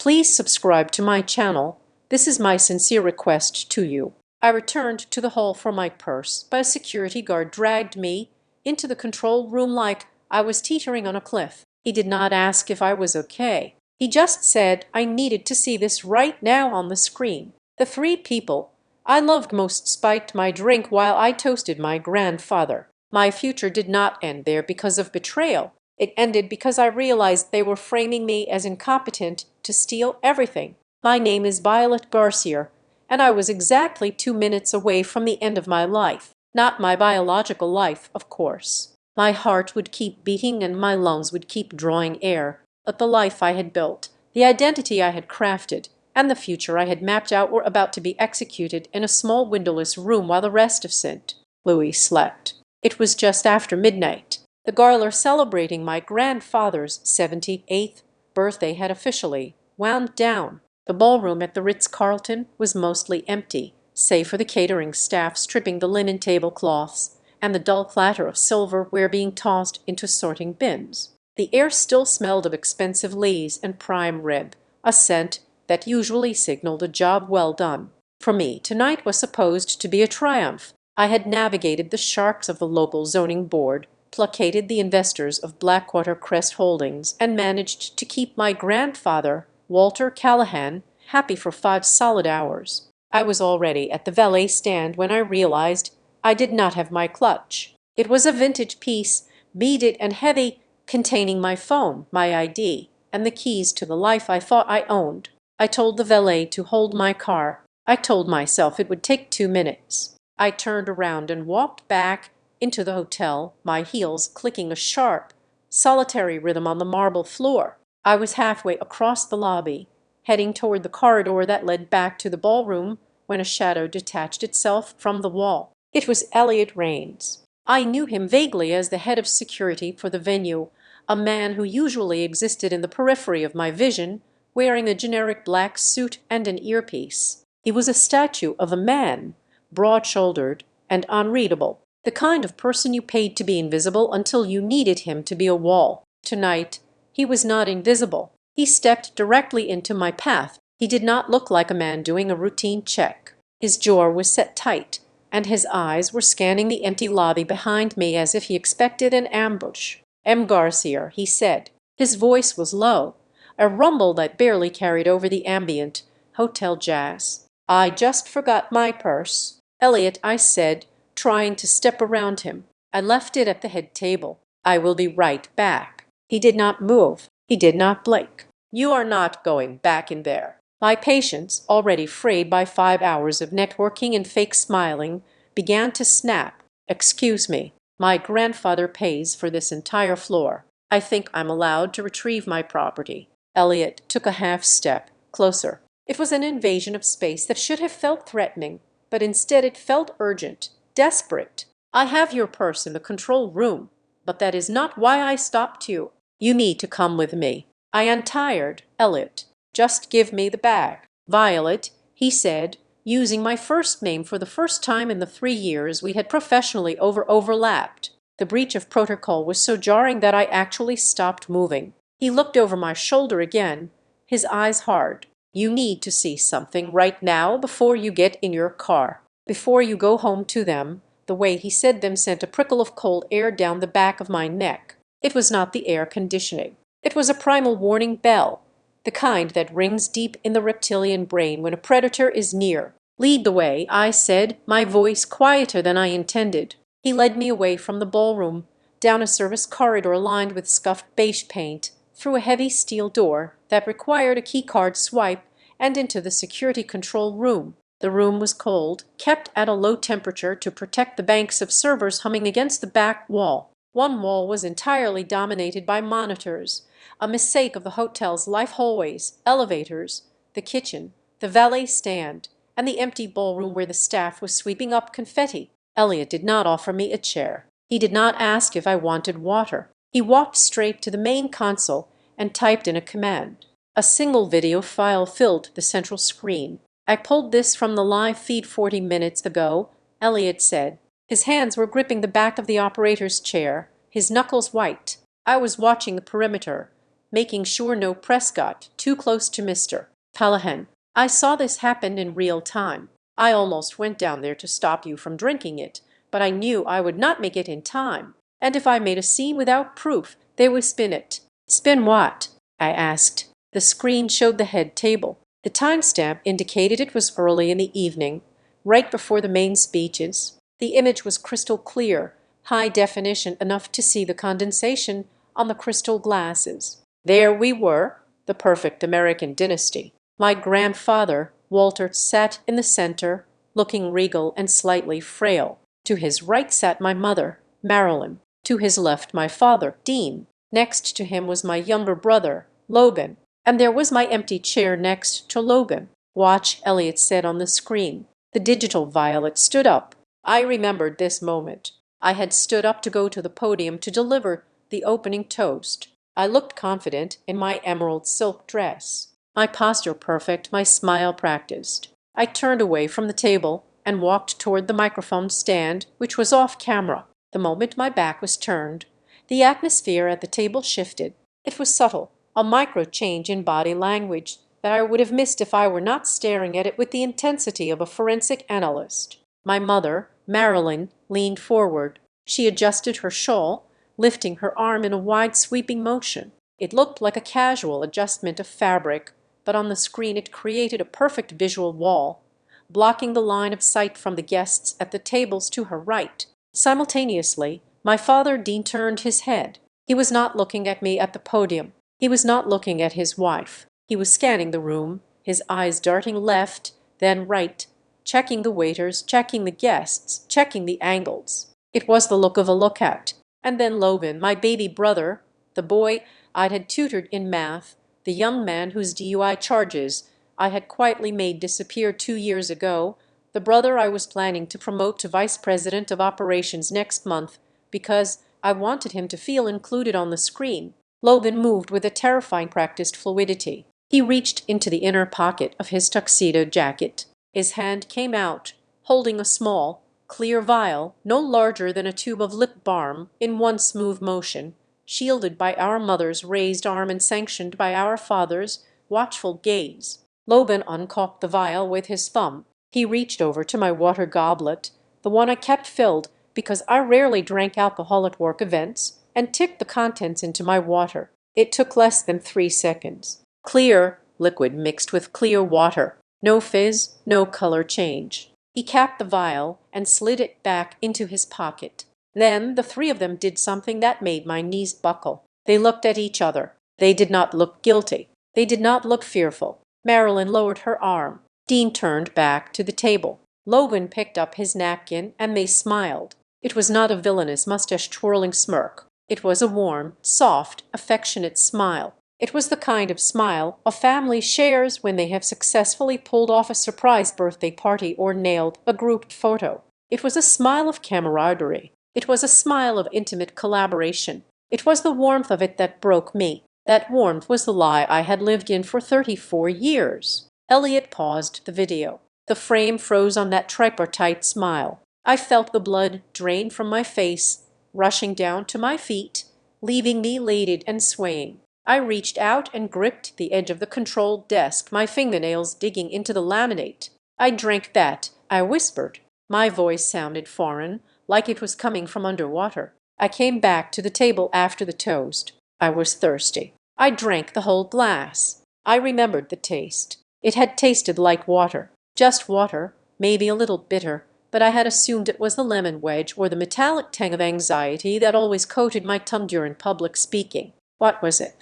Please subscribe to my channel. This is my sincere request to you. I returned to the hall for my purse, but a security guard dragged me into the control room like I was teetering on a cliff. He did not ask if I was okay. He just said I needed to see this right now on the screen. The three people I loved most spiked my drink while I toasted my grandfather. My future did not end there because of betrayal. It ended because I realized they were framing me as incompetent to steal everything. My name is Violet Garcia, and I was exactly 2 minutes away from the end of my life. Not my biological life, of course. My heart would keep beating and my lungs would keep drawing air. But the life I had built, the identity I had crafted, and the future I had mapped out were about to be executed in a small windowless room while the rest of St. Louis slept. It was just after midnight. The Garler celebrating my grandfather's 78th birthday had officially wound down. The ballroom at the Ritz-Carlton was mostly empty, save for the catering staff stripping the linen tablecloths and the dull clatter of silverware being tossed into sorting bins. The air still smelled of expensive Lees and prime rib, a scent that usually signaled a job well done. For me, tonight was supposed to be a triumph. I had navigated the sharks of the local zoning board, placated the investors of Blackwater Crest Holdings, and managed to keep my grandfather, Walter Callahan, happy for 5 solid hours. I was already at the valet stand when I realized I did not have my clutch. It was a vintage piece, beaded and heavy, containing my phone, my ID, and the keys to the life I thought I owned. I told the valet to hold my car. I told myself it would take 2 minutes. I turned around and walked back into the hotel, my heels clicking a sharp, solitary rhythm on the marble floor. I was halfway across the lobby, heading toward the corridor that led back to the ballroom, when a shadow detached itself from the wall. It was Elliot Raines. I knew him vaguely as the head of security for the venue, a man who usually existed in the periphery of my vision, wearing a generic black suit and an earpiece. He was a statue of a man, broad-shouldered and unreadable, the kind of person you paid to be invisible until you needed him to be a wall. Tonight, he was not invisible. He stepped directly into my path. He did not look like a man doing a routine check. His jaw was set tight, and his eyes were scanning the empty lobby behind me as if he expected an ambush. "M. Garcia," he said. His voice was low, a rumble that barely carried over the ambient hotel jazz. "I just forgot my purse." "Elliot," I said, trying to step around him. "I left it at the head table. I will be right back." He did not move. He did not blink. "You are not going back in there." My patience, already frayed by 5 hours of networking and fake smiling, began to snap. "Excuse me. My grandfather pays for this entire floor. I think I'm allowed to retrieve my property." Elliot took a half step closer. It was an invasion of space that should have felt threatening, but instead it felt urgent, desperate. "I have your purse in the control room, but that is not why I stopped you. You need to come with me." I untired Elliot. "Just give me the bag." "Violet," he said, using my first name for the first time in the 3 years we had professionally overlapped. The breach of protocol was so jarring that I actually stopped moving. He looked over my shoulder again, his eyes hard. "You need to see something right now before you get in your car. Before you go home to them." The way he said them sent a prickle of cold air down the back of my neck. It was not the air conditioning. It was a primal warning bell, the kind that rings deep in the reptilian brain when a predator is near. "Lead the way," I said, my voice quieter than I intended. He led me away from the ballroom, down a service corridor lined with scuffed beige paint, through a heavy steel door that required a keycard swipe, and into the security control room. The room was cold, kept at a low temperature to protect the banks of servers humming against the back wall. One wall was entirely dominated by monitors, a mosaic of the hotel's life hallways, elevators, the kitchen, the valet stand, and the empty ballroom where the staff was sweeping up confetti. Elliot did not offer me a chair. He did not ask if I wanted water. He walked straight to the main console and typed in a command. A single video file filled the central screen. "I pulled this from the live feed 40 minutes ago," Elliot said. His hands were gripping the back of the operator's chair, his knuckles white. "I was watching the perimeter. making sure no press got too close to Mr. Callahan. I saw this happen in real time. I almost went down there to stop you from drinking it, but I knew I would not make it in time. And if I made a scene without proof, they would spin it. Spin what? I asked. The screen showed the head table. The timestamp indicated it was early in the evening, right before the main speeches. The image was crystal clear, high definition enough to see the condensation on the crystal glasses. There we were, the perfect American dynasty. My grandfather, Walter, sat in the center, looking regal and slightly frail. To his right sat my mother, Marilyn. To his left my father, Dean. Next to him was my younger brother, Logan. And there was my empty chair next to Logan. Watch, Elliot said on the screen. The digital Violet stood up. I remembered this moment. I had stood up to go to the podium to deliver the opening toast. I looked confident in my emerald silk dress. My posture perfect, my smile practiced. I turned away from the table and walked toward the microphone stand, which was off camera. The moment my back was turned, the atmosphere at the table shifted. It was subtle, a micro change in body language that I would have missed if I were not staring at it with the intensity of a forensic analyst. My mother, Marilyn, leaned forward. She adjusted her shawl, lifting her arm in a wide sweeping motion. It looked like a casual adjustment of fabric, but on the screen it created a perfect visual wall, blocking the line of sight from the guests at the tables to her right. Simultaneously, my father, Dean, turned his head. He was not looking at me at the podium. He was not looking at his wife. He was scanning the room, his eyes darting left, then right, checking the waiters, checking the guests, checking the angles. It was the look of a lookout. And then Logan, my baby brother, the boy I had tutored in math, the young man whose DUI charges I had quietly made disappear 2 years ago, the brother I was planning to promote to vice president of operations next month because I wanted him to feel included on the screen. Logan moved with a terrifying practiced fluidity. He reached into the inner pocket of his tuxedo jacket. His hand came out, holding a small, clear vial, no larger than a tube of lip balm, in one smooth motion, shielded by our mother's raised arm and sanctioned by our father's watchful gaze. Logan uncorked the vial with his thumb. He reached over to my water goblet, the one I kept filled because I rarely drank alcohol at work events, and ticked the contents into my water. It took less than 3 seconds. Clear liquid mixed with clear water. No fizz, no color change. He capped the vial and slid it back into his pocket. Then the three of them did something that made my knees buckle. They looked at each other. They did not look guilty. They did not look fearful. Marilyn lowered her arm. Dean turned back to the table. Logan picked up his napkin and they smiled. It was not a villainous mustache-twirling smirk. It was a warm, soft, affectionate smile. It was the kind of smile a family shares when they have successfully pulled off a surprise birthday party or nailed a group photo. It was a smile of camaraderie. It was a smile of intimate collaboration. It was the warmth of it that broke me. That warmth was the lie I had lived in for 34 years. Elliot paused the video. The frame froze on that tripartite smile. I felt the blood drain from my face, rushing down to my feet, leaving me elated and swaying. I reached out and gripped the edge of the control desk, my fingernails digging into the laminate. I drank that, I whispered. My voice sounded foreign, like it was coming from underwater. I came back to the table after the toast. I was thirsty. I drank the whole glass. I remembered the taste. It had tasted like water. Just water, maybe a little bitter, but I had assumed it was the lemon wedge or the metallic tang of anxiety that always coated my tongue during public speaking. What was it?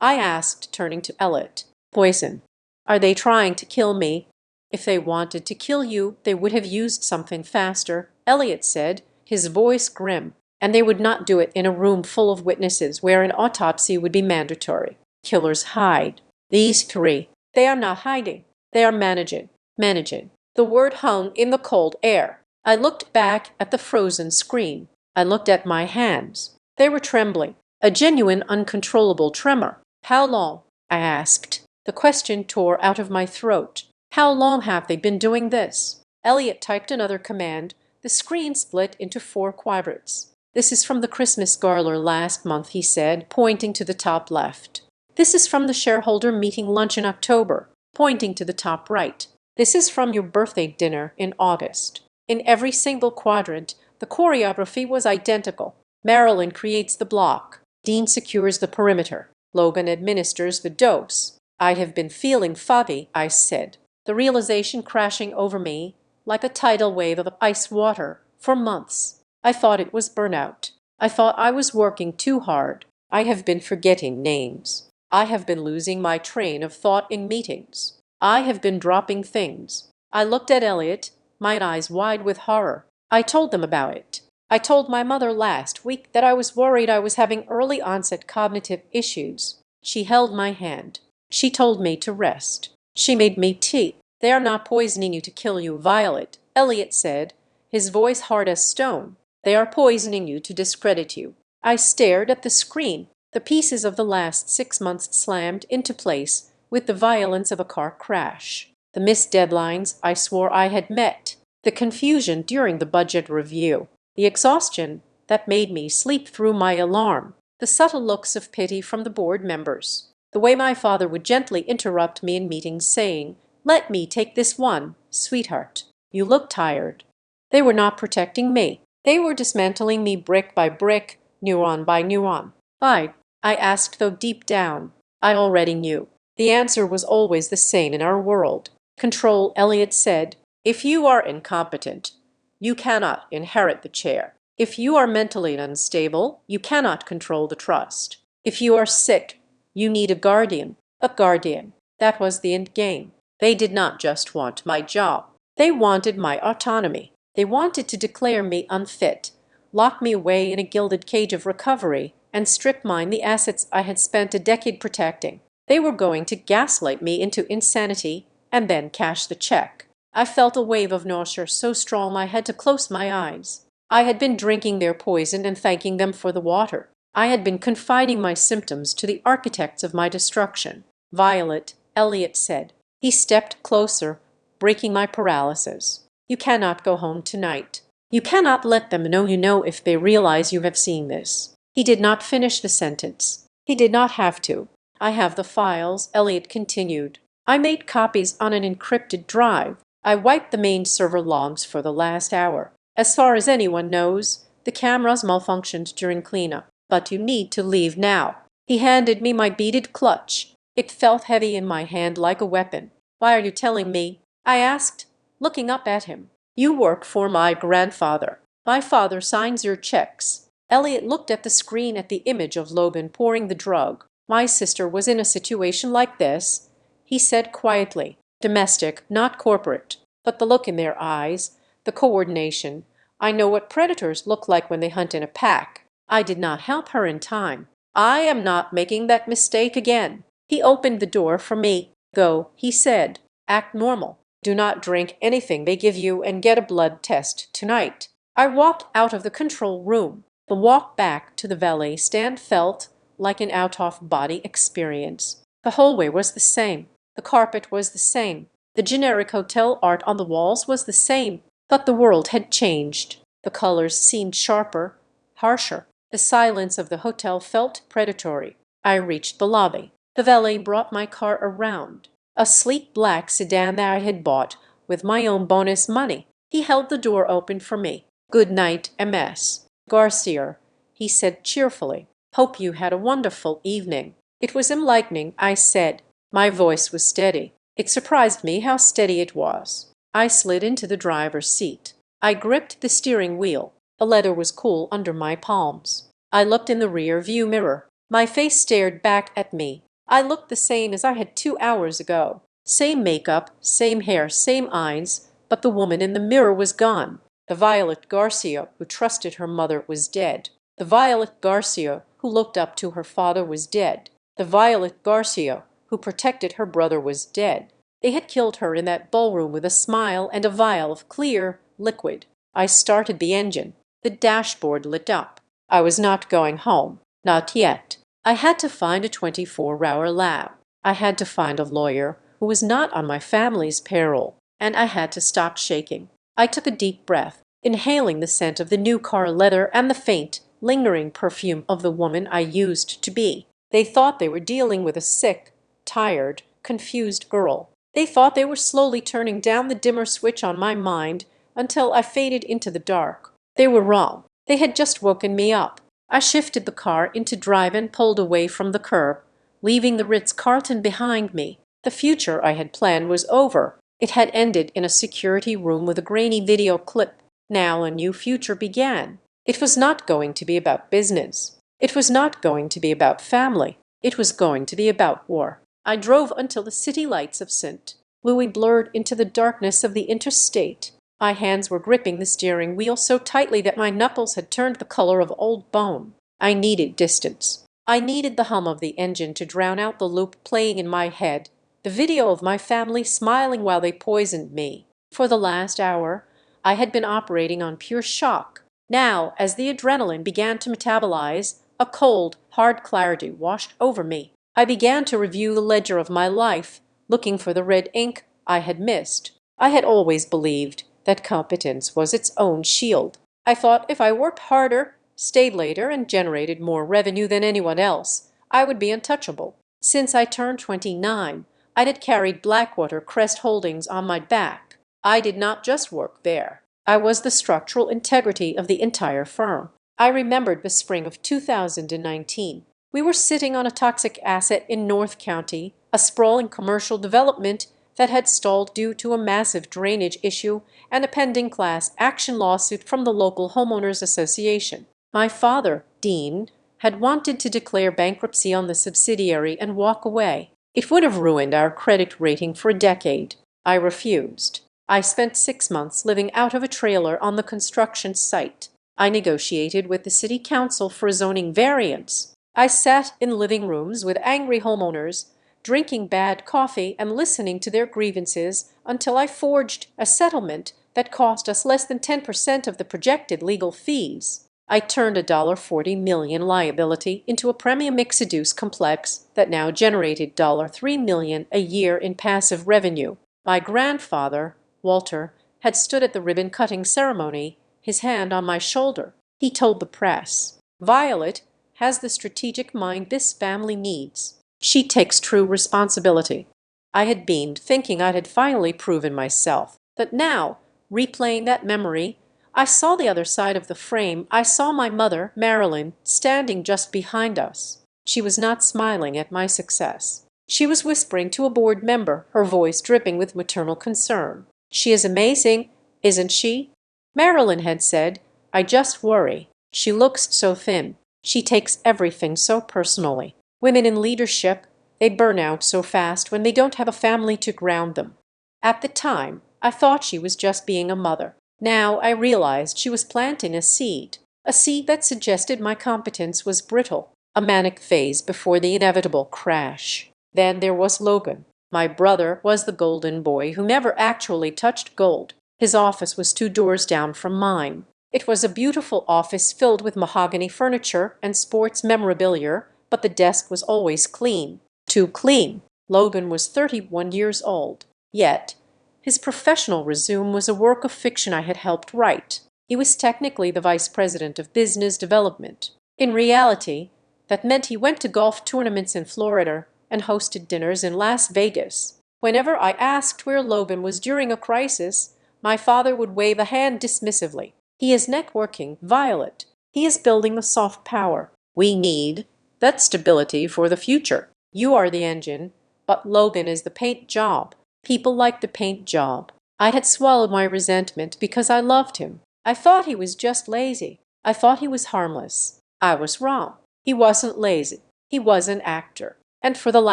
I asked, turning to Elliot. Poison. Are they trying to kill me? If they wanted to kill you, they would have used something faster, Elliot said, his voice grim. And they would not do it in a room full of witnesses where an autopsy would be mandatory. Killers hide. These three, they are not hiding. They are managing. Managing. The word hung in the cold air. I looked back at the frozen screen. I looked at my hands. They were trembling. A genuine, uncontrollable tremor. How long? I asked. The question tore out of my throat. How long have they been doing this? Elliot typed another command. The screen split into 4 quadrants. This is from the Christmas Garler last month, he said, pointing to the top left. This is from the shareholder meeting lunch in October, pointing to the top right. This is from your birthday dinner in August. In every single quadrant, the choreography was identical. Marilyn creates the block. Dean secures the perimeter. Logan administers the dose. I have been feeling foggy, I said, the realization crashing over me like a tidal wave of ice water for months. I thought it was burnout. I thought I was working too hard. I have been forgetting names. I have been losing my train of thought in meetings. I have been dropping things. I looked at Elliot, my eyes wide with horror. I told them about it. I told my mother last week that I was worried I was having early onset cognitive issues. She held my hand. She told me to rest. She made me tea. They are not poisoning you to kill you, Violet, Elliot said, his voice hard as stone. They are poisoning you to discredit you. I stared at the screen. The pieces of the last 6 months slammed into place with the violence of a car crash. The missed deadlines I swore I had met. The confusion during the budget review. The exhaustion that made me sleep through my alarm. The subtle looks of pity from the board members. The way my father would gently interrupt me in meetings saying, "Let me take this one, sweetheart. You look tired." They were not protecting me. They were dismantling me brick by brick, neuron by neuron. Why? I asked, though deep down I already knew. The answer was always the same in our world. Control, Elliot said. If you are incompetent, you cannot inherit the chair. If you are mentally unstable, you cannot control the trust. If you are sick, you need a guardian. A guardian. That was the end game. They did not just want my job. They wanted my autonomy. They wanted to declare me unfit, lock me away in a gilded cage of recovery, and strip mine the assets I had spent a decade protecting. They were going to gaslight me into insanity and then cash the check. I felt a wave of nausea so strong I had to close my eyes. I had been drinking their poison and thanking them for the water. I had been confiding my symptoms to the architects of my destruction. Violet, Elliot said. He stepped closer, breaking my paralysis. You cannot go home tonight. You cannot let them know if they realize you have seen this. He did not finish the sentence. He did not have to. I have the files, Elliot continued. I made copies on an encrypted drive. I wiped the main server logs for the last hour. As far as anyone knows, the cameras malfunctioned during cleanup. But you need to leave now. He handed me my beaded clutch. It felt heavy in my hand like a weapon. Why are you telling me? I asked, looking up at him. You work for my grandfather. My father signs your checks. Elliot looked at the screen at the image of Logan pouring the drug. My sister was in a situation like this, he said quietly. Domestic, not corporate. But the look in their eyes, the coordination. I know what predators look like when they hunt in a pack. I did not help her in time. I am not making that mistake again. He opened the door for me. Go, he said. Act normal. Do not drink anything they give you and get a blood test tonight. I walked out of the control room. The walk back to the valet stand felt like an out-of-body experience. The hallway was the same. The carpet was the same. The generic hotel art on the walls was the same. But the world had changed. The colors seemed sharper, harsher. The silence of the hotel felt predatory. I reached the lobby. The valet brought my car around. A sleek black sedan that I had bought with my own bonus money. He held the door open for me. Good night, MS. Garcia, he said cheerfully. Hope you had a wonderful evening. It was enlightening, I said. My voice was steady. It surprised me how steady it was. I slid into the driver's seat. I gripped the steering wheel. The leather was cool under my palms. I looked in the rear view mirror. My face stared back at me. I looked the same as I had 2 hours ago. Same makeup, same hair, same eyes, but the woman in the mirror was gone. The Violet Garcia who trusted her mother was dead. The Violet Garcia who looked up to her father was dead. The Violet Garcia who protected her brother was dead. They had killed her in that ballroom with a smile and a vial of clear liquid. I started the engine. The dashboard lit up. I was not going home. Not yet. I had to find a 24-hour lab. I had to find a lawyer who was not on my family's payroll. And I had to stop shaking. I took a deep breath, inhaling the scent of the new car leather and the faint, lingering perfume of the woman I used to be. They thought they were dealing with a sick, tired, confused girl. They thought they were slowly turning down the dimmer switch on my mind until I faded into the dark. They were wrong. They had just woken me up. I shifted the car into drive and pulled away from the curb, leaving the Ritz-Carlton behind me. The future I had planned was over. It had ended in a security room with a grainy video clip. Now a new future began. It was not going to be about business. It was not going to be about family. It was going to be about war. I drove until the city lights of St. Louis blurred into the darkness of the interstate. My hands were gripping the steering wheel so tightly that my knuckles had turned the color of old bone. I needed distance. I needed the hum of the engine to drown out the loop playing in my head, the video of my family smiling while they poisoned me. For the last hour, I had been operating on pure shock. Now, as the adrenaline began to metabolize, a cold, hard clarity washed over me. I began to review the ledger of my life, looking for the red ink I had missed. I had always believed that competence was its own shield. I thought if I worked harder, stayed later, and generated more revenue than anyone else, I would be untouchable. Since I turned 29, I had carried Blackwater Crest Holdings on my back. I did not just work there. I was the structural integrity of the entire firm. I remembered the spring of 2019. We were sitting on a toxic asset in North County, a sprawling commercial development that had stalled due to a massive drainage issue and a pending class action lawsuit from the local homeowners association. My father, Dean, had wanted to declare bankruptcy on the subsidiary and walk away. It would have ruined our credit rating for a decade. I refused. I spent 6 months living out of a trailer on the construction site. I negotiated with the city council for a zoning variance. I sat in living rooms with angry homeowners, drinking bad coffee and listening to their grievances until I forged a settlement that cost us less than 10% of the projected legal fees. I turned a $40 million liability into a premium mixed-use complex that now generated $3 million a year in passive revenue. My grandfather, Walter, had stood at the ribbon-cutting ceremony, his hand on my shoulder. He told the press, "Violet has the strategic mind this family needs. She takes true responsibility." I had beamed, thinking I had finally proven myself. But now, replaying that memory, I saw the other side of the frame. I saw my mother, Marilyn, standing just behind us. She was not smiling at my success. She was whispering to a board member, her voice dripping with maternal concern. "She is amazing, isn't she?" Marilyn had said, "I just worry. She looks so thin. She takes everything so personally. Women in leadership, they burn out so fast when they don't have a family to ground them." At the time, I thought she was just being a mother. Now I realized she was planting a seed that suggested my competence was brittle, a manic phase before the inevitable crash. Then there was Logan. My brother was the golden boy who never actually touched gold. His office was 2 doors down from mine. It was a beautiful office filled with mahogany furniture and sports memorabilia, but the desk was always clean. Too clean. Logan was 31 years old. Yet, his professional resume was a work of fiction I had helped write. He was technically the vice president of business development. In reality, that meant he went to golf tournaments in Florida and hosted dinners in Las Vegas. Whenever I asked where Logan was during a crisis, my father would wave a hand dismissively. "He is networking, Violet. He is building the soft power. We need that stability for the future. You are the engine, but Logan is the paint job. People like the paint job." I had swallowed my resentment because I loved him. I thought he was just lazy. I thought he was harmless. I was wrong. He wasn't lazy. He was an actor. And for the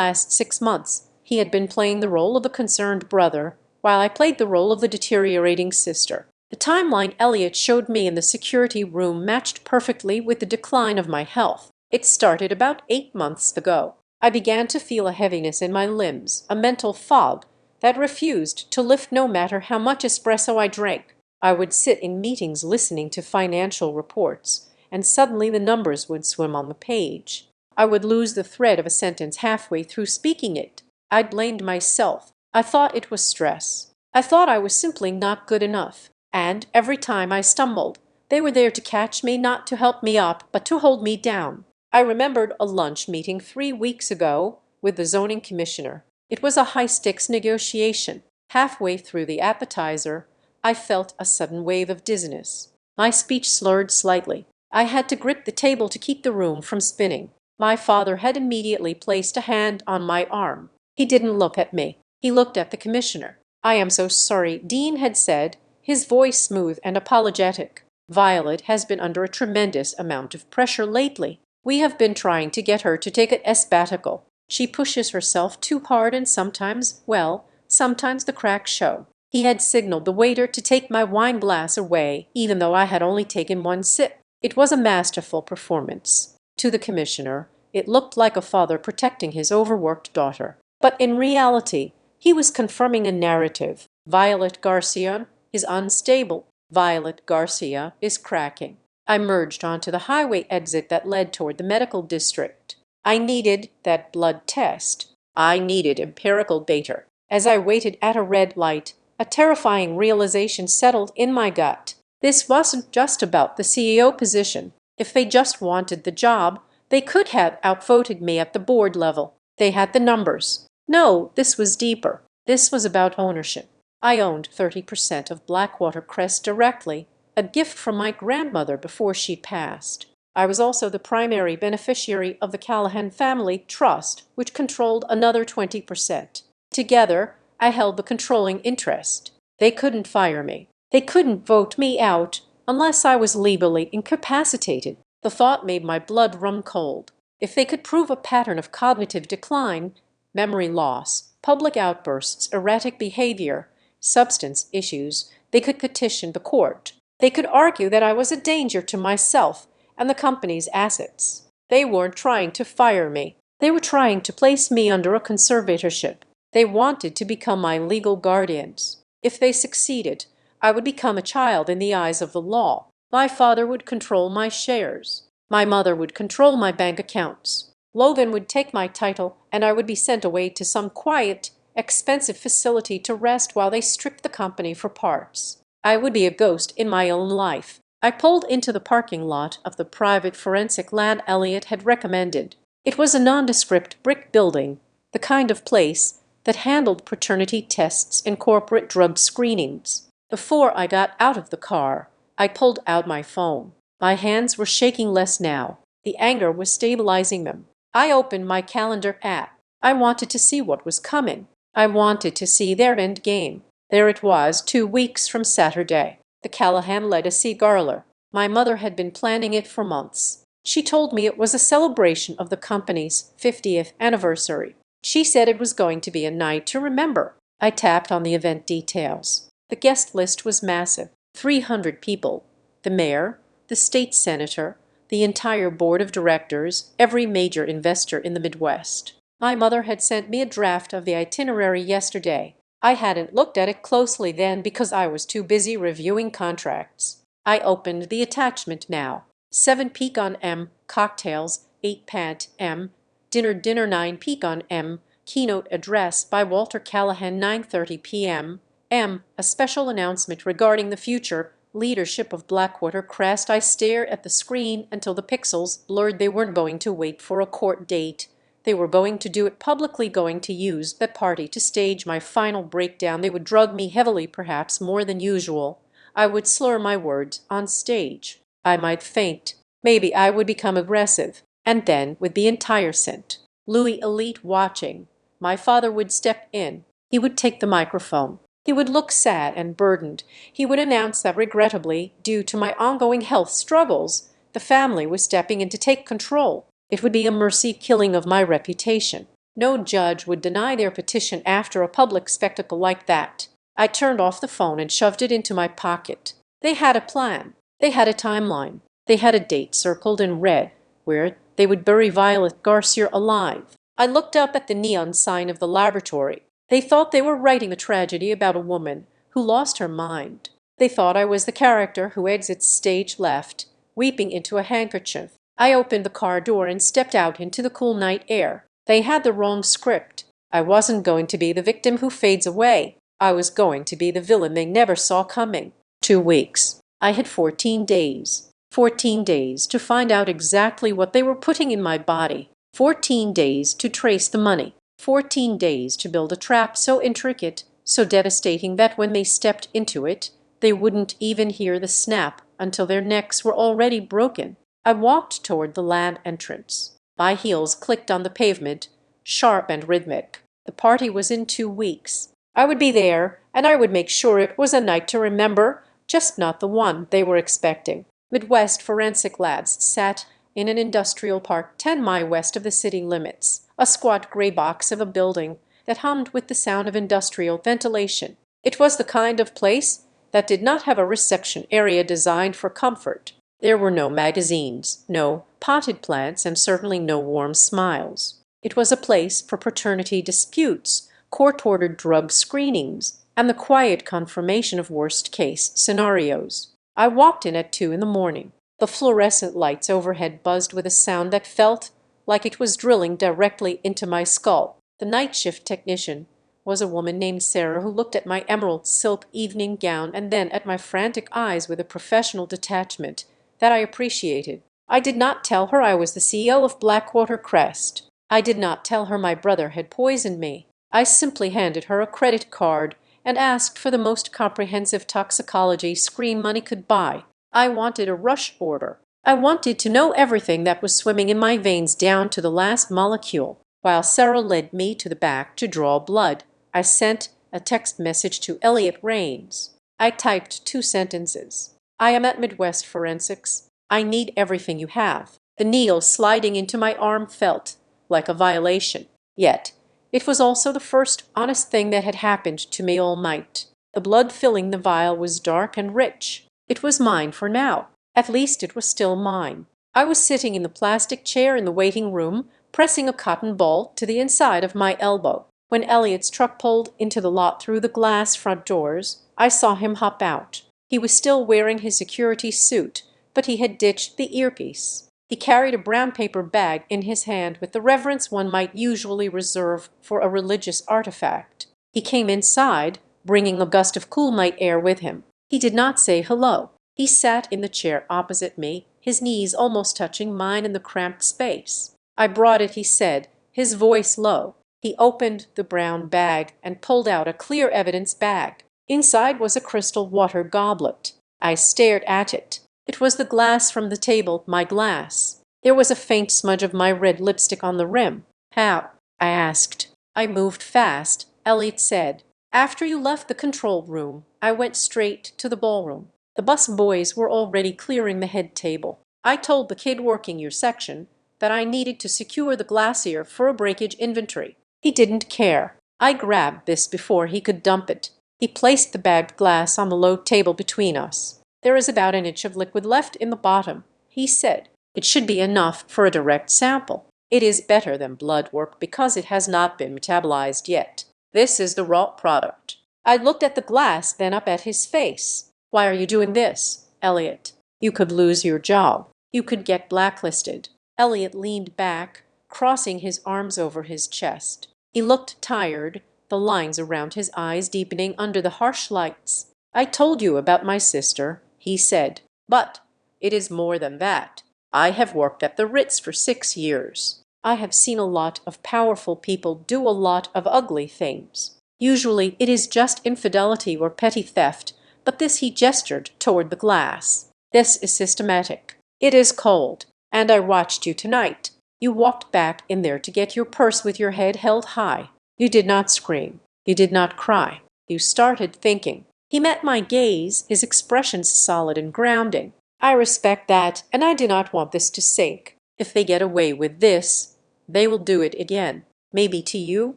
last 6 months, he had been playing the role of the concerned brother, while I played the role of the deteriorating sister. The timeline Elliot showed me in the security room matched perfectly with the decline of my health. It started about 8 months ago. I began to feel a heaviness in my limbs, a mental fog that refused to lift no matter how much espresso I drank. I would sit in meetings listening to financial reports, and suddenly the numbers would swim on the page. I would lose the thread of a sentence halfway through speaking it. I blamed myself. I thought it was stress. I thought I was simply not good enough. And every time I stumbled, they were there to catch me, not to help me up, but to hold me down. I remembered a lunch meeting 3 weeks ago with the zoning commissioner. It was a high-stakes negotiation. Halfway through the appetizer, I felt a sudden wave of dizziness. My speech slurred slightly. I had to grip the table to keep the room from spinning. My father had immediately placed a hand on my arm. He didn't look at me. He looked at the commissioner. "I am so sorry," Dean had said, his voice smooth and apologetic. "Violet has been under a tremendous amount of pressure lately. We have been trying to get her to take an sabbatical. She pushes herself too hard and sometimes, well, sometimes the cracks show." He had signaled the waiter to take my wine glass away, even though I had only taken one sip. It was a masterful performance. To the commissioner, it looked like a father protecting his overworked daughter. But in reality, he was confirming a narrative. Violet Garcia is unstable. Violet Garcia is cracking. I merged onto the highway exit that led toward the medical district. I needed that blood test. I needed empirical data. As I waited at a red light, a terrifying realization settled in my gut. This wasn't just about the CEO position. If they just wanted the job, they could have outvoted me at the board level. They had the numbers. No, this was deeper. This was about ownership. I owned 30% of Blackwater Crest directly, a gift from my grandmother before she passed. I was also the primary beneficiary of the Callahan family trust, which controlled another 20%. Together, I held the controlling interest. They couldn't fire me. They couldn't vote me out unless I was legally incapacitated. The thought made my blood run cold. If they could prove a pattern of cognitive decline, memory loss, public outbursts, erratic behavior, substance issues, they could petition the court. They could argue that I was a danger to myself and the company's assets. They weren't trying to fire me. They were trying to place me under a conservatorship. They wanted to become my legal guardians. If they succeeded, I would become a child in the eyes of the law. My father would control my shares. My mother would control my bank accounts. Logan would take my title, and I would be sent away to some quiet, expensive facility to rest while they stripped the company for parts. I would be a ghost in my own life. I pulled into the parking lot of the private forensic lab Elliot had recommended. It was a nondescript brick building, the kind of place that handled paternity tests and corporate drug screenings. Before I got out of the car, I pulled out my phone. My hands were shaking less now. The anger was stabilizing them. I opened my calendar app. I wanted to see what was coming. I wanted to see their end game. There it was, 2 weeks from Saturday. The Callahan Legacy Gala. My mother had been planning it for months. She told me it was a celebration of the company's 50th anniversary. She said it was going to be a night to remember. I tapped on the event details. The guest list was massive. 300 people. The mayor, the state senator, the entire board of directors, every major investor in the Midwest. My mother had sent me a draft of the itinerary yesterday. I hadn't looked at it closely then because I was too busy reviewing contracts. I opened the attachment now. 7 Pecan M, cocktails, 8 Pant M, dinner 9 Pecan M, keynote address by Walter Callahan 9:30 p.m. M, a special announcement regarding the future leadership of Blackwater Crest. I stared at the screen until the pixels blurred. They weren't going to wait for a court date. They were going to do it publicly, going to use that party to stage my final breakdown. They would drug me heavily, perhaps more than usual. I would slur my words on stage. I might faint. Maybe I would become aggressive. And then, with the entire St. Louis elite watching, my father would step in. He would take the microphone. He would look sad and burdened. He would announce that regrettably, due to my ongoing health struggles, the family was stepping in to take control. It would be a mercy killing of my reputation. No judge would deny their petition after a public spectacle like that. I turned off the phone and shoved it into my pocket. They had a plan. They had a timeline. They had a date circled in red where they would bury Violet Garcia alive. I looked up at the neon sign of the laboratory. They thought they were writing a tragedy about a woman who lost her mind. They thought I was the character who exits stage left, weeping into a handkerchief. I opened the car door and stepped out into the cool night air. They had the wrong script. I wasn't going to be the victim who fades away. I was going to be the villain they never saw coming. 2 weeks. I had 14 days. 14 days to find out exactly what they were putting in my body. 14 days to trace the money. 14 days to build a trap so intricate, so devastating that when they stepped into it, they wouldn't even hear the snap until their necks were already broken. I walked toward the lab entrance. My heels clicked on the pavement, sharp and rhythmic. The party was in 2 weeks. I would be there, and I would make sure it was a night to remember, just not the one they were expecting. Midwest Forensic Labs sat in an industrial park 10 miles west of the city limits, a squat gray box of a building that hummed with the sound of industrial ventilation. It was the kind of place that did not have a reception area designed for comfort. There were no magazines, no potted plants, and certainly no warm smiles. It was a place for paternity disputes, court-ordered drug screenings, and the quiet confirmation of worst-case scenarios. I walked in at 2 in the morning. The fluorescent lights overhead buzzed with a sound that felt like it was drilling directly into my skull. The night shift technician was a woman named Sarah who looked at my emerald silk evening gown and then at my frantic eyes with a professional detachment that I appreciated. I did not tell her I was the CEO of Blackwater Crest. I did not tell her my brother had poisoned me. I simply handed her a credit card and asked for the most comprehensive toxicology screen money could buy. I wanted a rush order. I wanted to know everything that was swimming in my veins down to the last molecule. While Sarah led me to the back to draw blood, I sent a text message to Elliot Rains. I typed 2 sentences. I am at Midwest Forensics. I need everything you have. The needle sliding into my arm felt like a violation. Yet, it was also the first honest thing that had happened to me all night. The blood filling the vial was dark and rich. It was mine for now. At least it was still mine. I was sitting in the plastic chair in the waiting room, pressing a cotton ball to the inside of my elbow. When Elliot's truck pulled into the lot through the glass front doors, I saw him hop out. He was still wearing his security suit, but he had ditched the earpiece. He carried a brown paper bag in his hand with the reverence one might usually reserve for a religious artifact. He came inside, bringing a gust of cool night air with him. He did not say hello. He sat in the chair opposite me, his knees almost touching mine in the cramped space. "I brought it," he said, his voice low. He opened the brown bag and pulled out a clear evidence bag. Inside was a crystal water goblet. I stared at it. It was the glass from the table, my glass. There was a faint smudge of my red lipstick on the rim. "How?" I asked. "I moved fast," Elliot said. "After you left the control room, I went straight to the ballroom. The bus boys were already clearing the head table. I told the kid working your section that I needed to secure the glacier for a breakage inventory. He didn't care. I grabbed this before he could dump it." He placed the bagged glass on the low table between us. "There is about an inch of liquid left in the bottom," he said. "It should be enough for a direct sample. It is better than blood work because it has not been metabolized yet. This is the raw product." I looked at the glass, then up at his face. "Why are you doing this, Elliot? You could lose your job. You could get blacklisted." Elliot leaned back, crossing his arms over his chest. He looked tired, the lines around his eyes deepening under the harsh lights. "I told you about my sister," he said. "But it is more than that. I have worked at the Ritz for 6 years. I have seen a lot of powerful people do a lot of ugly things. Usually it is just infidelity or petty theft, but this," he gestured toward the glass. "This is systematic. It is cold. And I watched you tonight. You walked back in there to get your purse with your head held high. You did not scream. You did not cry. You started thinking." He met my gaze, his expressions solid and grounding. "I respect that, and I do not want this to sink. If they get away with this, they will do it again. Maybe to you,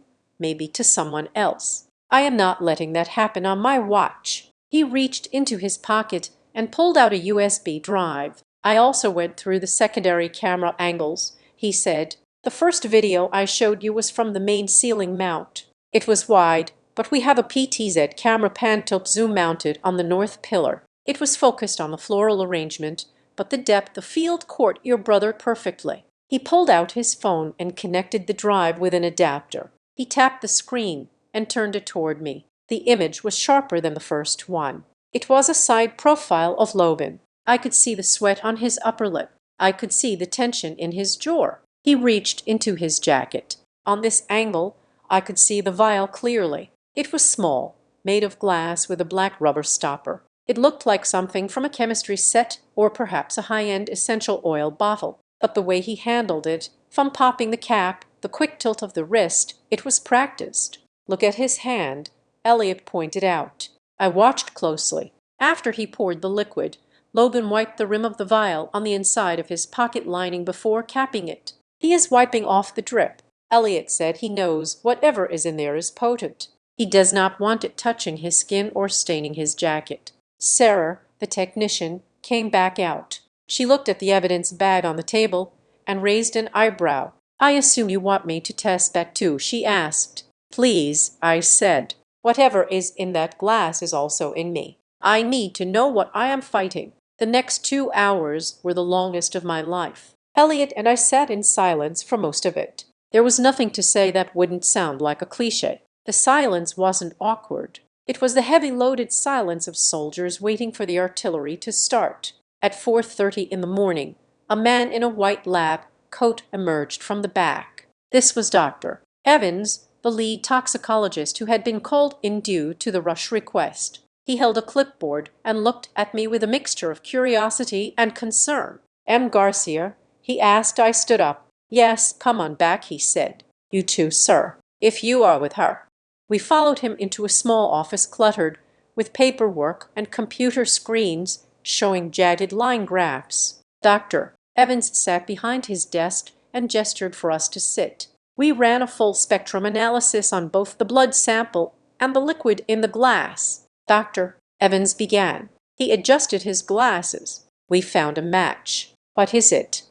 maybe to someone else. I am not letting that happen on my watch." He reached into his pocket and pulled out a USB drive. "I also went through the secondary camera angles," he said. "The first video I showed you was from the main ceiling mount. It was wide, but we have a PTZ camera pan-tilt zoom mounted on the north pillar. It was focused on the floral arrangement, but the depth of field caught your brother perfectly." He pulled out his phone and connected the drive with an adapter. He tapped the screen and turned it toward me. The image was sharper than the first one. It was a side profile of Loban. I could see the sweat on his upper lip. I could see the tension in his jaw. He reached into his jacket. On this angle, I could see the vial clearly. It was small, made of glass with a black rubber stopper. It looked like something from a chemistry set or perhaps a high-end essential oil bottle. But the way he handled it, from popping the cap, the quick tilt of the wrist, it was practiced. "Look at his hand," Elliot pointed out. I watched closely. After he poured the liquid, Logan wiped the rim of the vial on the inside of his pocket lining before capping it. "He is wiping off the drip." Elliot said he knows whatever is in there is potent. He does not want it touching his skin or staining his jacket. Sarah, the technician, came back out. She looked at the evidence bag on the table and raised an eyebrow. "I assume you want me to test that too?" she asked. "Please," I said. "Whatever is in that glass is also in me. I need to know what I am fighting." The next 2 hours were the longest of my life. Elliot and I sat in silence for most of it. There was nothing to say that wouldn't sound like a cliché. The silence wasn't awkward. It was the heavy loaded silence of soldiers waiting for the artillery to start. At 4:30 in the morning, a man in a white lab coat emerged from the back. This was Dr. Evans, the lead toxicologist who had been called in due to the rush request. He held a clipboard and looked at me with a mixture of curiosity and concern. "M. Garcia?" he asked. I stood up. "Yes, come on back," he said. "You too, sir, if you are with her." We followed him into a small office cluttered with paperwork and computer screens showing jagged line graphs. Dr. Evans sat behind his desk and gestured for us to sit. We ran a full spectrum analysis on both the blood sample and the liquid in the glass. Dr. Evans began. He adjusted his glasses. "We found a match." "What is it?"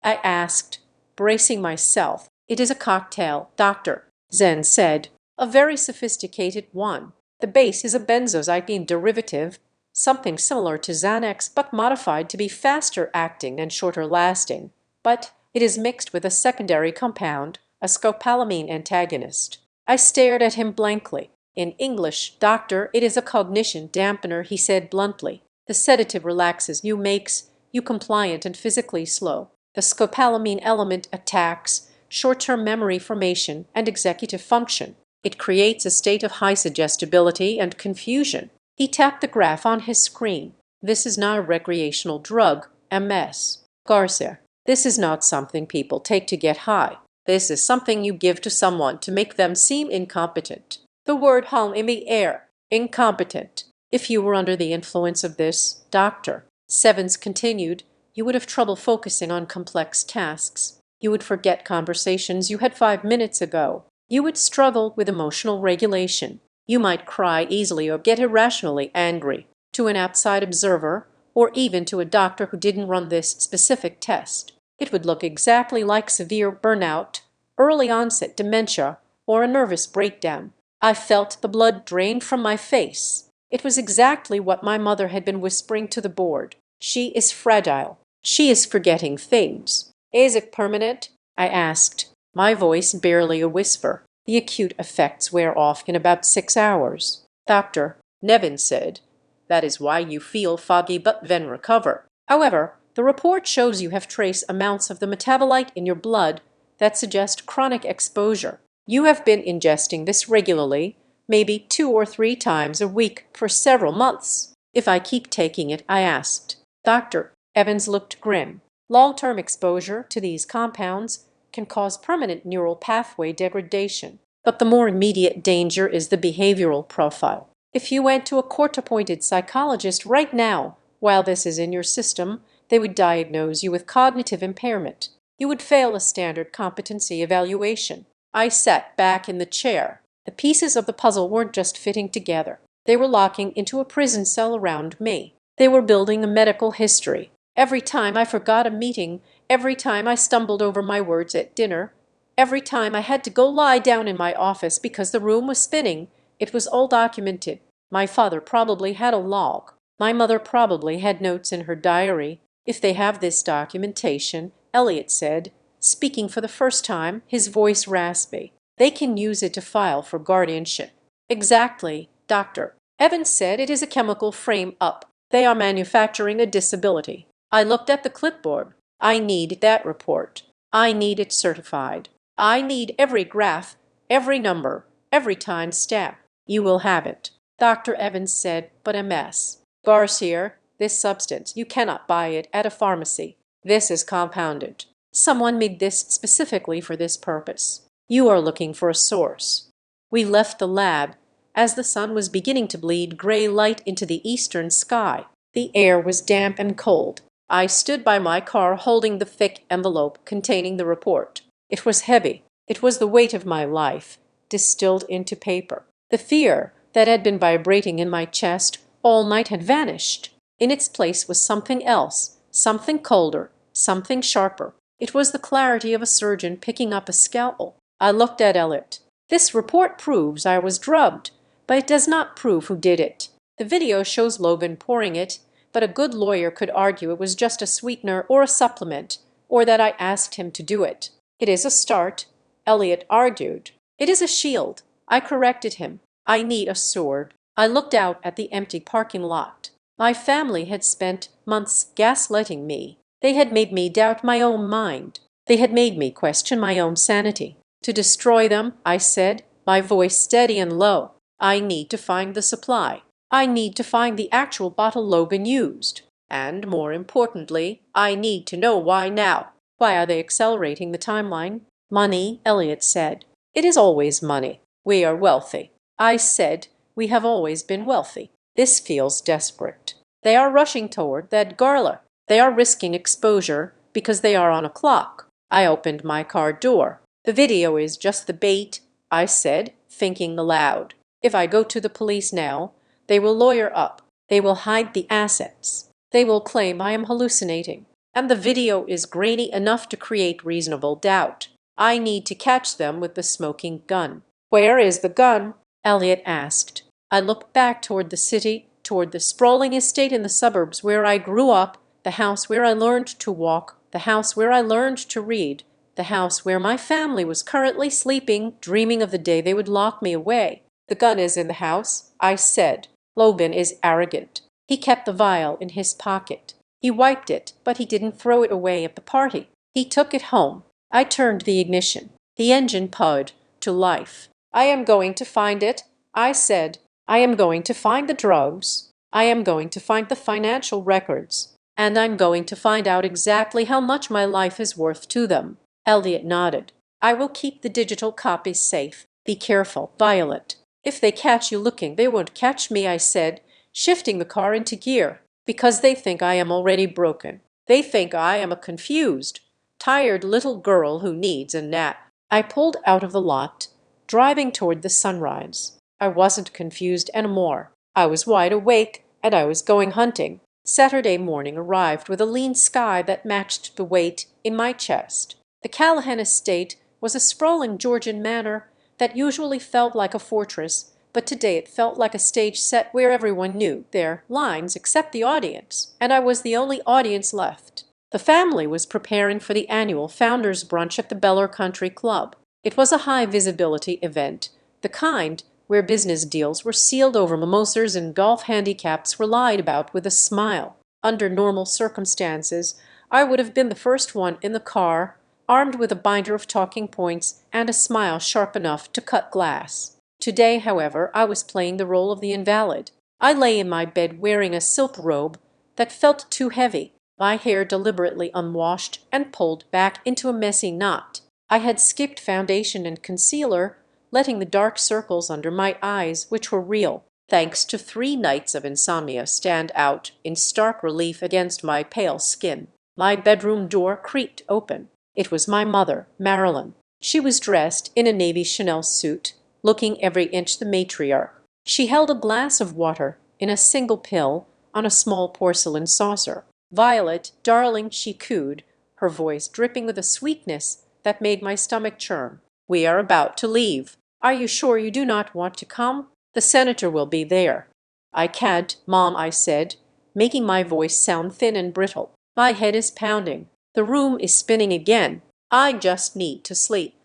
I asked, bracing myself. "It is a cocktail, Dr. Zen said. A very sophisticated one. The base is a benzodiazepine derivative, something similar to Xanax but modified to be faster acting and shorter lasting. But it is mixed with a secondary compound, a scopolamine antagonist." I stared at him blankly. "In English, doctor, it is a cognition dampener," he said bluntly. "The sedative relaxes you, makes you compliant and physically slow. The scopolamine element attacks short-term memory formation and executive function. It creates a state of high suggestibility and confusion." He tapped the graph on his screen. "This is not a recreational drug, MS. Garcia. This is not something people take to get high. This is something you give to someone to make them seem incompetent." The word hung in the air. Incompetent. "If you were under the influence of this, Dr. Evans continued, you would have trouble focusing on complex tasks. You would forget conversations you had 5 minutes ago. You would struggle with emotional regulation. You might cry easily or get irrationally angry. To an outside observer, or even to a doctor who didn't run this specific test, it would look exactly like severe burnout, early onset dementia, or a nervous breakdown." I felt the blood drain from my face. It was exactly what my mother had been whispering to the board. "She is fragile. She is forgetting things." "Is it permanent?" I asked, my voice barely a whisper. "The acute effects wear off in about 6 hours." Dr. Nevin said, "That is why you feel foggy but then recover. However, the report shows you have trace amounts of the metabolite in your blood that suggest chronic exposure. You have been ingesting this regularly, maybe 2 or 3 times a week for several months." "If I keep taking it?" I asked. Dr. Evans looked grim. "Long-term exposure to these compounds can cause permanent neural pathway degradation. But the more immediate danger is the behavioral profile. If you went to a court-appointed psychologist right now, while this is in your system, they would diagnose you with cognitive impairment. You would fail a standard competency evaluation." I sat back in the chair. The pieces of the puzzle weren't just fitting together. They were locking into a prison cell around me. They were building a medical history. Every time I forgot a meeting, every time I stumbled over my words at dinner, every time I had to go lie down in my office because the room was spinning, it was all documented. My father probably had a log. My mother probably had notes in her diary. "If they have this documentation," Elliot said, speaking for the first time, his voice raspy, "they can use it to file for guardianship." "Exactly," Dr. Evans said. "It is a chemical frame-up. They are manufacturing a disability. I looked at the clipboard. I need that report. I need it certified. I need every graph, every number, every time stamp. You will have it. Dr. Evans said, but a mess. Garcia, this substance, you cannot buy it at a pharmacy. This is compounded. Someone made this specifically for this purpose. You are looking for a source. We left the lab as the sun was beginning to bleed gray light into the eastern sky. The air was damp and cold. I stood by my car holding the thick envelope containing the report. It was heavy. It was the weight of my life, distilled into paper. The fear that had been vibrating in my chest all night had vanished. In its place was something else, something colder, something sharper. It was the clarity of a surgeon picking up a scalpel. I looked at Elliot. This report proves I was drugged, but it does not prove who did it. The video shows Logan pouring it, but a good lawyer could argue it was just a sweetener or a supplement, or that I asked him to do it. It is a start, Elliot argued. It is a shield. I corrected him. I need a sword. I looked out at the empty parking lot. My family had spent months gaslighting me. They had made me doubt my own mind. They had made me question my own sanity. To destroy them, I said, my voice steady and low, I need to find the supply. I need to find the actual bottle Logan used. And more importantly, I need to know why now. Why are they accelerating the timeline? Money, Elliot said. It is always money. We are wealthy. I said, we have always been wealthy. This feels desperate. They are rushing toward that Garla. They are risking exposure because they are on a clock. I opened my car door. The video is just the bait, I said, thinking aloud. If I go to the police now, they will lawyer up. They will hide the assets. They will claim I am hallucinating. And the video is grainy enough to create reasonable doubt. I need to catch them with the smoking gun. Where is the gun? Elliot asked. I looked back toward the city, toward the sprawling estate in the suburbs where I grew up, the house where I learned to walk, the house where I learned to read, the house where my family was currently sleeping, dreaming of the day they would lock me away. The gun is in the house, I said. Logan is arrogant. He kept the vial in his pocket. He wiped it, but he didn't throw it away at the party. He took it home. I turned the ignition. The engine purred to life. I am going to find it, I said. I am going to find the drugs. I am going to find the financial records. And I'm going to find out exactly how much my life is worth to them. Elliot nodded. I will keep the digital copies safe. Be careful, Violet. If they catch you looking, they won't catch me, I said, shifting the car into gear, because they think I am already broken. They think I am a confused, tired little girl who needs a nap. I pulled out of the lot, driving toward the sunrise. I wasn't confused anymore. I was wide awake, and I was going hunting. Saturday morning arrived with a lean sky that matched the weight in my chest. The Callahan estate was a sprawling Georgian manor that usually felt like a fortress, but today it felt like a stage set where everyone knew their lines except the audience, and I was the only audience left. The family was preparing for the annual Founders Brunch at the Beller Country Club. It was a high-visibility event, the kind where business deals were sealed over mimosas and golf handicaps were lied about with a smile. Under normal circumstances, I would have been the first one in the car, armed with a binder of talking points and a smile sharp enough to cut glass. Today, however, I was playing the role of the invalid. I lay in my bed wearing a silk robe that felt too heavy, my hair deliberately unwashed and pulled back into a messy knot. I had skipped foundation and concealer, letting the dark circles under my eyes, which were real, thanks to 3 nights of insomnia, stand out in stark relief against my pale skin. My bedroom door creaked open. It was my mother, Marilyn. She was dressed in a navy Chanel suit, looking every inch the matriarch. She held a glass of water in a single pill on a small porcelain saucer. Violet, darling, she cooed, her voice dripping with a sweetness that made my stomach churn. We are about to leave. Are you sure you do not want to come? The senator will be there. I can't, Mom, I said, making my voice sound thin and brittle. My head is pounding. The room is spinning again. I just need to sleep.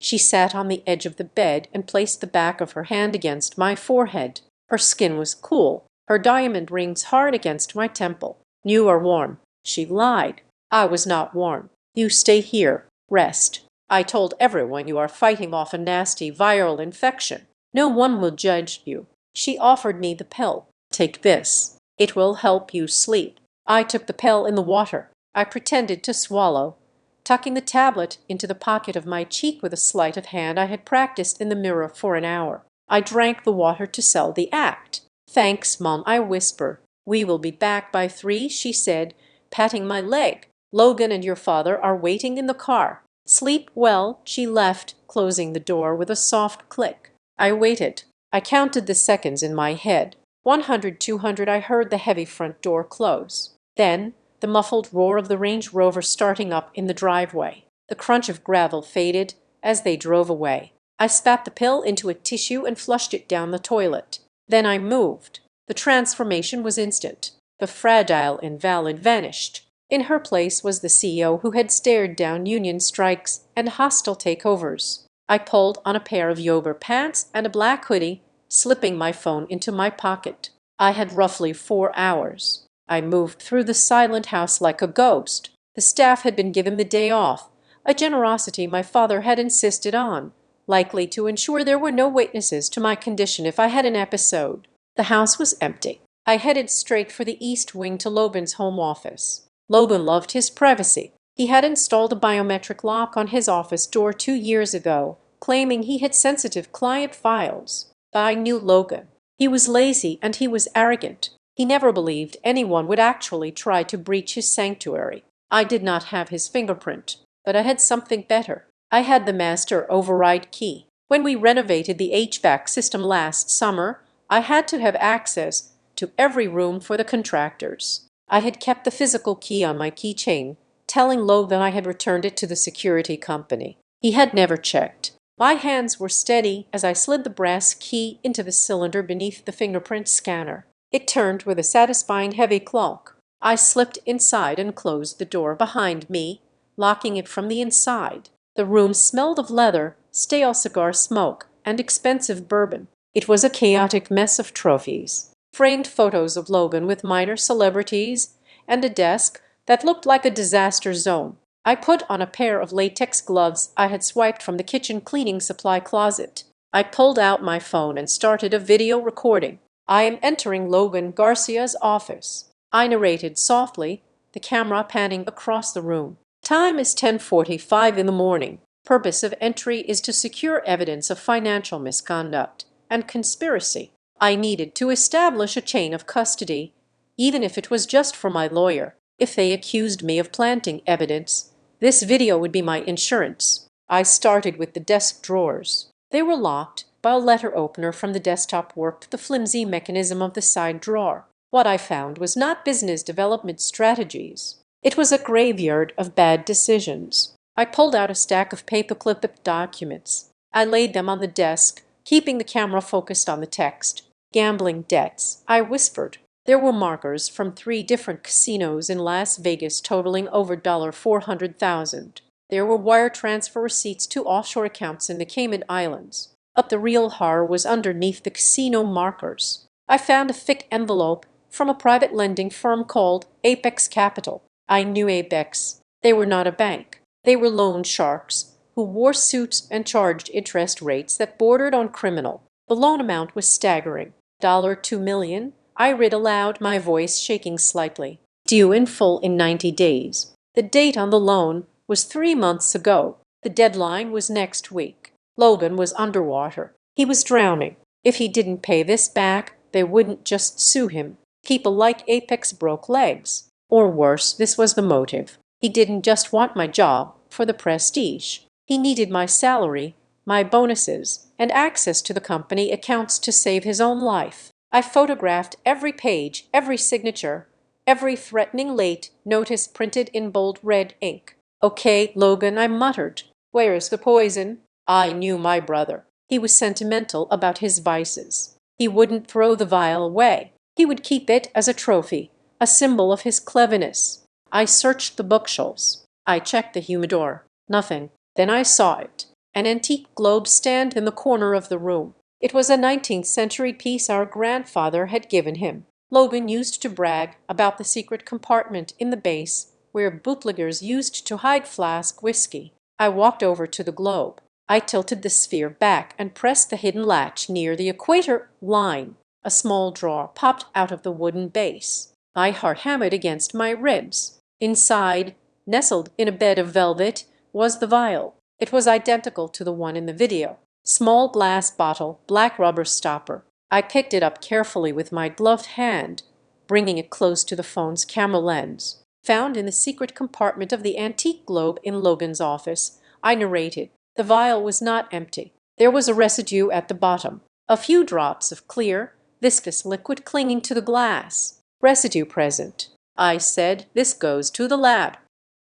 She sat on the edge of the bed and placed the back of her hand against my forehead. Her skin was cool. her diamond rings hard against my temple. "You are warm." She lied. I was not warm. "You stay here. Rest. I told everyone you are fighting off a nasty viral infection. No one will judge you." She offered me the pill. "Take this. It will help you sleep." I took the pill in the water. I pretended to swallow, tucking the tablet into the pocket of my cheek with a sleight of hand I had practiced in the mirror for an hour. I drank the water to sell the act. "Thanks, Mom," I whispered. "We will be back by 3, she said, patting my leg. "Logan and your father are waiting in the car. Sleep well." She left, closing the door with a soft click. I waited. I counted the seconds in my head. 100, 200. I heard the heavy front door close. Then the muffled roar of the Range Rover starting up in the driveway. The crunch of gravel faded as they drove away. I spat the pill into a tissue and flushed it down the toilet. Then I moved. The transformation was instant. The fragile invalid vanished. In her place was the CEO who had stared down union strikes and hostile takeovers. I pulled on a pair of yoga pants and a black hoodie, slipping my phone into my pocket. I had roughly 4 hours. I moved through the silent house like a ghost. The staff had been given the day off, a generosity my father had insisted on, likely to ensure there were no witnesses to my condition if I had an episode. The house was empty. I headed straight for the east wing to Logan's home office. Logan loved his privacy. He had installed a biometric lock on his office door 2 years ago, claiming he had sensitive client files. But I knew Logan. He was lazy and he was arrogant. He never believed anyone would actually try to breach his sanctuary. I did not have his fingerprint, but I had something better. I had the master override key. When we renovated the HVAC system last summer, I had to have access to every room for the contractors. I had kept the physical key on my keychain, telling Logan I had returned it to the security company. He had never checked. My hands were steady as I slid the brass key into the cylinder beneath the fingerprint scanner. It turned with a satisfying heavy clunk. I slipped inside and closed the door behind me, locking it from the inside. The room smelled of leather, stale cigar smoke, and expensive bourbon. It was a chaotic mess of trophies. Framed photos of Logan with minor celebrities, and a desk that looked like a disaster zone. I put on a pair of latex gloves I had swiped from the kitchen cleaning supply closet. I pulled out my phone and started a video recording. "I am entering Logan Garcia's office," I narrated softly, the camera panning across the room. "Time is 10:45 in the morning. Purpose of entry is to secure evidence of financial misconduct and conspiracy. I needed to establish a chain of custody, even if it was just for my lawyer. If they accused me of planting evidence, this video would be my insurance." I started with the desk drawers. They were locked, but a letter opener from the desktop worked the flimsy mechanism of the side drawer. What I found was not business development strategies. It was a graveyard of bad decisions. I pulled out a stack of paperclip documents. I laid them on the desk, keeping the camera focused on the text. "Gambling debts," I whispered. There were markers from 3 different casinos in Las Vegas totaling over $400,000. There were wire transfer receipts to offshore accounts in the Cayman Islands. But the real horror was underneath the casino markers. I found a thick envelope from a private lending firm called Apex Capital. I knew Apex. They were not a bank. They were loan sharks who wore suits and charged interest rates that bordered on criminal. The loan amount was staggering. $2 million. I read aloud, my voice shaking slightly. "Due in full in 90 days. The date on the loan was 3 months ago. The deadline was next week. Logan was underwater. He was drowning. If he didn't pay this back, they wouldn't just sue him. People like Apex broke legs. Or worse, this was the motive. He didn't just want my job for the prestige. He needed my salary, my bonuses, and access to the company accounts to save his own life." I photographed every page, every signature, every threatening late notice printed in bold red ink. "Okay, Logan," I muttered. "Where is the poison?" I knew my brother. He was sentimental about his vices. He wouldn't throw the vial away. He would keep it as a trophy, a symbol of his cleverness. I searched the bookshelves. I checked the humidor. Nothing. Then I saw it. An antique globe stand in the corner of the room. It was a 19th century piece our grandfather had given him. Logan used to brag about the secret compartment in the base where bootleggers used to hide flask whiskey. I walked over to the globe. I tilted the sphere back and pressed the hidden latch near the equator line. A small drawer popped out of the wooden base. I hammered against my ribs. Inside, nestled in a bed of velvet, was the vial. It was identical to the one in the video. Small glass bottle, black rubber stopper. I picked it up carefully with my gloved hand, bringing it close to the phone's camera lens. Found in the secret compartment of the antique globe in Logan's office, I narrated. The vial was not empty. There was a residue at the bottom. A few drops of clear, viscous liquid clinging to the glass. Residue present. I said, this goes to the lab.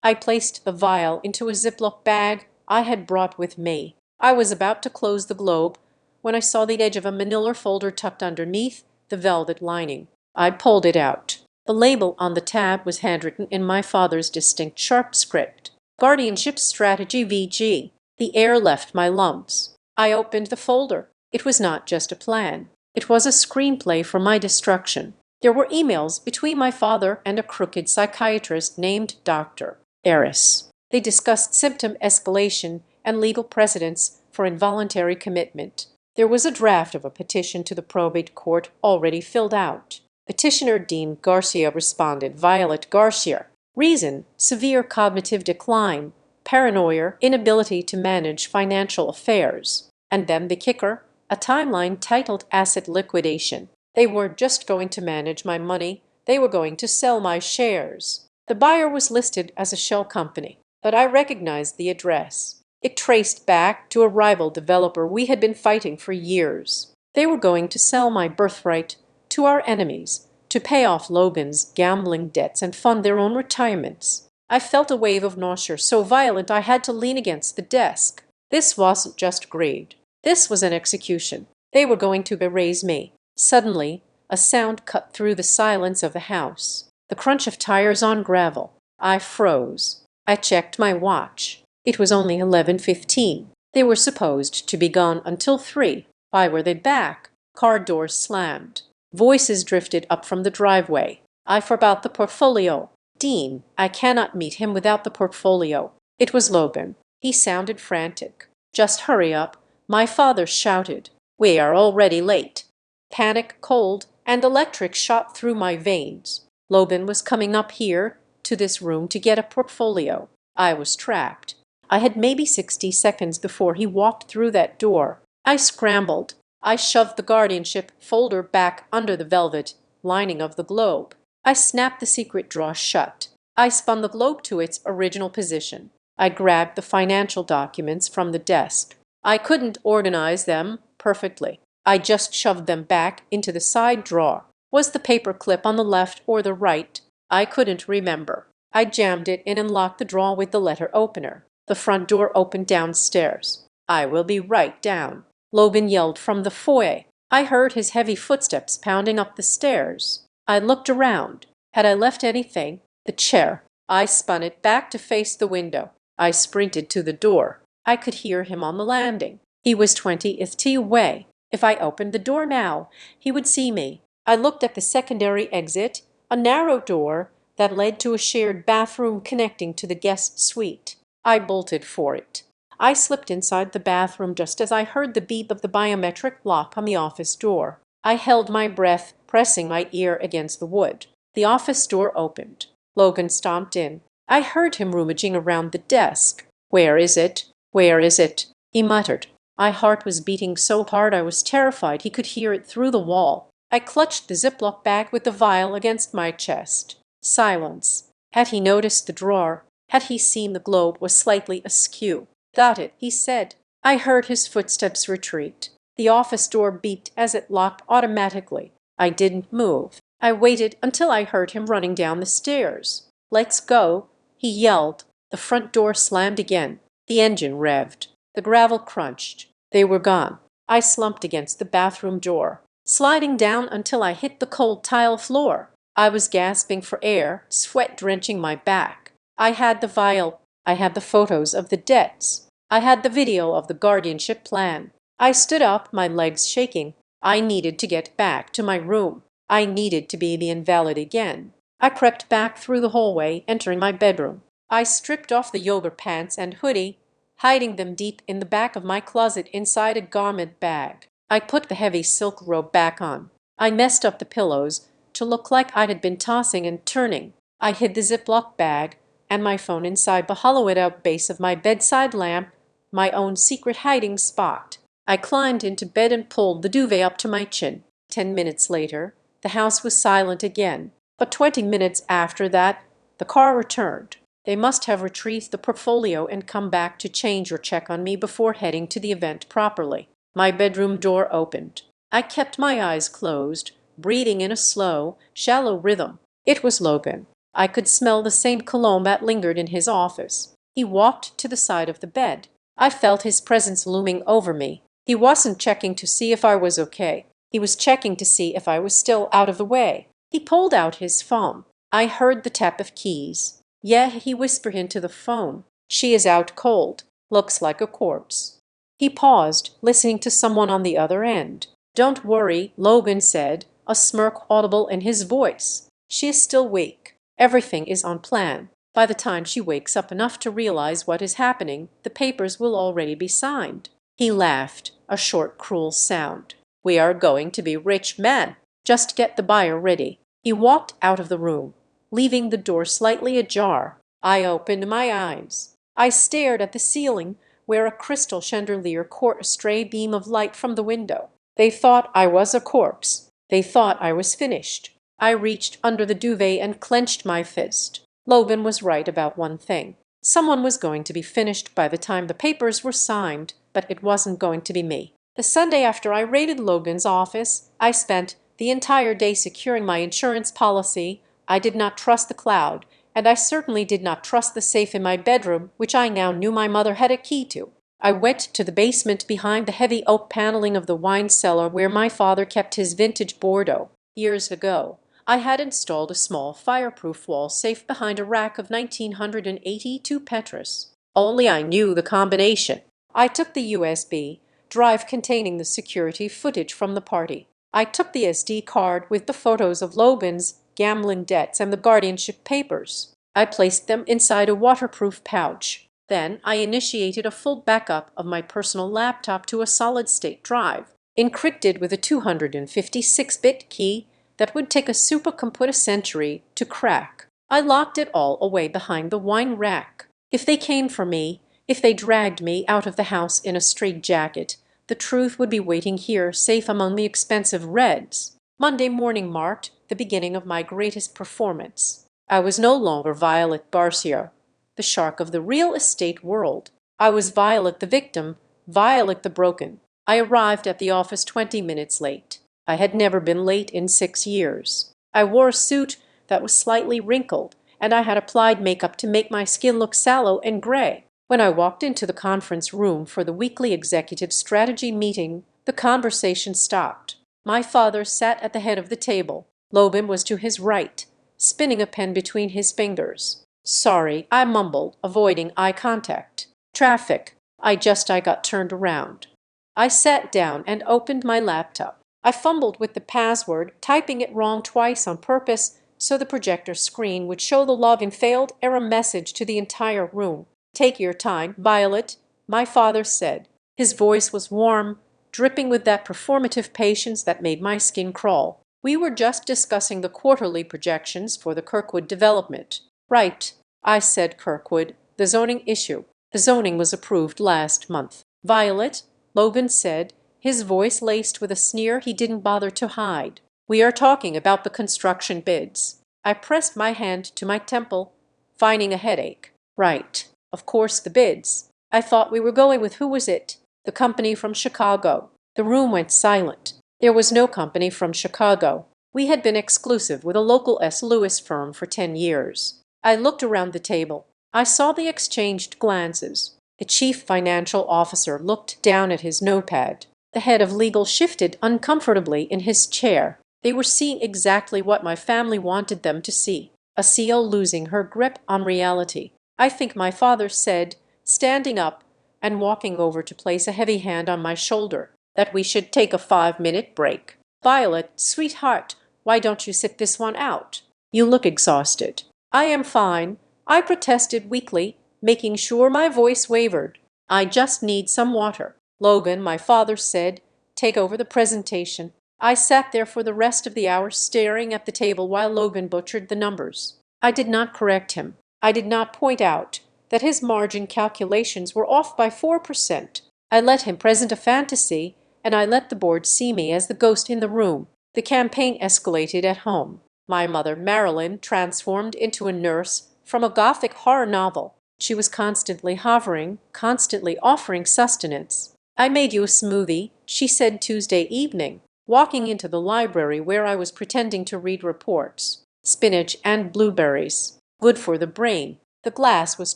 I placed the vial into a Ziploc bag I had brought with me. I was about to close the globe when I saw the edge of a manila folder tucked underneath the velvet lining. I pulled it out. The label on the tab was handwritten in my father's distinct sharp script. Guardianship Strategy VG. The air left my lungs. I opened the folder. It was not just a plan. It was a screenplay for my destruction. There were emails between my father and a crooked psychiatrist named Dr. Eris. They discussed symptom escalation and legal precedents for involuntary commitment. There was a draft of a petition to the probate court already filled out. Petitioner Dean Garcia responded, Violet Garcia. Reason: severe cognitive decline, paranoia, inability to manage financial affairs. And then the kicker, a timeline titled Asset Liquidation. They weren't just going to manage my money, they were going to sell my shares. The buyer was listed as a shell company, but I recognized the address. It traced back to a rival developer we had been fighting for years. They were going to sell my birthright to our enemies, to pay off Logan's gambling debts and fund their own retirements. I felt a wave of nausea so violent I had to lean against the desk. This wasn't just greed. This was an execution. They were going to erase me. Suddenly, a sound cut through the silence of the house. The crunch of tires on gravel. I froze. I checked my watch. It was only 11:15. They were supposed to be gone until 3. Why were they back? Car doors slammed. Voices drifted up from the driveway. I forgot the portfolio. Dean, I cannot meet him without the portfolio. It was Logan. He sounded frantic. Just hurry up, my father shouted. We are already late. Panic, cold, and electric shot through my veins. Logan was coming up here, to this room, to get a portfolio. I was trapped. I had maybe 60 seconds before he walked through that door. I scrambled. I shoved the guardianship folder back under the velvet lining of the globe. I snapped the secret drawer shut. I spun the globe to its original position. I grabbed the financial documents from the desk. I couldn't organize them perfectly. I just shoved them back into the side drawer. Was the paper clip on the left or the right? I couldn't remember. I jammed it in and locked the drawer with the letter opener. The front door opened downstairs. I will be right down. Logan yelled from the foyer. I heard his heavy footsteps pounding up the stairs. I looked around. Had I left anything? The chair. I spun it back to face the window. I sprinted to the door. I could hear him on the landing. He was 20th T away. If I opened the door now, he would see me. I looked at the secondary exit, a narrow door that led to a shared bathroom connecting to the guest suite. I bolted for it. I slipped inside the bathroom just as I heard the beep of the biometric lock on the office door. I held my breath, pressing my ear against the wood. The office door opened. Logan stomped in. I heard him rummaging around the desk. Where is it? Where is it? He muttered. My heart was beating so hard I was terrified he could hear it through the wall. I clutched the Ziploc bag with the vial against my chest. Silence. Had he noticed the drawer? Had he seen the globe was slightly askew? Got it, he said. I heard his footsteps retreat. The office door beeped as it locked automatically. I didn't move. I waited until I heard him running down the stairs. Let's go, he yelled. The front door slammed again. The engine revved. The gravel crunched. They were gone. I slumped against the bathroom door, sliding down until I hit the cold tile floor. I was gasping for air, sweat drenching my back. I had the vial. I had the photos of the debts. I had the video of the guardianship plan. I stood up, my legs shaking. I needed to get back to my room. I needed to be the invalid again. I crept back through the hallway, entering my bedroom. I stripped off the yoga pants and hoodie, hiding them deep in the back of my closet inside a garment bag. I put the heavy silk robe back on. I messed up the pillows to look like I had been tossing and turning. I hid the Ziploc bag and my phone inside the hollowed-out base of my bedside lamp, my own secret hiding spot. I climbed into bed and pulled the duvet up to my chin. 10 minutes later, the house was silent again. But 20 minutes after that, the car returned. They must have retrieved the portfolio and come back to change or check on me before heading to the event properly. My bedroom door opened. I kept my eyes closed, breathing in a slow, shallow rhythm. It was Logan. I could smell the same cologne that lingered in his office. He walked to the side of the bed. I felt his presence looming over me. He wasn't checking to see if I was okay. He was checking to see if I was still out of the way. He pulled out his phone. I heard the tap of keys. Yeah, he whispered into the phone. She is out cold. Looks like a corpse. He paused, listening to someone on the other end. Don't worry, Logan said, a smirk audible in his voice. She is still weak. Everything is on plan. By the time she wakes up enough to realize what is happening, the papers will already be signed. He laughed, a short, cruel sound. We are going to be rich men. Just get the buyer ready. He walked out of the room, leaving the door slightly ajar. I opened my eyes. I stared at the ceiling, where a crystal chandelier caught a stray beam of light from the window. They thought I was a corpse. They thought I was finished. I reached under the duvet and clenched my fist. Logan was right about one thing. Someone was going to be finished by the time the papers were signed, but it wasn't going to be me. The Sunday after I raided Logan's office, I spent the entire day securing my insurance policy. I did not trust the cloud, and I certainly did not trust the safe in my bedroom, which I now knew my mother had a key to. I went to the basement behind the heavy oak paneling of the wine cellar where my father kept his vintage Bordeaux. Years ago, I had installed a small fireproof wall safe behind a rack of 1982 Petrus. Only I knew the combination. I took the USB drive containing the security footage from the party. I took the SD card with the photos of Logan's gambling debts and the guardianship papers. I placed them inside a waterproof pouch. Then I initiated a full backup of my personal laptop to a solid-state drive, encrypted with a 256-bit key that would take a supercomputer century to crack. I locked it all away behind the wine rack. If they came for me, if they dragged me out of the house in a straitjacket, the truth would be waiting here, safe among the expensive reds. Monday morning marked the beginning of my greatest performance. I was no longer Violet Barcia, the shark of the real estate world. I was Violet the victim, Violet the broken. I arrived at the office 20 minutes late. I had never been late in 6 years. I wore a suit that was slightly wrinkled, and I had applied makeup to make my skin look sallow and gray. When I walked into the conference room for the weekly executive strategy meeting, the conversation stopped. My father sat at the head of the table. Logan was to his right, spinning a pen between his fingers. Sorry, I mumbled, avoiding eye contact. Traffic. I got turned around. I sat down and opened my laptop. I fumbled with the password, typing it wrong twice on purpose so the projector screen would show the login failed error message to the entire room. Take your time, Violet, my father said. His voice was warm, dripping with that performative patience that made my skin crawl. We were just discussing the quarterly projections for the Kirkwood development. Right, I said Kirkwood, the zoning issue. The zoning was approved last month. Violet, Logan said, his voice laced with a sneer he didn't bother to hide. We are talking about the construction bids. I pressed my hand to my temple, finding a headache. Right. Of course, the bids. I thought we were going with who was it? The company from Chicago. The room went silent. There was no company from Chicago. We had been exclusive with a local S. Lewis firm for 10 years. I looked around the table. I saw the exchanged glances. The chief financial officer looked down at his notepad. The head of legal shifted uncomfortably in his chair. They were seeing exactly what my family wanted them to see. A CEO losing her grip on reality. I think my father said, standing up and walking over to place a heavy hand on my shoulder, that we should take a 5-minute break. Violet, sweetheart, Why don't you sit this one out? You look exhausted." "I am fine," I protested weakly, making sure my voice wavered. "I just need some water." "Logan," my father said, "take over the presentation." I sat there for the rest of the hour staring at the table while Logan butchered the numbers. I did not correct him. I did not point out that his margin calculations were off by 4%. I let him present a fantasy, and I let the board see me as the ghost in the room. The campaign escalated at home. My mother, Marilyn, transformed into a nurse from a Gothic horror novel. She was constantly hovering, constantly offering sustenance. "I made you a smoothie," she said Tuesday evening, walking into the library where I was pretending to read reports. "Spinach and blueberries. Good for the brain." The glass was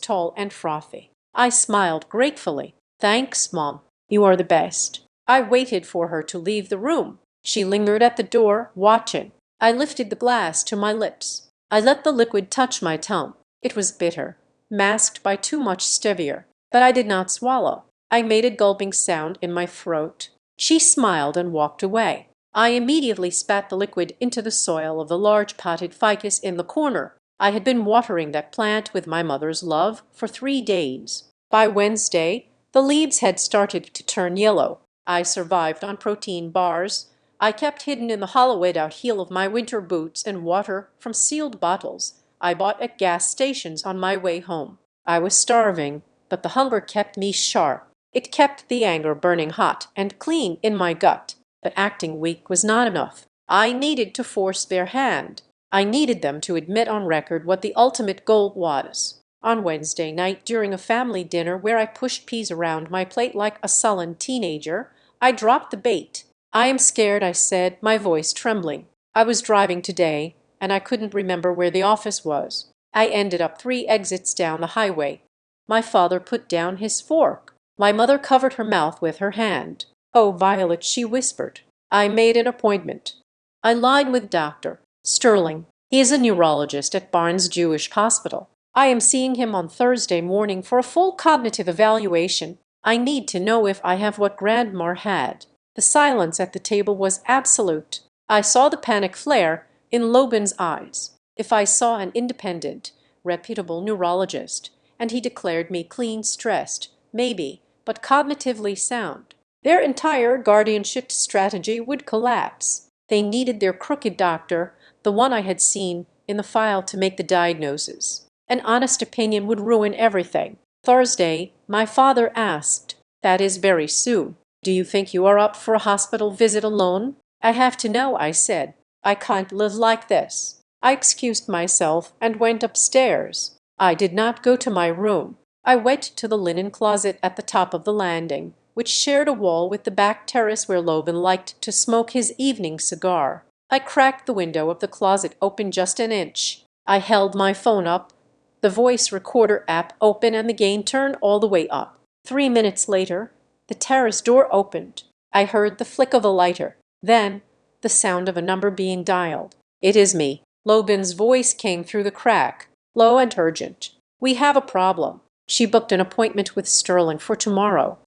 tall and frothy. I smiled gratefully. "Thanks, Mom. You are the best." I waited for her to leave the room. She lingered at the door, watching. I lifted the glass to my lips. I let the liquid touch my tongue. It was bitter, masked by too much stevia, but I did not swallow. I made a gulping sound in my throat. She smiled and walked away. I immediately spat the liquid into the soil of the large potted ficus in the corner. I had been watering that plant with my mother's love for 3 days. By Wednesday, the leaves had started to turn yellow. I survived on protein bars. I kept hidden in the hollowed-out heel of my winter boots and water from sealed bottles I bought at gas stations on my way home. I was starving, but the hunger kept me sharp. It kept the anger burning hot and clean in my gut. But acting weak was not enough. I needed to force their hand. I needed them to admit on record what the ultimate goal was. On Wednesday night, during a family dinner where I pushed peas around my plate like a sullen teenager, I dropped the bait. "I am scared," I said, my voice trembling. I was driving today, and I couldn't remember where the office was. I ended up 3 exits down the highway. My father put down his fork. My mother covered her mouth with her hand. "Oh, Violet," she whispered. "I made an appointment. I lied with Dr. Sterling. He is a neurologist at Barnes Jewish Hospital. I am seeing him on Thursday morning for a full cognitive evaluation. I need to know if I have what Grandma had." The silence at the table was absolute. I saw the panic flare in Logan's eyes. If I saw an independent, reputable neurologist, and he declared me clean stressed, maybe, but cognitively sound, their entire guardianship strategy would collapse. They needed their crooked doctor, the one I had seen in the file, to make the diagnosis. An honest opinion would ruin everything. Thursday, my father asked, "That is very soon. Do you think you are up for a hospital visit alone?" "I have to know," I said. "I can't live like this." I excused myself and went upstairs. I did not go to my room. I went to the linen closet at the top of the landing, which shared a wall with the back terrace where Logan liked to smoke his evening cigar. I cracked the window of the closet open just an inch. I held my phone up, the voice recorder app open, and the gain turned all the way up. 3 minutes later, the terrace door opened. I heard the flick of a lighter. Then, the sound of a number being dialed. "It is me." Logan's voice came through the crack, low and urgent. "We have a problem." She booked an appointment with Sterling for tomorrow.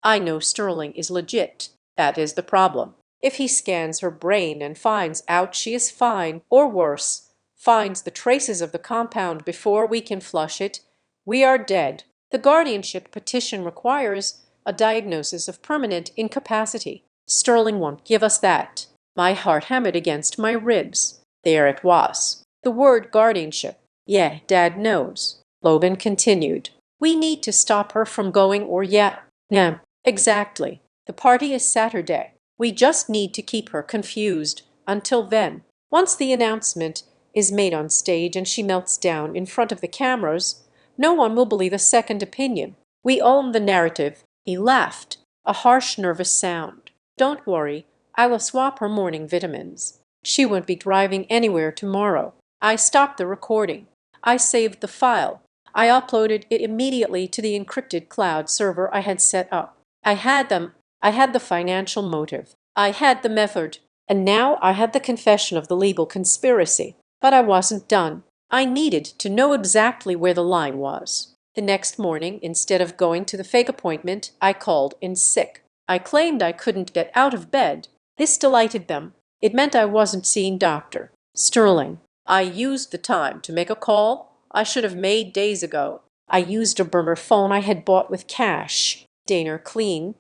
I know Sterling is legit. That is the problem. If he scans her brain and finds out she is fine, or worse, finds the traces of the compound before we can flush it, we are dead. The guardianship petition requires a diagnosis of permanent incapacity. Sterling won't give us that. My heart hammered against my ribs. There it was. The word guardianship. Yeah, Dad knows. Logan continued. "We need to stop her from going, or yeah, exactly. The party is Saturday. We just need to keep her confused. Until then, once the announcement is made on stage and she melts down in front of the cameras, no one will believe a second opinion. We own the narrative." He laughed, a harsh, nervous sound. "Don't worry. I will swap her morning vitamins. She won't be driving anywhere tomorrow." I stopped the recording. I saved the file. I uploaded it immediately to the encrypted cloud server I had set up. I had the financial motive. I had the method. And now I had the confession of the legal conspiracy. But I wasn't done. I needed to know exactly where the line was. The next morning, instead of going to the fake appointment, I called in sick. I claimed I couldn't get out of bed. This delighted them. It meant I wasn't seeing Dr. Sterling. I used the time to make a call I should have made days ago. I used a burner phone I had bought with cash. Daner Clean,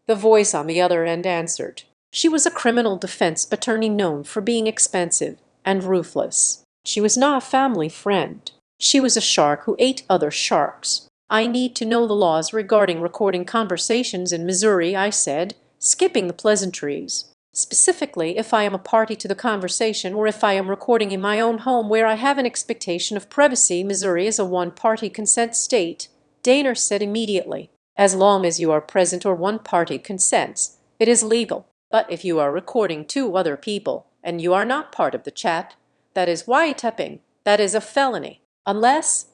the voice on the other end, answered. She was a criminal defense attorney known for being expensive and ruthless. She was not a family friend. She was a shark who ate other sharks. I need to know the laws regarding recording conversations in Missouri, I said, skipping the pleasantries. Specifically, if I am a party to the conversation or if I am recording in my own home where I have an expectation of privacy. Missouri is a one-party consent state, Daner said immediately. As long as you are present or one party consents, it is legal. But if you are recording two other people and you are not part of the chat, that is wiretapping. That is a felony. Unless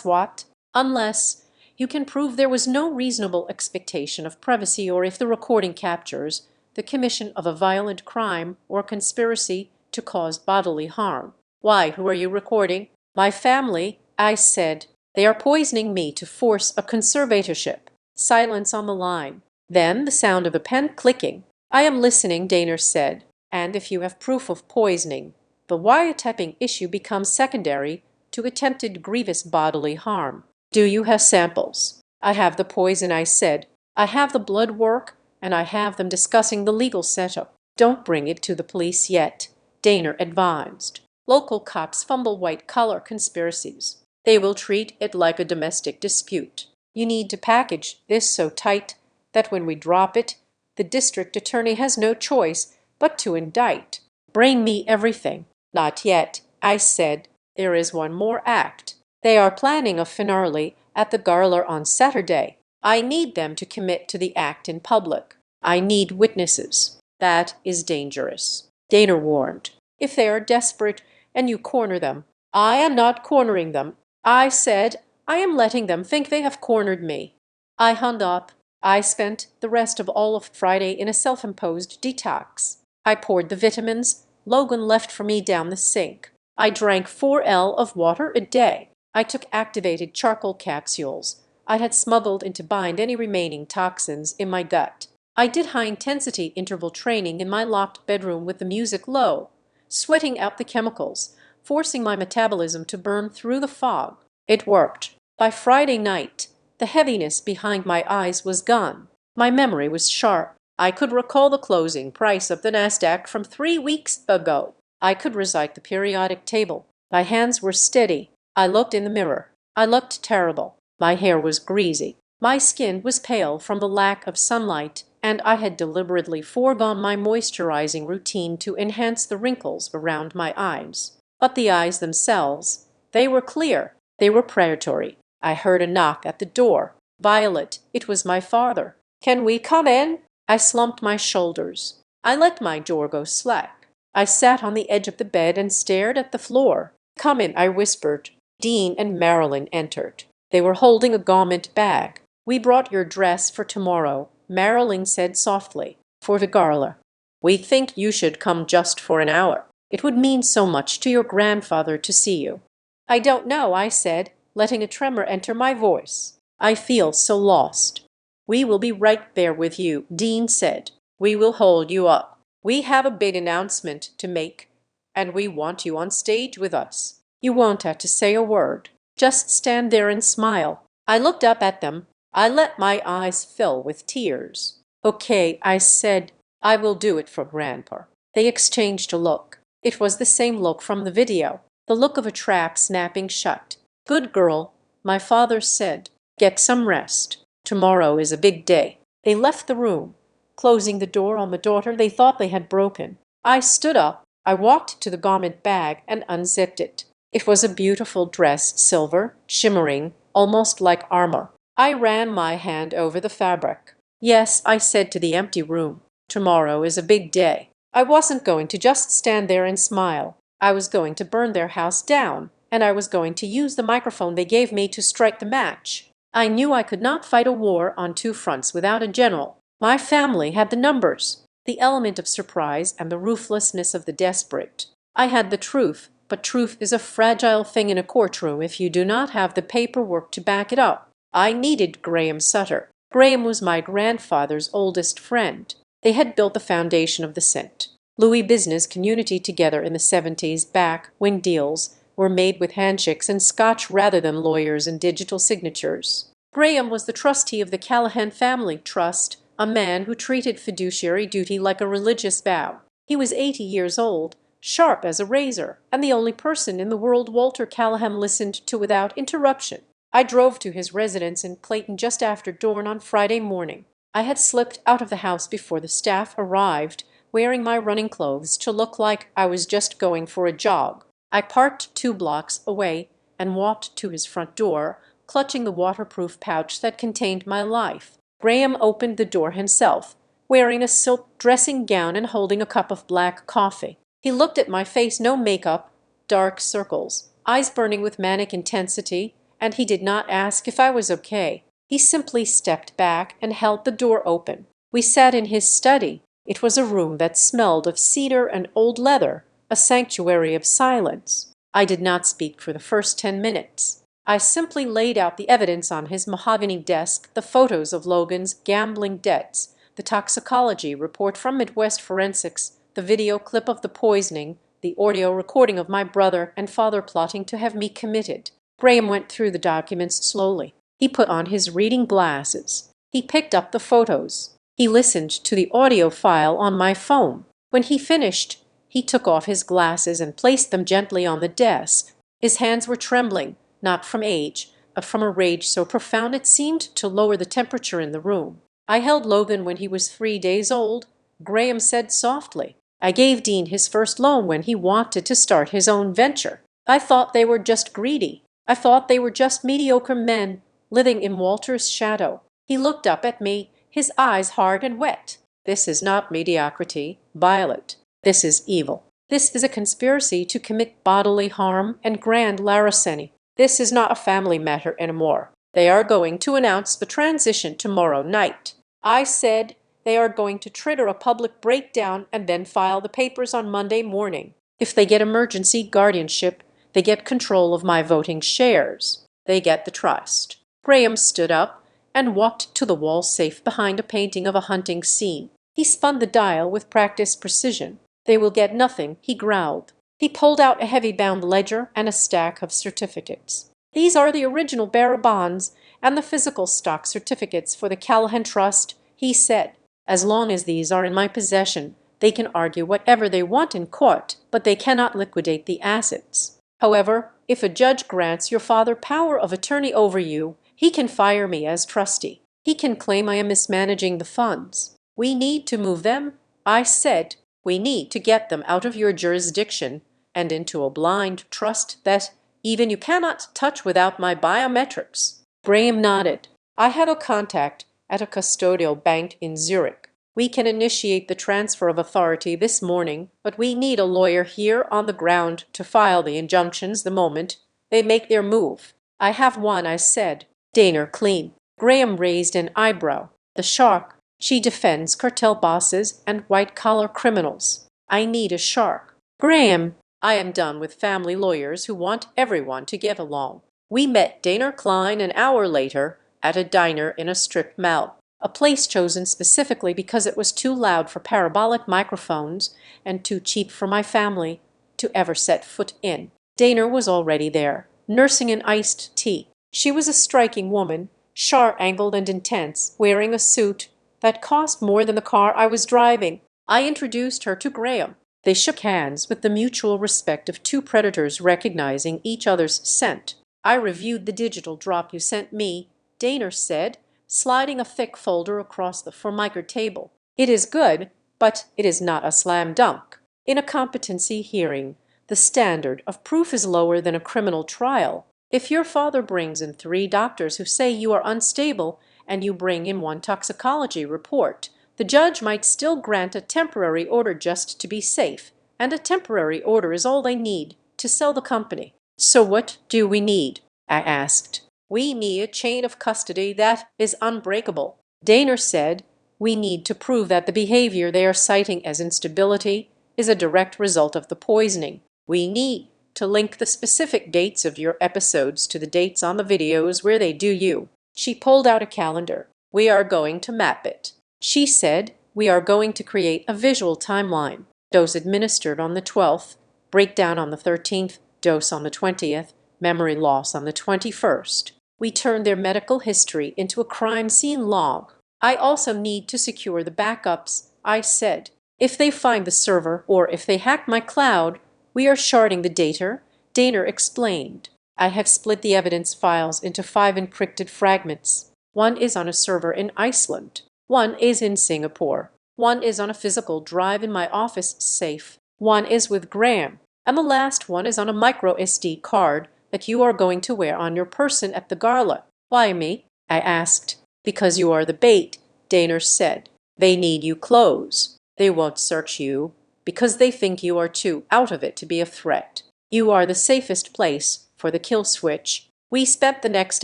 what? Unless you can prove there was no reasonable expectation of privacy, or if the recording captures the commission of a violent crime or conspiracy to cause bodily harm. Why, who are you recording? My family, I said. They are poisoning me to force a conservatorship. Silence on the line. Then the sound of a pen clicking. I am listening, Daner said. And if you have proof of poisoning, the wiretapping issue becomes secondary to attempted grievous bodily harm. Do you have samples? I have the poison, I said. I have the blood work, and I have them discussing the legal setup. Don't bring it to the police yet, Daner advised. Local cops fumble white-collar conspiracies. They will treat it like a domestic dispute. You need to package this so tight that when we drop it, the district attorney has no choice but to indict. Bring me everything. Not yet, I said. There is one more act. They are planning a finale at the Gala on Saturday. I need them to commit to the act in public. I need witnesses. That is dangerous, Daner warned. If they are desperate and you corner them. I am not cornering them. I said, I am letting them think they have cornered me. I hung up. I spent the rest of all of Friday in a self-imposed detox. I poured the vitamins Logan left for me down the sink. I drank 4L of water a day. I took activated charcoal capsules I had smuggled in to bind any remaining toxins in my gut. I did high-intensity interval training in my locked bedroom with the music low, sweating out the chemicals, forcing my metabolism to burn through the fog. It worked. By Friday night, the heaviness behind my eyes was gone. My memory was sharp. I could recall the closing price of the Nasdaq from 3 weeks ago. I could recite the periodic table. My hands were steady. I looked in the mirror. I looked terrible. My hair was greasy. My skin was pale from the lack of sunlight, and I had deliberately foregone my moisturizing routine to enhance the wrinkles around my eyes. But the eyes themselves, they were clear. They were predatory. I heard a knock at the door. Violet, it was my father. Can we come in? I slumped my shoulders. I let my jaw go slack. I sat on the edge of the bed and stared at the floor. Come in, I whispered. Dean and Marilyn entered. They were holding a garment bag. We brought your dress for tomorrow, Marilyn said softly. For the gala. We think you should come just for an hour. It would mean so much to your grandfather to see you. I don't know, I said, letting a tremor enter my voice. I feel so lost. We will be right there with you, Dean said. We will hold you up. We have a big announcement to make, and we want you on stage with us. You won't have to say a word. Just stand there and smile. I looked up at them. I let my eyes fill with tears. Okay, I said, I will do it for Grandpa. They exchanged a look. It was the same look from the video, the look of a trap snapping shut. Good girl, my father said. Get some rest. Tomorrow is a big day. They left the room, closing the door on the daughter they thought they had broken. I stood up. I walked to the garment bag and unzipped it. It was a beautiful dress, silver, shimmering, almost like armor. I ran my hand over the fabric. Yes, I said to the empty room. Tomorrow is a big day. I wasn't going to just stand there and smile. I was going to burn their house down, and I was going to use the microphone they gave me to strike the match. I knew I could not fight a war on two fronts without a general. My family had the numbers, the element of surprise and the ruthlessness of the desperate. I had the truth, but truth is a fragile thing in a courtroom if you do not have the paperwork to back it up. I needed Graham Sutter. Graham was my grandfather's oldest friend. They had built the foundation of the cent. Louis business community together in the 70s back when deals were made with handshakes and scotch rather than lawyers and digital signatures. Graham was the trustee of the Callahan Family Trust, a man who treated fiduciary duty like a religious vow. He was 80 years old, sharp as a razor, and the only person in the world Walter Callahan listened to without interruption. I drove to his residence in Clayton just after dawn on Friday morning. I had slipped out of the house before the staff arrived, wearing my running clothes to look like I was just going for a jog. I parked 2 blocks away and walked to his front door, clutching the waterproof pouch that contained my life. Graham opened the door himself, wearing a silk dressing gown and holding a cup of black coffee. He looked at my face, no makeup, dark circles, eyes burning with manic intensity, and he did not ask if I was okay. He simply stepped back and held the door open. We sat in his study. It was a room that smelled of cedar and old leather, a sanctuary of silence. I did not speak for the first 10 minutes. I simply laid out the evidence on his mahogany desk, the photos of Logan's gambling debts, the toxicology report from Midwest Forensics, the video clip of the poisoning, the audio recording of my brother and father plotting to have me committed. Graham went through the documents slowly. He put on his reading glasses. He picked up the photos. He listened to the audio file on my phone. When he finished, he took off his glasses and placed them gently on the desk. His hands were trembling, not from age, but from a rage so profound it seemed to lower the temperature in the room. "I held Logan when he was 3 days old," Graham said softly. "I gave Dean his first loan when he wanted to start his own venture. I thought they were just greedy. I thought they were just mediocre men living in Walter's shadow." He looked up at me, his eyes hard and wet. "This is not mediocrity, Violet. This is evil. This is a conspiracy to commit bodily harm and grand larceny. This is not a family matter anymore. They are going to announce the transition tomorrow night." I said, "They are going to trigger a public breakdown and then file the papers on Monday morning. If they get emergency guardianship, they get control of my voting shares. They get the trust." Graham stood up and walked to the wall safe behind a painting of a hunting scene. He spun the dial with practiced precision. "They will get nothing," he growled. He pulled out a heavy-bound ledger and a stack of certificates. "These are the original bearer bonds and the physical stock certificates for the Callahan Trust," he said. "As long as these are in my possession, they can argue whatever they want in court, but they cannot liquidate the assets. However, if a judge grants your father power of attorney over you, he can fire me as trustee. He can claim I am mismanaging the funds. We need to move them," I said. "We need to get them out of your jurisdiction and into a blind trust that even you cannot touch without my biometrics." Graham nodded. "I have a contact at a custodial bank in Zurich. We can initiate the transfer of authority this morning, but we need a lawyer here on the ground to file the injunctions the moment they make their move." "I have one," I said. "Daner Clean." Graham raised an eyebrow. "The shark. She defends cartel bosses and white-collar criminals. I need a shark." "Graham, I am done with family lawyers who want everyone to get along." We met Daner Klein an hour later at a diner in a strip mall, a place chosen specifically because it was too loud for parabolic microphones and too cheap for my family to ever set foot in. Daner was already there, nursing an iced tea. She was a striking woman, sharp-angled and intense, wearing a suit that cost more than the car I was driving. I introduced her to Graham. They shook hands with the mutual respect of two predators recognizing each other's scent. "I reviewed the digital drop you sent me," Daner said, sliding a thick folder across the Formica table. "It is good, but it is not a slam dunk. In a competency hearing, the standard of proof is lower than a criminal trial. If your father brings in 3 doctors who say you are unstable and you bring in 1 toxicology report, the judge might still grant a temporary order just to be safe, and a temporary order is all they need to sell the company." "So what do we need?" I asked. "We need a chain of custody that is unbreakable." Daner said, "We need to prove that the behavior they are citing as instability is a direct result of the poisoning. We need to link the specific dates of your episodes to the dates on the videos where they do you." She pulled out a calendar. "We are going to map it." She said, "We are going to create a visual timeline. Dose administered on the 12th, breakdown on the 13th, dose on the 20th, memory loss on the 21st. We turned their medical history into a crime scene log. I also need to secure the backups, I said. If they find the server or if they hack my cloud, we are sharding the data, Daner explained. I have split the evidence files into 5 encrypted fragments. One is on a server in Iceland. One is in Singapore. One is on a physical drive in my office safe. One is with Graham. And the last one is on a micro SD card that you are going to wear on your person at the gala. Why me? I asked. Because you are the bait, Daner said. They need you close. They won't search you because they think you are too out of it to be a threat. You are the safest place for the kill switch. We spent the next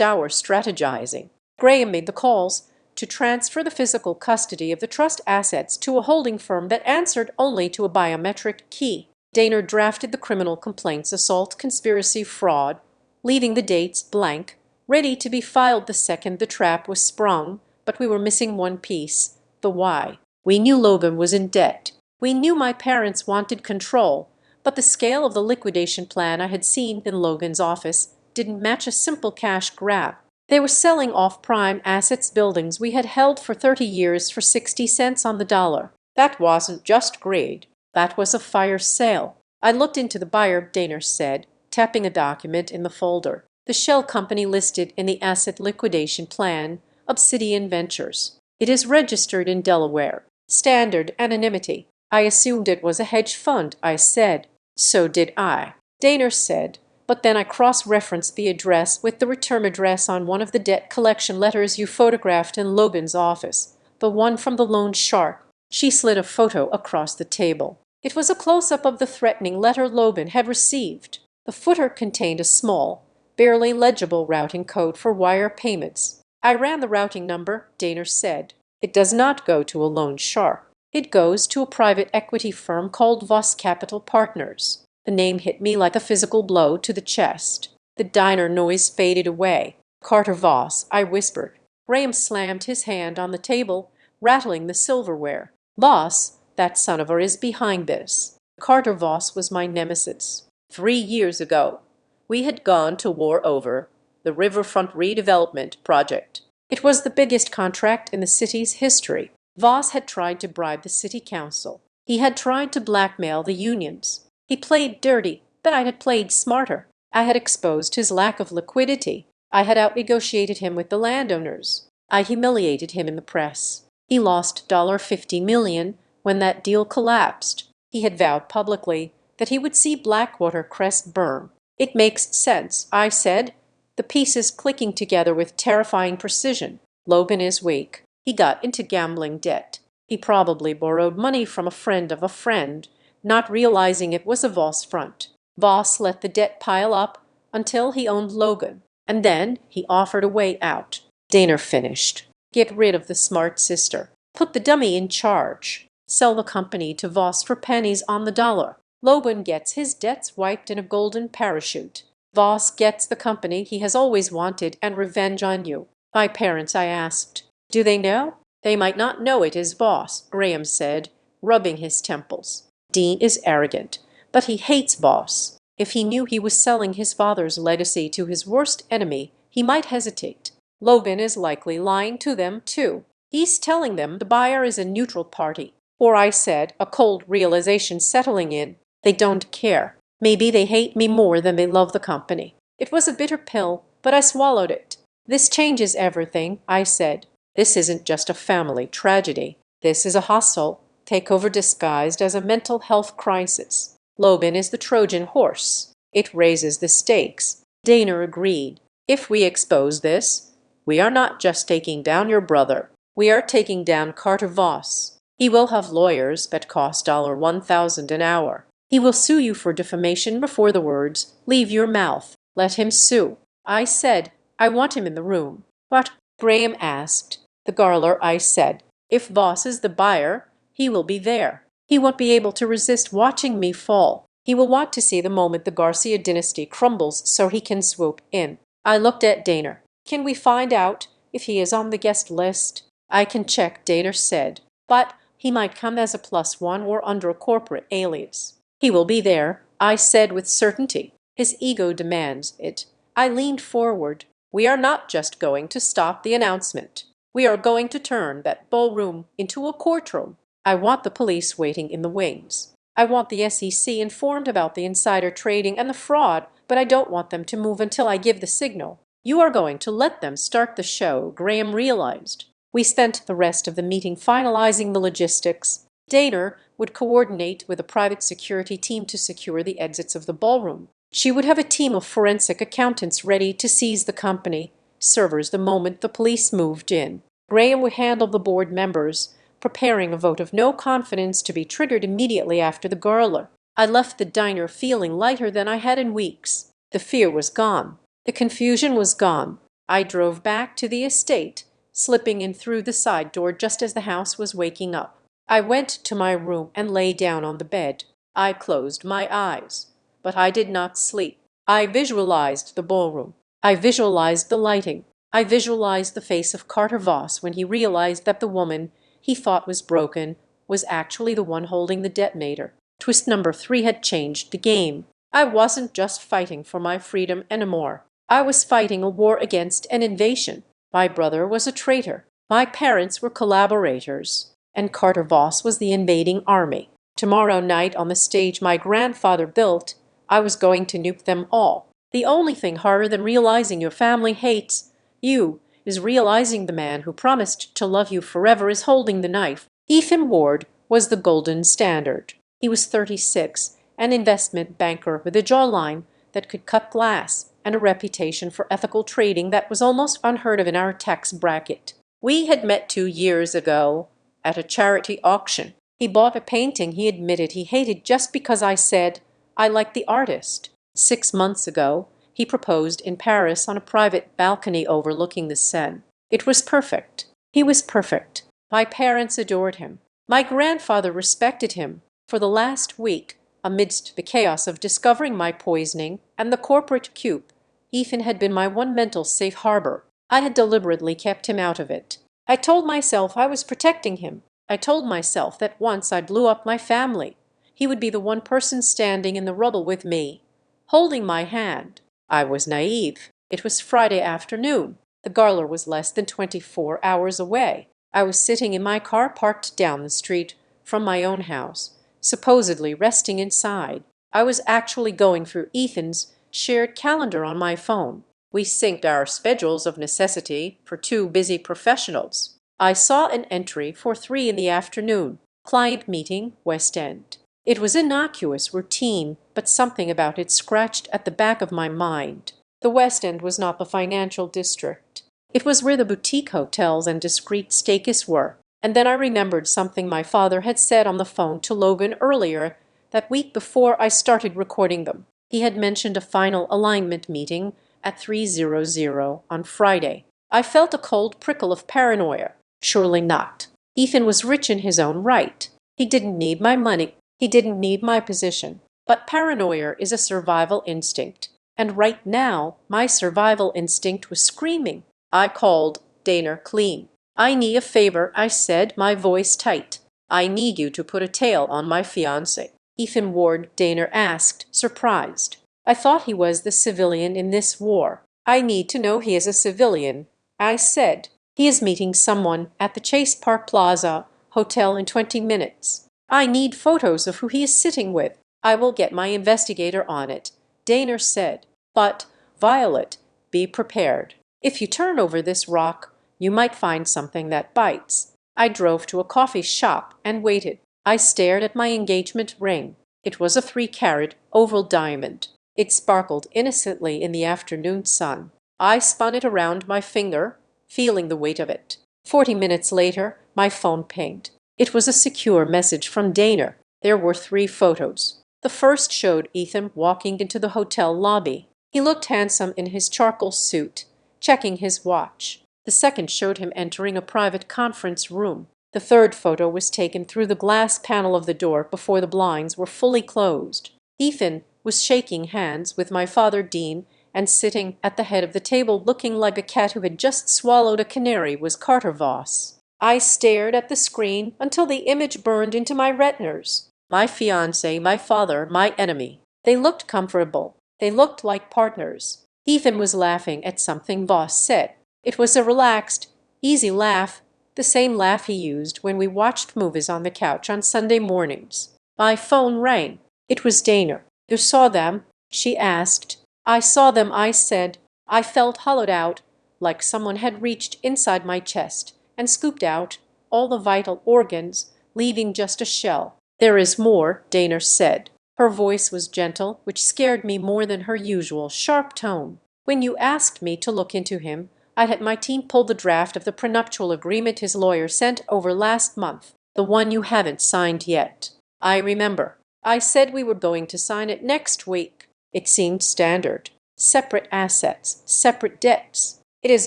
hour strategizing. Graham made the calls to transfer the physical custody of the trust assets to a holding firm that answered only to a biometric key. Daner drafted the criminal complaints, assault, conspiracy, fraud, leaving the dates blank, ready to be filed the second the trap was sprung, but we were missing one piece, the why. We knew Logan was in debt. We knew my parents wanted control, but the scale of the liquidation plan I had seen in Logan's office didn't match a simple cash grab. They were selling off prime assets, buildings we had held for 30 years for 60 cents on the dollar. That wasn't just greed. That was a fire sale. I looked into the buyer, Daner said, tapping a document in the folder. The shell company listed in the asset liquidation plan, Obsidian Ventures. It is registered in Delaware. Standard anonymity. I assumed it was a hedge fund, I said. So did I. Daner said, but then I cross-referenced the address with the return address on one of the debt collection letters you photographed in Logan's office, the one from the loan shark. She slid a photo across the table. It was a close-up of the threatening letter Logan had received. The footer contained a small, barely legible routing code for wire payments. I ran the routing number, Daner said. It does not go to a loan shark. It goes to a private equity firm called Voss Capital Partners. The name hit me like a physical blow to the chest. The diner noise faded away. Carter Voss, I whispered. Graham slammed his hand on the table, rattling the silverware. Voss, that son of a is behind this. Carter Voss was my nemesis. 3 years ago, we had gone to war over the riverfront redevelopment project. It was the biggest contract in the city's history. Voss had tried to bribe the city council. He had tried to blackmail the unions. He played dirty, but I had played smarter. I had exposed his lack of liquidity. I had out-negotiated him with the landowners. I humiliated him in the press. He lost $50 million when that deal collapsed. He had vowed publicly that he would see Blackwater Crest burn. It makes sense, I said, the pieces clicking together with terrifying precision. Logan is weak. He got into gambling debt. He probably borrowed money from a friend of a friend, not realizing it was a Voss front. Voss let the debt pile up until he owned Logan, and then he offered a way out. Daner finished. Get rid of the smart sister. Put the dummy in charge. Sell the company to Voss for pennies on the dollar. Logan gets his debts wiped in a golden parachute. Voss gets the company he has always wanted and revenge on you. My parents, I asked. Do they know? They might not know it is Voss, Graham said, rubbing his temples. Dean is arrogant, but he hates Voss. If he knew he was selling his father's legacy to his worst enemy, he might hesitate. Logan is likely lying to them, too. He's telling them the buyer is a neutral party. Or, I said, a cold realization settling in. They don't care. Maybe they hate me more than they love the company. It was a bitter pill, but I swallowed it. This changes everything, I said. This isn't just a family tragedy. This is a hostile takeover disguised as a mental health crisis. Logan is the Trojan horse. It raises the stakes. Daner agreed. If we expose this, we are not just taking down your brother. We are taking down Carter Voss. He will have lawyers that cost $1,000 an hour. He will sue you for defamation before the words leave your mouth. Let him sue. I said, I want him in the room. What? Graham asked. The garler, I said. If Voss is the buyer, he will be there. He won't be able to resist watching me fall. He will want to see the moment the Garcia dynasty crumbles so he can swoop in. I looked at Daner. Can we find out if he is on the guest list? I can check, Daner said. But He might come as a +1 or under a corporate alias. He will be there, I said with certainty. His ego demands it. I leaned forward. We are not just going to stop the announcement. We are going to turn that ballroom into a courtroom. I want the police waiting in the wings. I want the SEC informed about the insider trading and the fraud, but I don't want them to move until I give the signal. You are going to let them start the show, Graham realized. We spent the rest of the meeting finalizing the logistics. Dana would coordinate with a private security team to secure the exits of the ballroom. She would have a team of forensic accountants ready to seize the company servers the moment the police moved in. Graham would handle the board members, preparing a vote of no confidence to be triggered immediately after the gala. I left the diner feeling lighter than I had in weeks. The fear was gone. The confusion was gone. I drove back to the estate, slipping in through the side door just as the house was waking up. I went to my room and lay down on the bed. I closed my eyes, but I did not sleep. I visualized the ballroom. I visualized the lighting. I visualized the face of Carter Voss when he realized that the woman he thought was broken was actually the one holding the detonator. Twist number 3 had changed the game. I wasn't just fighting for my freedom anymore. I was fighting a war against an invasion. My brother was a traitor. My parents were collaborators. And Carter Voss was the invading army. Tomorrow night on the stage my grandfather built, I was going to nuke them all. The only thing harder than realizing your family hates you is realizing the man who promised to love you forever is holding the knife. Ethan Ward was the golden standard. He was 36, an investment banker with a jawline that could cut glass and a reputation for ethical trading that was almost unheard of in our tax bracket. We had met 2 years ago at a charity auction. He bought a painting he admitted he hated just because I said I liked the artist. 6 months ago, he proposed in Paris on a private balcony overlooking the Seine. It was perfect. He was perfect. My parents adored him. My grandfather respected him. For the last week, amidst the chaos of discovering my poisoning and the corporate coup, Ethan had been my one mental safe harbor. I had deliberately kept him out of it. I told myself I was protecting him. I told myself that once I blew up my family, he would be the one person standing in the rubble with me, holding my hand. I was naive. It was Friday afternoon. The gala was less than 24 hours away. I was sitting in my car parked down the street from my own house, supposedly resting inside. I was actually going through Ethan's shared calendar on my phone. We synced our schedules of necessity for 2 busy professionals. I saw an entry for 3 in the afternoon. Client meeting, West End. It was innocuous routine, but something about it scratched at the back of my mind. The West End was not the financial district. It was where the boutique hotels and discreet stakeis were. And then I remembered something my father had said on the phone to Logan earlier that week before I started recording them. He had mentioned a final alignment meeting at 3:00 on Friday. I felt a cold prickle of paranoia. Surely not. Ethan was rich in his own right. He didn't need my money. He didn't need my position. But paranoia is a survival instinct. And right now, my survival instinct was screaming. I called Dana clean. I need a favor, I said, my voice tight. I need you to put a tail on my fiancé. Ethan Ward, Dana asked, surprised. I thought he was the civilian in this war. I need to know he is a civilian, I said. He is meeting someone at the Chase Park Plaza Hotel in 20 minutes. I need photos of who he is sitting with. I will get my investigator on it, Dana said. But, Violet, be prepared. If you turn over this rock, you might find something that bites. I drove to a coffee shop and waited. I stared at my engagement ring. It was a 3-carat oval diamond. It sparkled innocently in the afternoon sun. I spun it around my finger, feeling the weight of it. 40 minutes later, my phone pinged. It was a secure message from Dana. There were 3 photos. The first showed Ethan walking into the hotel lobby. He looked handsome in his charcoal suit, checking his watch. The second showed him entering a private conference room. The third photo was taken through the glass panel of the door before the blinds were fully closed. Ethan was shaking hands with my father Dean, and sitting at the head of the table looking like a cat who had just swallowed a canary was Carter Voss. I stared at the screen until the image burned into my retinas. My fiancé, my father, my enemy. They looked comfortable. They looked like partners. Ethan was laughing at something Voss said. It was a relaxed, easy laugh, the same laugh he used when we watched movies on the couch on Sunday mornings. My phone rang. It was Dana. "You saw them?" she asked. "I saw them," I said. I felt hollowed out, like someone had reached inside my chest and scooped out all the vital organs, leaving just a shell. "There is more," Dana said. Her voice was gentle, which scared me more than her usual sharp tone. "When you asked me to look into him, I had my team pull the draft of the prenuptial agreement his lawyer sent over last month, the one you haven't signed yet. I remember. I said we were going to sign it next week. It seemed standard. Separate assets, separate debts. It is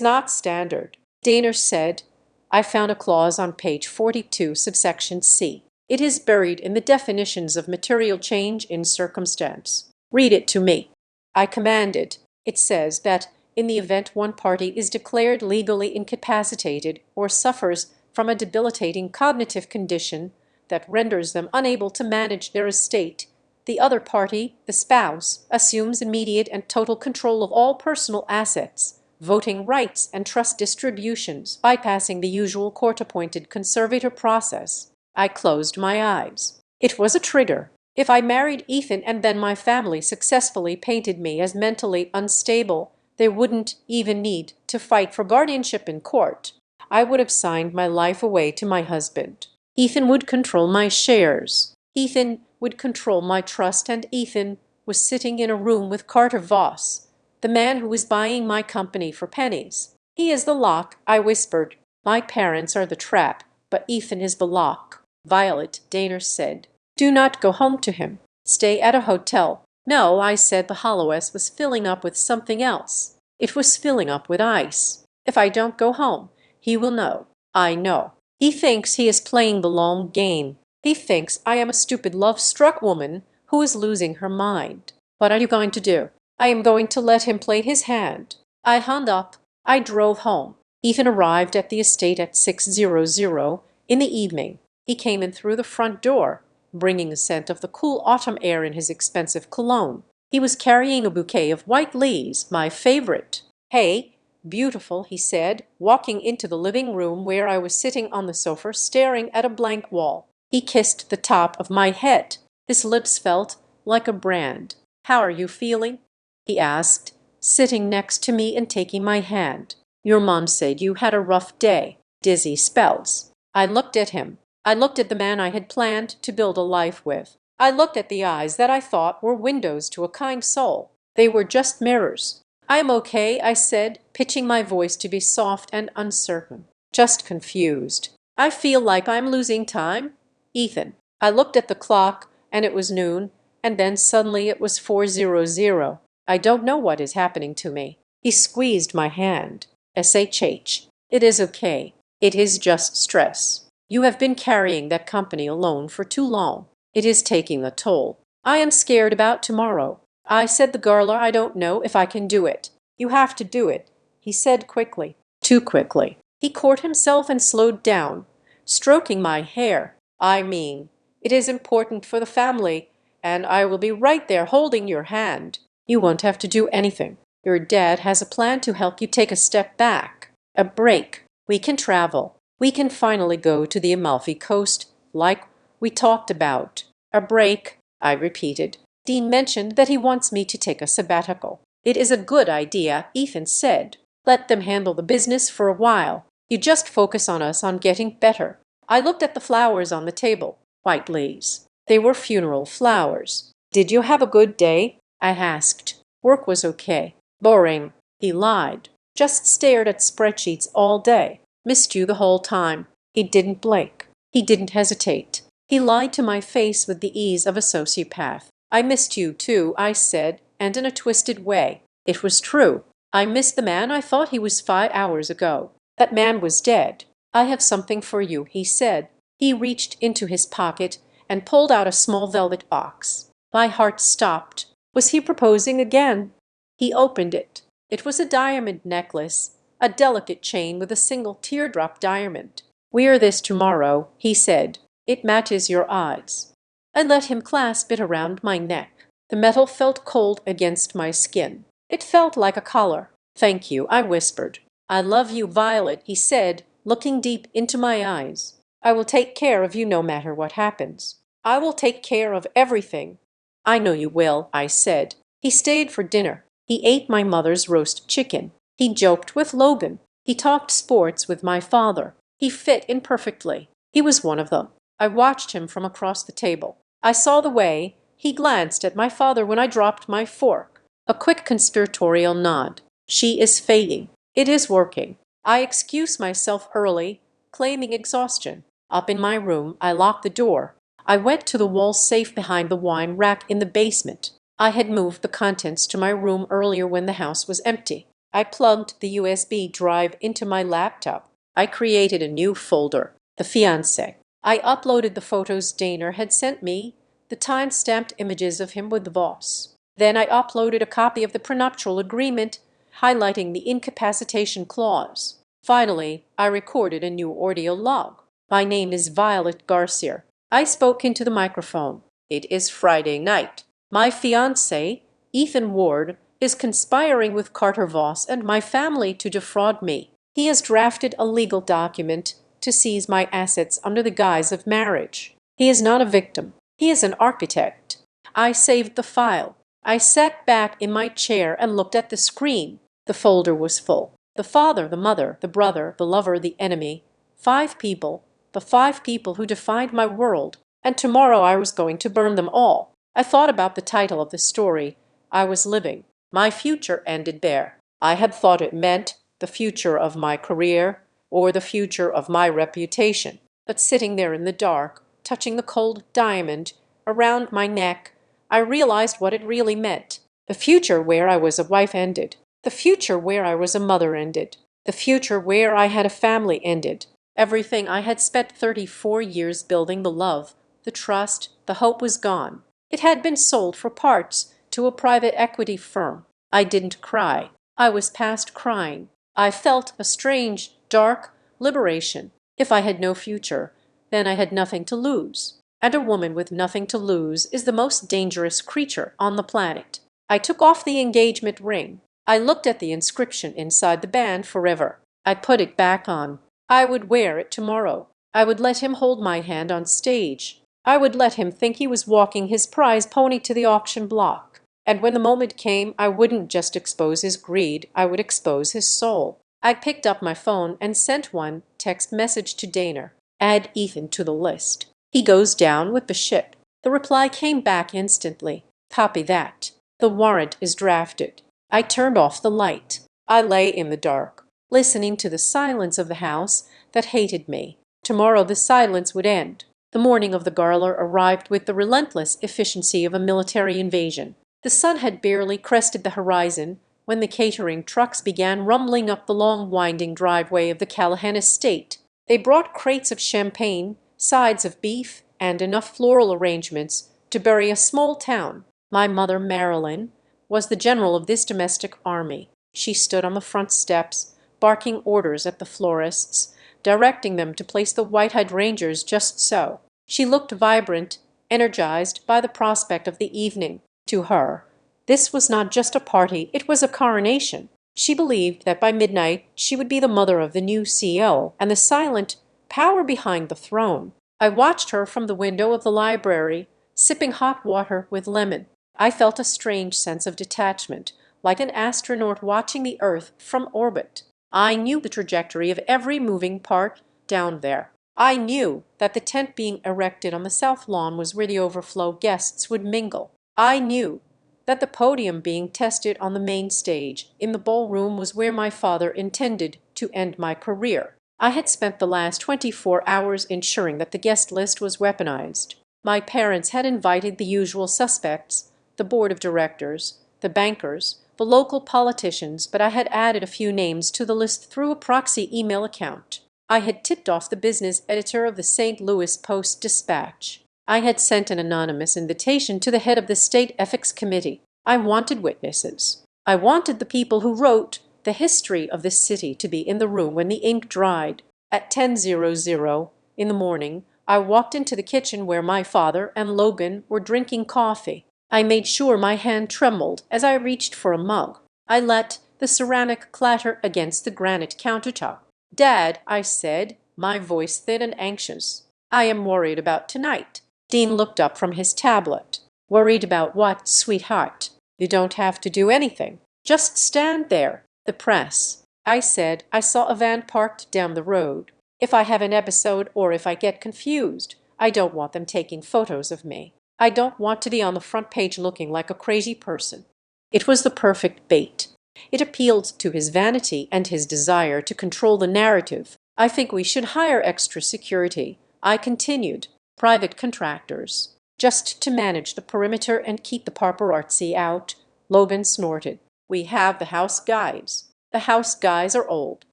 not standard," Dana said. "I found a clause on page 42, subsection C. It is buried in the definitions of material change in circumstance. Read it to me." I commanded. "It says that in the event one party is declared legally incapacitated or suffers from a debilitating cognitive condition that renders them unable to manage their estate, the other party, the spouse, assumes immediate and total control of all personal assets, voting rights and trust distributions, bypassing the usual court-appointed conservator process." I closed my eyes. It was a trigger. If I married Ethan and then my family successfully painted me as mentally unstable, they wouldn't even need to fight for guardianship in court. I would have signed my life away to my husband. Ethan would control my shares. Ethan would control my trust, and Ethan was sitting in a room with Carter Voss, the man who was buying my company for pennies. "He is the lock," I whispered. "My parents are the trap, but Ethan is the lock." "Violet," Dana said, "do not go home to him. Stay at a hotel." "No," I said. The hollow-s was filling up with something else. It was filling up with ice. "If I don't go home, he will know. I know. He thinks he is playing the long game. He thinks I am a stupid love-struck woman who is losing her mind. What are you going to do?" "I am going to let him play his hand." I hung up. I drove home. Ethan arrived at the estate at 6:00 in the evening. He came in through the front door, bringing a scent of the cool autumn air in his expensive cologne. He was carrying a bouquet of white lilies, my favorite. "Hey, beautiful," he said, walking into the living room where I was sitting on the sofa staring at a blank wall. He kissed the top of my head. His lips felt like a brand. "How are you feeling?" he asked, sitting next to me and taking my hand. "Your mom said you had a rough day. Dizzy spells." I looked at him. I looked at the man I had planned to build a life with. I looked at the eyes that I thought were windows to a kind soul. They were just mirrors. "I am okay," I said, pitching my voice to be soft and uncertain. "Just confused. I feel like I'm losing time." "Ethan." I looked at the clock, and it was noon, and then suddenly it was 4:00. "I don't know what is happening to me." He squeezed my hand. "SHH. It is okay. It is just stress. You have been carrying that company alone for too long. It is taking a toll. I am scared about tomorrow." I said, "The Garla, I don't know if I can do it." "You have to do it," he said quickly. Too quickly. He caught himself and slowed down, stroking my hair. "I mean, it is important for the family, and I will be right there holding your hand. You won't have to do anything. Your dad has a plan to help you take a step back. A break. We can travel. We can finally go to the Amalfi Coast, like we talked about." "A break," I repeated. "Dean mentioned that he wants me to take a sabbatical." "It is a good idea," Ethan said. "Let them handle the business for a while. You just focus on us on getting better." I looked at the flowers on the table. White lilies. They were funeral flowers. "Did you have a good day?" I asked. "Work was okay." "Boring." He lied. "Just stared at spreadsheets all day. Missed you the whole time." He didn't blink. He didn't hesitate. He lied to my face with the ease of a sociopath. "I missed you too," I said, and in a twisted way. It was true. I missed the man I thought he was 5 hours ago. That man was dead. "I have something for you," he said. He reached into his pocket and pulled out a small velvet box. My heart stopped. Was he proposing again? He opened it. It was a diamond necklace, a delicate chain with a single teardrop diamond. "Wear this tomorrow," he said. "It matches your eyes." I let him clasp it around my neck. The metal felt cold against my skin. It felt like a collar. "Thank you," I whispered. "I love you, Violet," he said, looking deep into my eyes. "I will take care of you no matter what happens. I will take care of everything." "I know you will," I said. He stayed for dinner. He ate my mother's roast chicken. He joked with Logan. He talked sports with my father. He fit in perfectly. He was one of them. I watched him from across the table. I saw the way he glanced at my father when I dropped my fork. A quick conspiratorial nod. She is fading. It is working. I excuse myself early, claiming exhaustion. Up in my room, I locked the door. I went to the wall safe behind the wine rack in the basement. I had moved the contents to my room earlier when the house was empty. I plugged the USB drive into my laptop. I created a new folder, the fiancé. I uploaded the photos Daner had sent me, the time-stamped images of him with the Voss. Then I uploaded a copy of the prenuptial agreement, highlighting the incapacitation clause. Finally, I recorded a new audio log. "My name is Violet Garcia." I spoke into the microphone. "It is Friday night. My fiancé, Ethan Ward, is conspiring with Carter Voss and my family to defraud me. He has drafted a legal document to seize my assets under the guise of marriage. He is not a victim. He is an architect." I saved the file. I sat back in my chair and looked at the screen. The folder was full. The father, the mother, the brother, the lover, the enemy. 5 people. The 5 people who defined my world. And tomorrow I was going to burn them all. I thought about the title of the story I was living. My future ended there. I had thought it meant the future of my career or the future of my reputation. But sitting there in the dark, touching the cold diamond around my neck, I realized what it really meant. The future where I was a wife ended. The future where I was a mother ended. The future where I had a family ended. Everything I had spent 34 years building, the love, the trust, the hope was gone. It had been sold for parts to a private equity firm. I didn't cry. I was past crying. I felt a strange, dark liberation. If I had no future, then I had nothing to lose. And a woman with nothing to lose is the most dangerous creature on the planet. I took off the engagement ring. I looked at the inscription inside the band forever. I put it back on. I would wear it tomorrow. I would let him hold my hand on stage. I would let him think he was walking his prize pony to the auction block. And when the moment came, I wouldn't just expose his greed, I would expose his soul. I picked up my phone and sent one text message to Daner. "Add Ethan to the list. He goes down with the ship." The reply came back instantly. "Copy that. The warrant is drafted." I turned off the light. I lay in the dark, listening to the silence of the house that hated me. Tomorrow the silence would end. The morning of the gala arrived with the relentless efficiency of a military invasion. The sun had barely crested the horizon when the catering trucks began rumbling up the long winding driveway of the Callahan estate. They brought crates of champagne, sides of beef, and enough floral arrangements to bury a small town. My mother, Marilyn, was the general of this domestic army. She stood on the front steps, barking orders at the florists, directing them to place the white hydrangeas just so. She looked vibrant, energized by the prospect of the evening. To her, this was not just a party, it was a coronation. She believed that by midnight she would be the mother of the new CEO and the silent power behind the throne. I watched her from the window of the library, sipping hot water with lemon. I felt a strange sense of detachment, like an astronaut watching the Earth from orbit. I knew the trajectory of every moving part down there. I knew that the tent being erected on the south lawn was where the overflow guests would mingle. I knew that the podium being tested on the main stage in the ballroom was where my father intended to end my career. I had spent the last 24 hours ensuring that the guest list was weaponized. My parents had invited the usual suspects, the board of directors, the bankers, the local politicians, but I had added a few names to the list through a proxy email account. I had tipped off the business editor of the St. Louis Post-Dispatch. I had sent an anonymous invitation to the head of the state ethics committee. I wanted witnesses. I wanted the people who wrote the history of this city to be in the room when the ink dried. At 10:00 in the morning, I walked into the kitchen where my father and Logan were drinking coffee. I made sure my hand trembled as I reached for a mug. I let the ceramic clatter against the granite countertop. "Dad," I said, my voice thin and anxious, "I am worried about tonight." Dean looked up from his tablet. "Worried about what, sweetheart? You don't have to do anything. Just stand there." "The press," I said. "I saw a van parked down the road. If I have an episode or if I get confused, I don't want them taking photos of me. I don't want to be on the front page looking like a crazy person." It was the perfect bait. It appealed to his vanity and his desire to control the narrative. "I think we should hire extra security," I continued. "Private contractors. Just to manage the perimeter and keep the paparazzi out." Logan snorted. "We have the house guys." "The house guys are old,"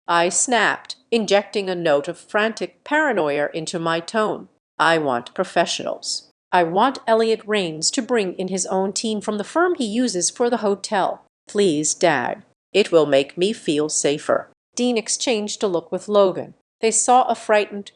I snapped, injecting a note of frantic paranoia into my tone. "I want professionals. I want Elliot Rains to bring in his own team from the firm he uses for the hotel. Please, Dad. It will make me feel safer." Dean exchanged a look with Logan. They saw a frightened,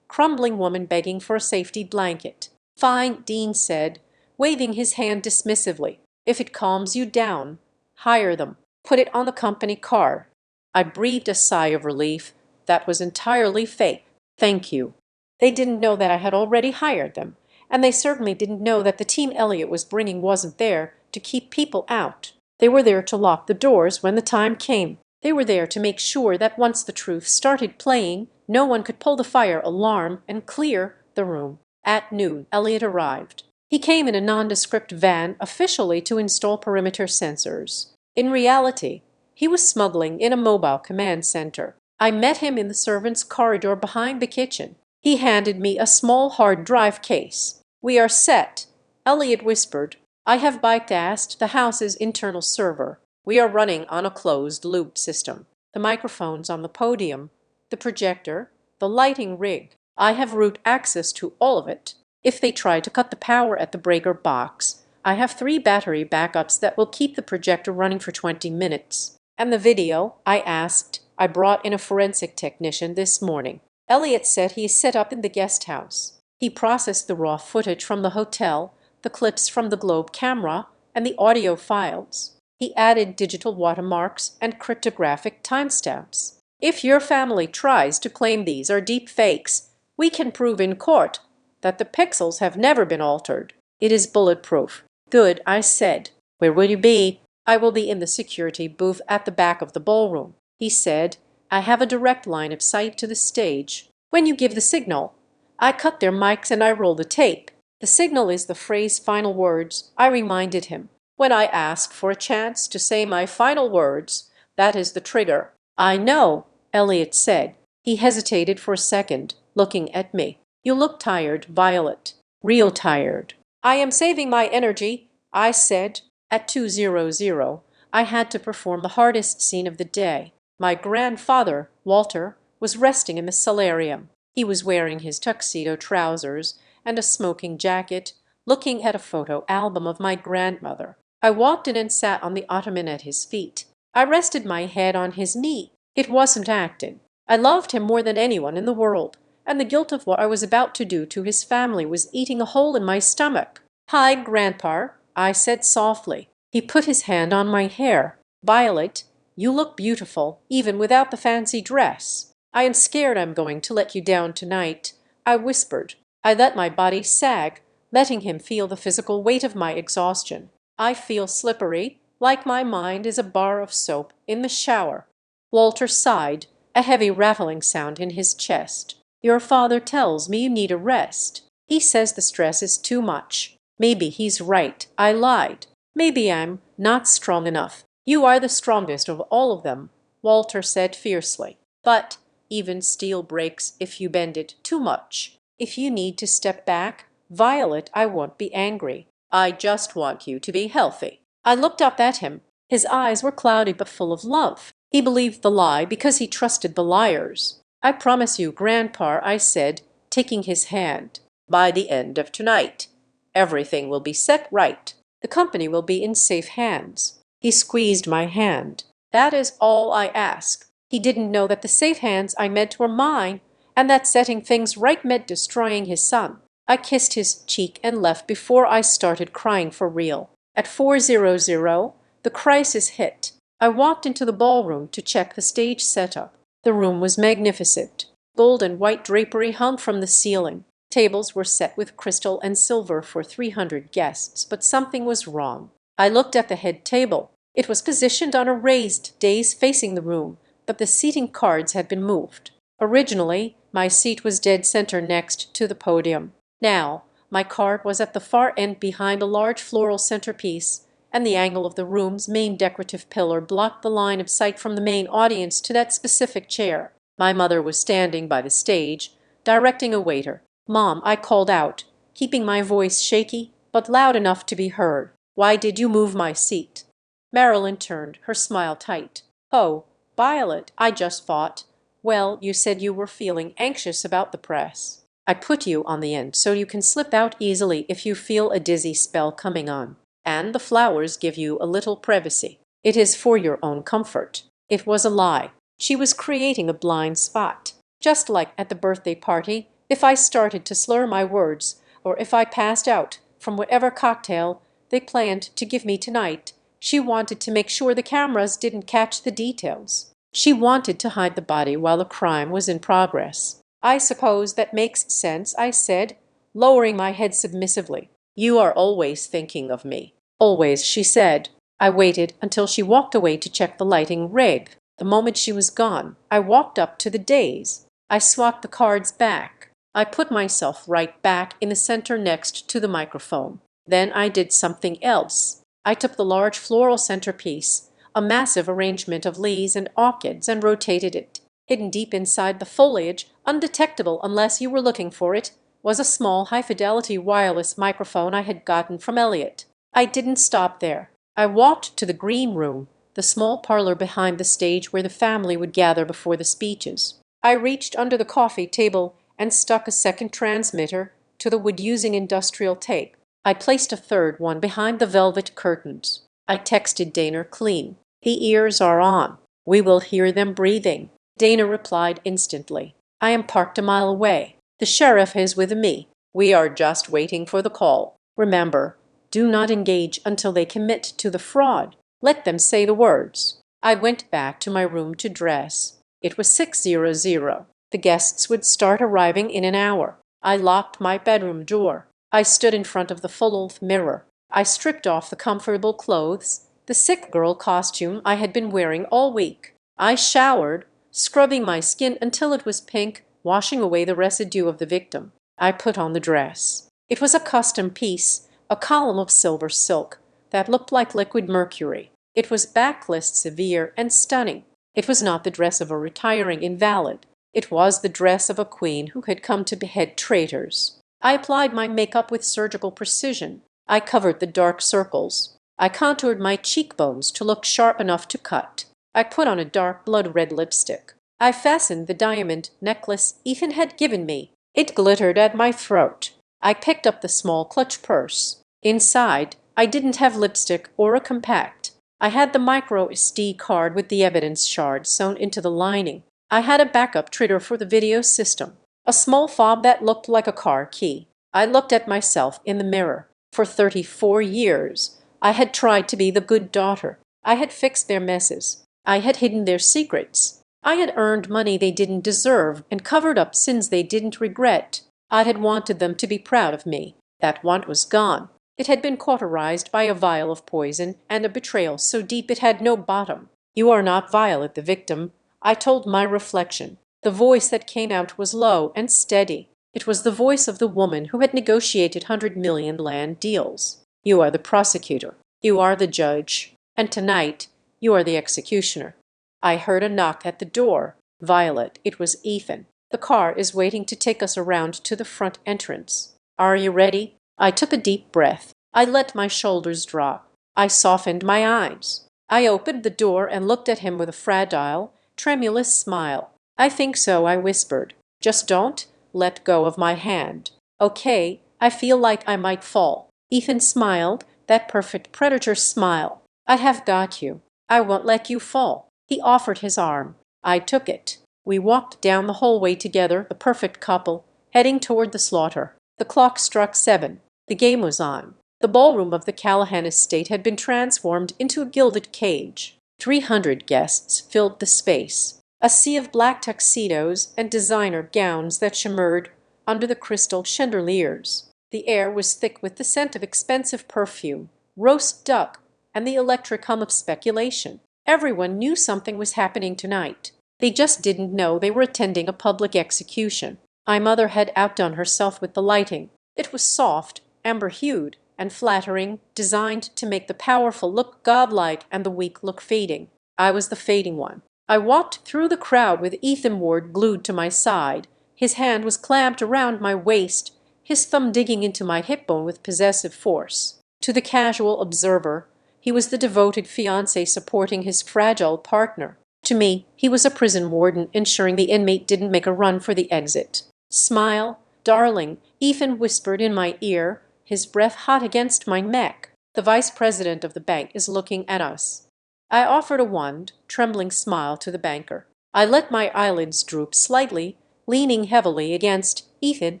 crumbling woman begging for a safety blanket. "Fine," Dean said, waving his hand dismissively. "If it calms you down, hire them. Put it on the company car." I breathed a sigh of relief. That was entirely fake. "Thank you." They didn't know that I had already hired them, and they certainly didn't know that the team Elliot was bringing wasn't there to keep people out. They were there to lock the doors when the time came. They were there to make sure that once the truth started playing, no one could pull the fire alarm and clear the room. At noon, Elliot arrived. He came in a nondescript van officially to install perimeter sensors. In reality, he was smuggling in a mobile command center. I met him in the servants' corridor behind the kitchen. He handed me a small hard drive case. "We are set," Elliot whispered. "I have bypassed the house's internal server. We are running on a closed-loop system. The microphones on the podium, the projector, the lighting rig. I have root access to all of it. If they try to cut the power at the breaker box, I have 3 battery backups that will keep the projector running for 20 minutes. "And the video?" I asked. "I brought in a forensic technician this morning." Elliot said he is set up in the guest house. He processed the raw footage from the hotel, the clips from the Globe camera, and the audio files. He added digital watermarks and cryptographic timestamps. "If your family tries to claim these are deep fakes, we can prove in court that the pixels have never been altered. It is bulletproof." "Good," I said. "Where will you be?" "I will be in the security booth at the back of the ballroom," he said. "I have a direct line of sight to the stage. When you give the signal, I cut their mics and I roll the tape." "The signal is the phrase final words," I reminded him. "When I ask for a chance to say my final words, that is the trigger." "I know," Elliot said. He hesitated for a second, looking at me. "You look tired, Violet. Real tired." "I am saving my energy," I said. At 2:00, I had to perform the hardest scene of the day. My grandfather, Walter, was resting in the solarium. He was wearing his tuxedo trousers and a smoking jacket, looking at a photo album of my grandmother. I walked in and sat on the ottoman at his feet. I rested my head on his knee. It wasn't acting. I loved him more than anyone in the world, and the guilt of what I was about to do to his family was eating a hole in my stomach. "Hi, Grandpa," I said softly. He put his hand on my hair. "Violet, you look beautiful, even without the fancy dress." "I am scared I'm going to let you down tonight," I whispered. I let my body sag, letting him feel the physical weight of my exhaustion. "I feel slippery, like my mind is a bar of soap in the shower." Walter sighed, a heavy rattling sound in his chest. "Your father tells me you need a rest. He says the stress is too much." "Maybe he's right," I lied. "Maybe I'm not strong enough." "You are the strongest of all of them," Walter said fiercely. "But even steel breaks if you bend it too much. If you need to step back, Violet, I won't be angry. I just want you to be healthy." I looked up at him. His eyes were cloudy but full of love. He believed the lie because he trusted the liars. "I promise you, Grandpa," I said, taking his hand, "by the end of tonight, everything will be set right. The company will be in safe hands." He squeezed my hand. "That is all I ask. He didn't know that the safe hands I meant were mine, and that setting things right meant destroying his son. I kissed his cheek and left before I started crying for real. At 4:00, the crisis hit. I walked into the ballroom to check the stage setup. The room was magnificent. Gold and white drapery hung from the ceiling. Tables were set with crystal and silver for 300 guests, but something was wrong. I looked at the head table. It was positioned on a raised dais facing the room, but the seating cards had been moved. Originally, my seat was dead center next to the podium. Now, my card was at the far end behind a large floral centerpiece, and the angle of the room's main decorative pillar blocked the line of sight from the main audience to that specific chair. My mother was standing by the stage, directing a waiter. "Mom," I called out, keeping my voice shaky but loud enough to be heard. "Why did you move my seat?" Marilyn turned, her smile tight. "Oh, Violet, I just thought. Well, you said you were feeling anxious about the press. I put you on the end so you can slip out easily if you feel a dizzy spell coming on. And the flowers give you a little privacy. It is for your own comfort." It was a lie. She was creating a blind spot. Just like at the birthday party, if I started to slur my words, or if I passed out from whatever cocktail they planned to give me tonight, she wanted to make sure the cameras didn't catch the details. She wanted to hide the body while the crime was in progress. "I suppose that makes sense," I said, lowering my head submissively. "You are always thinking of me." "Always," she said. I waited until she walked away to check the lighting rig. The moment she was gone, I walked up to the dais. I swapped the cards back. I put myself right back in the center next to the microphone. Then I did something else. I took the large floral centerpiece, a massive arrangement of lilies and orchids, and rotated it. Hidden deep inside the foliage, undetectable unless you were looking for it, was a small high-fidelity wireless microphone I had gotten from Elliot. I didn't stop there. I walked to the green room, the small parlor behind the stage where the family would gather before the speeches. I reached under the coffee table and stuck a second transmitter to the wood using industrial tape. I placed a third one behind the velvet curtains. I texted Dana clean. "The ears are on. We will hear them breathing." Dana replied instantly. "I am parked a mile away. The sheriff is with me. We are just waiting for the call. Remember, do not engage until they commit to the fraud. Let them say the words." I went back to my room to dress. It was 6:00. The guests would start arriving in an hour. I locked my bedroom door. I stood in front of the full-length mirror. I stripped off the comfortable clothes, the sick girl costume I had been wearing all week. I showered, scrubbing my skin until it was pink, washing away the residue of the victim. I put on the dress. It was a custom piece, a column of silver silk that looked like liquid mercury. It was backless, severe, and stunning. It was not the dress of a retiring invalid. It was the dress of a queen who had come to behead traitors. I applied my makeup with surgical precision. I covered the dark circles. I contoured my cheekbones to look sharp enough to cut. I put on a dark blood-red lipstick. I fastened the diamond necklace Ethan had given me. It glittered at my throat. I picked up the small clutch purse. Inside, I didn't have lipstick or a compact. I had the micro SD card with the evidence shard sewn into the lining. I had a backup trigger for the video system, a small fob that looked like a car key. I looked at myself in the mirror. For 34 years, I had tried to be the good daughter. I had fixed their messes. I had hidden their secrets. I had earned money they didn't deserve and covered up sins they didn't regret. I had wanted them to be proud of me. That want was gone. It had been cauterized by a vial of poison and a betrayal so deep it had no bottom. "You are not Violet, the victim," I told my reflection. The voice that came out was low and steady. It was the voice of the woman who had negotiated 100 million land deals. "You are the prosecutor. You are the judge. And tonight, you are the executioner." I heard a knock at the door. "Violet, it was Ethan. The car is waiting to take us around to the front entrance. Are you ready?" I took a deep breath. I let my shoulders drop. I softened my eyes. I opened the door and looked at him with a fragile, tremulous smile. "I think so," I whispered. "Just don't let go of my hand." "Okay, I feel like I might fall." Ethan smiled, that perfect predator smile. "I have got you. I won't let you fall." He offered his arm. I took it. We walked down the hallway together, the perfect couple, heading toward the slaughter. The clock struck 7. The game was on. The ballroom of the Callahan estate had been transformed into a gilded cage. 300 guests filled the space, a sea of black tuxedos and designer gowns that shimmered under the crystal chandeliers. The air was thick with the scent of expensive perfume, roast duck, and the electric hum of speculation. Everyone knew something was happening tonight. They just didn't know they were attending a public execution. My mother had outdone herself with the lighting. It was soft, amber-hued, and flattering, designed to make the powerful look godlike and the weak look fading. I was the fading one. I walked through the crowd with Ethan Ward glued to my side. His hand was clamped around my waist, his thumb digging into my hip bone with possessive force. To the casual observer, he was the devoted fiancé supporting his fragile partner. To me, he was a prison warden ensuring the inmate didn't make a run for the exit. "Smile, darling," Ethan whispered in my ear, his breath hot against my neck. "The vice president of the bank is looking at us." I offered a wan, trembling smile to the banker. I let my eyelids droop slightly, leaning heavily against Ethan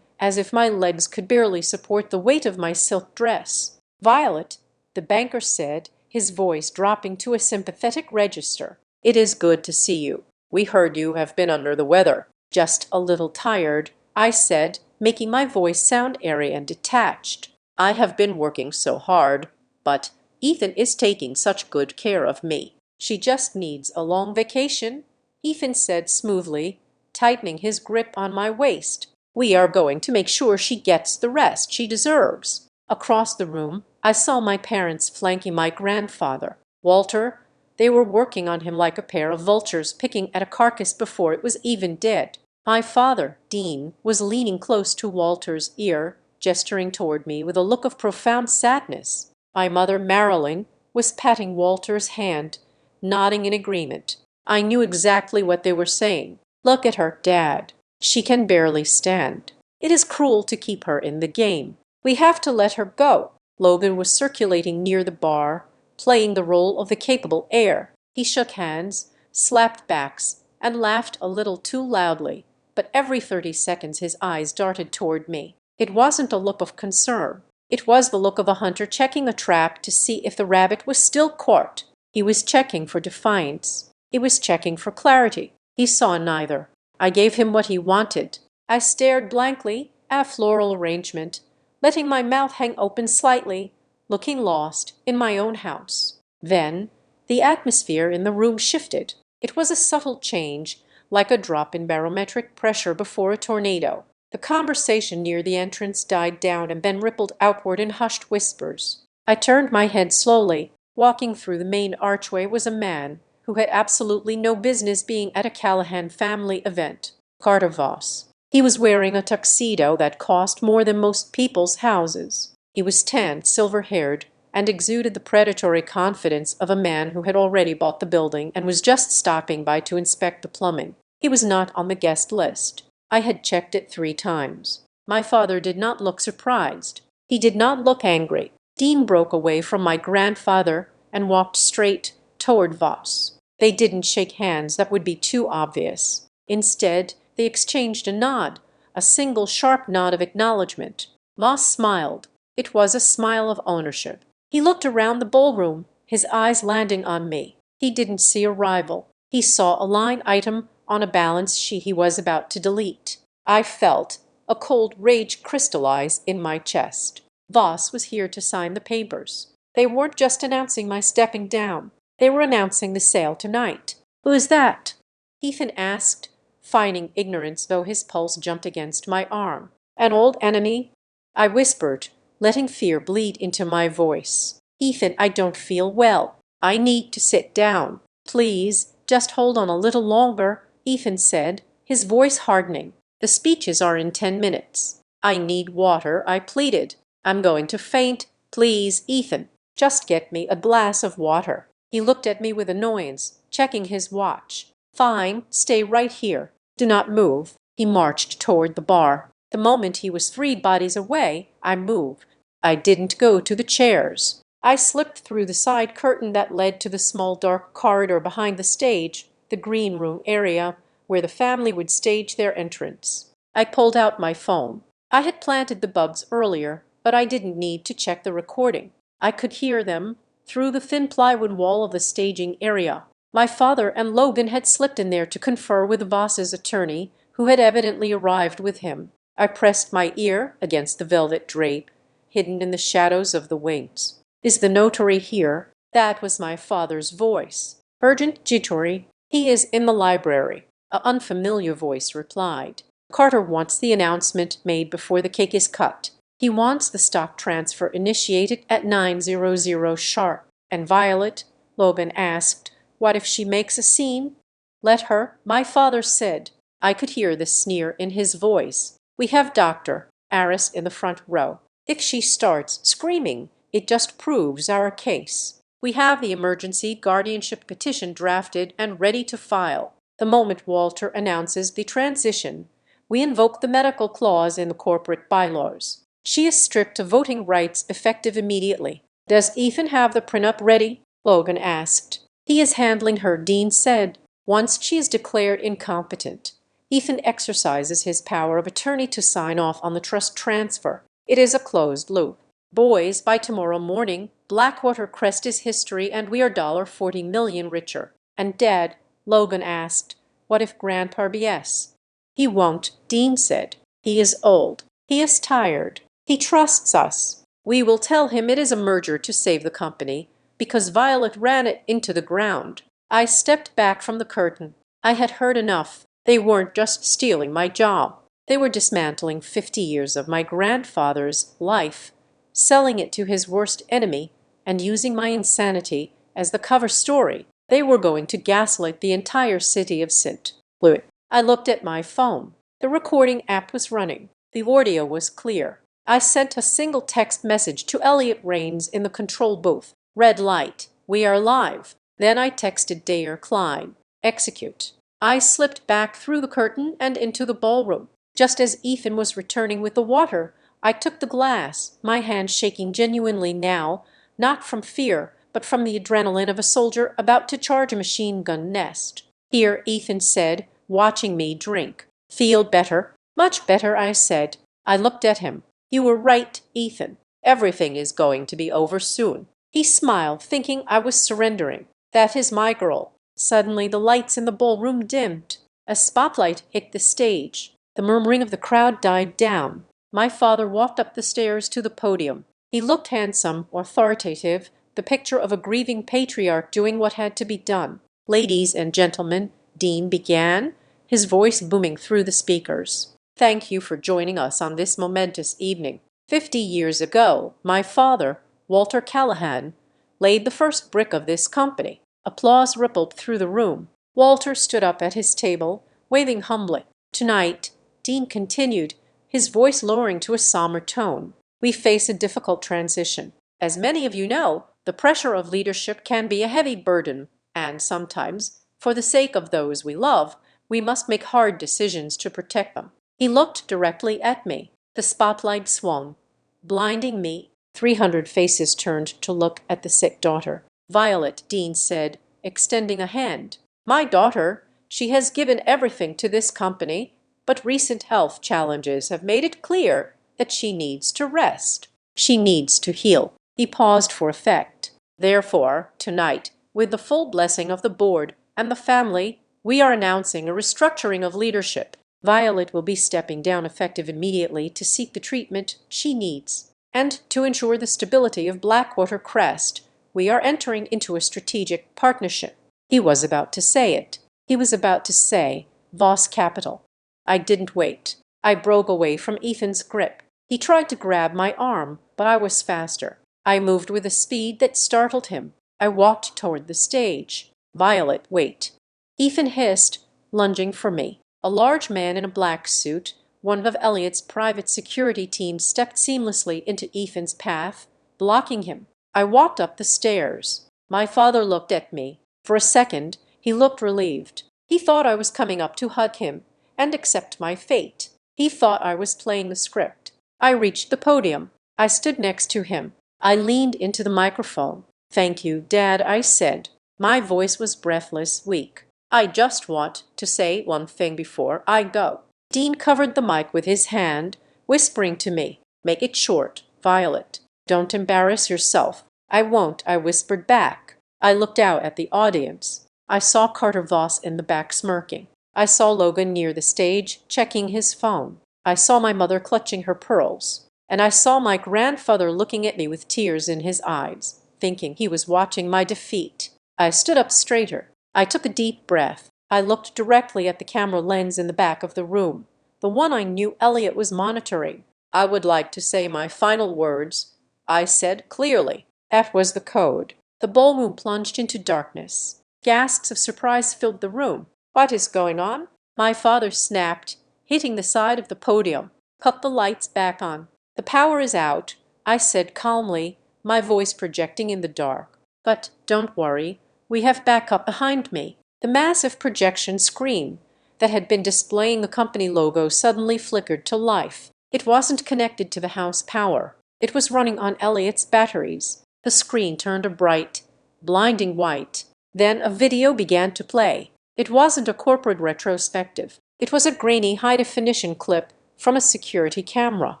as if my legs could barely support the weight of my silk dress. "Violet," the banker said, his voice dropping to a sympathetic register, "it is good to see you. We heard you have been under the weather." "Just a little tired," I said, making my voice sound airy and detached. "I have been working so hard, but Ethan is taking such good care of me." "She just needs a long vacation," Ethan said smoothly, tightening his grip on my waist. "We are going to make sure she gets the rest she deserves." Across the room, I saw my parents flanking my grandfather. Walter, they were working on him like a pair of vultures picking at a carcass before it was even dead. My father, Dean, was leaning close to Walter's ear, gesturing toward me with a look of profound sadness. My mother, Marilyn, was patting Walter's hand, nodding in agreement. I knew exactly what they were saying. "Look at her, Dad. She can barely stand. It is cruel to keep her in the game. We have to let her go." Logan was circulating near the bar, playing the role of the capable heir. He shook hands, slapped backs, and laughed a little too loudly, but every 30 seconds his eyes darted toward me. It wasn't a look of concern. It was the look of a hunter checking a trap to see if the rabbit was still caught. He was checking for defiance. He was checking for clarity. He saw neither. I gave him what he wanted. I stared blankly at a floral arrangement, letting my mouth hang open slightly, looking lost in my own house. Then the atmosphere in the room shifted. It was a subtle change, like a drop in barometric pressure before a tornado. The conversation near the entrance died down and then rippled outward in hushed whispers. I turned my head slowly. Walking through the main archway was a man who had absolutely no business being at a Callahan family event. Carter Voss. He was wearing a tuxedo that cost more than most people's houses. He was tanned, silver-haired, and exuded the predatory confidence of a man who had already bought the building and was just stopping by to inspect the plumbing. He was not on the guest list. I had checked it 3 times. My father did not look surprised. He did not look angry. Dean broke away from my grandfather and walked straight toward Voss. They didn't shake hands, that would be too obvious. Instead, they exchanged a nod, a single sharp nod of acknowledgement. Voss smiled. It was a smile of ownership. He looked around the ballroom, his eyes landing on me. He didn't see a rival. He saw a line item on a balance sheet he was about to delete. I felt a cold rage crystallize in my chest. Voss was here to sign the papers. They weren't just announcing my stepping down. They were announcing the sale tonight. "Who is that?" Ethan asked, feigning ignorance though his pulse jumped against my arm. "An old enemy?" I whispered, letting fear bleed into my voice. "Ethan, I don't feel well. I need to sit down." "Please, just hold on a little longer," Ethan said, his voice hardening. "The speeches are in 10 minutes. "I need water," I pleaded. "I'm going to faint. Please, Ethan, just get me a glass of water." He looked at me with annoyance, checking his watch. "Fine, stay right here. Do not move." He marched toward the bar. The moment he was 3 bodies away, I moved. I didn't go to the chairs. I slipped through the side curtain that led to the small dark corridor behind the stage the green room area where the family would stage their entrance. I pulled out my phone. I had planted the bulbs earlier, but I didn't need to check the recording. I could hear them through the thin plywood wall of the staging area. My father and Logan had slipped in there to confer with Voss's attorney, who had evidently arrived with him. I pressed my ear against the velvet drape, hidden in the shadows of the wings. "Is the notary here?" That was my father's voice. Urgent, jittery. "He is in the library," an unfamiliar voice replied. "Carter wants the announcement made before the cake is cut. He wants the stock transfer initiated at 9:00 sharp." "And Violet?" Logan asked. "What if she makes a scene?" "Let her," my father said. I could hear the sneer in his voice. "We have Dr. Aris in the front row. If she starts screaming, it just proves our case. We have the emergency guardianship petition drafted and ready to file. The moment Walter announces the transition, we invoke the medical clause in the corporate bylaws. She is stripped of voting rights effective immediately." "Does Ethan have the prenup ready?" Logan asked. "He is handling her," Dean said. "Once she is declared incompetent, Ethan exercises his power of attorney to sign off on the trust transfer. It is a closed loop. Boys, by tomorrow morning, Blackwater Crest is history and we are $40 million richer." "And Dad," Logan asked, "what if Grandpa BS?" "He won't," Dean said. "He is old. He is tired. He trusts us. We will tell him it is a merger to save the company, because Violet ran it into the ground." I stepped back from the curtain. I had heard enough. They weren't just stealing my job. They were dismantling 50 years of my grandfather's life, selling it to his worst enemy, and using my insanity as the cover story. They were going to gaslight the entire city of St. Louis. I looked at my phone. The recording app was running. The audio was clear. I sent a single text message to Elliot Rains in the control booth. "Red light. We are live." Then I texted Dayer Klein. "Execute." I slipped back through the curtain and into the ballroom. Just as Ethan was returning with the water, I took the glass, my hand shaking genuinely now, not from fear, but from the adrenaline of a soldier about to charge a machine gun nest. "Here," Ethan said, watching me drink. "Feel better?" "Much better," I said. I looked at him. "You were right, Ethan. Everything is going to be over soon." He smiled, thinking I was surrendering. "That is my girl." Suddenly the lights in the ballroom dimmed. A spotlight hit the stage. The murmuring of the crowd died down. My father walked up the stairs to the podium. He looked handsome, authoritative, the picture of a grieving patriarch doing what had to be done. "Ladies and gentlemen," Dean began, his voice booming through the speakers. "Thank you for joining us on this momentous evening. 50 years ago, my father, Walter Callahan, laid the first brick of this company." Applause rippled through the room. Walter stood up at his table, waving humbly. "Tonight," Dean continued, his voice lowering to a somber tone, "we face a difficult transition. As many of you know, the pressure of leadership can be a heavy burden, and sometimes, for the sake of those we love, we must make hard decisions to protect them." He looked directly at me. The spotlight swung, blinding me. 300 faces turned to look at the sick daughter. "Violet," Dean said, extending a hand. "My daughter. She has given everything to this company, but recent health challenges have made it clear that she needs to rest. She needs to heal." He paused for effect. "Therefore, tonight, with the full blessing of the board and the family, we are announcing a restructuring of leadership. Violet will be stepping down effective immediately to seek the treatment she needs. And to ensure the stability of Blackwater Crest, we are entering into a strategic partnership." He was about to say it. He was about to say Voss Capital. I didn't wait. I broke away from Ethan's grip. He tried to grab my arm, but I was faster. I moved with a speed that startled him. I walked toward the stage. "Violet, wait." Ethan hissed, lunging for me. A large man in a black suit, one of Elliot's private security team, stepped seamlessly into Ethan's path, blocking him. I walked up the stairs. My father looked at me. For a second, he looked relieved. He thought I was coming up to hug him and accept my fate. He thought I was playing the script. I reached the podium. I stood next to him. I leaned into the microphone. "Thank you, Dad," I said. My voice was breathless, weak. I just want to say one thing before I go." Dean covered the mic with his hand, whispering to me, "Make it short, Violet. Don't embarrass yourself." "I won't," I whispered back. I looked out at the audience. I saw Carter Voss in the back smirking. I saw Logan near the stage checking his phone. I saw my mother clutching her pearls. And I saw my grandfather looking at me with tears in his eyes, thinking he was watching my defeat. I stood up straighter. I took a deep breath. I looked directly at the camera lens in the back of the room, the one I knew Elliot was monitoring. "I would like to say my final words," I said clearly. That was the code. The ballroom plunged into darkness. Gasps of surprise filled the room. "What is going on?" my father snapped, hitting the side of the podium. "Cut the lights back on." "The power is out," I said calmly, my voice projecting in the dark. "But don't worry, we have backup behind me." The massive projection screen that had been displaying the company logo suddenly flickered to life. It wasn't connected to the house power. It was running on Elliot's batteries. The screen turned a bright, blinding white. Then a video began to play. It wasn't a corporate retrospective. It was a grainy, high-definition clip from a security camera.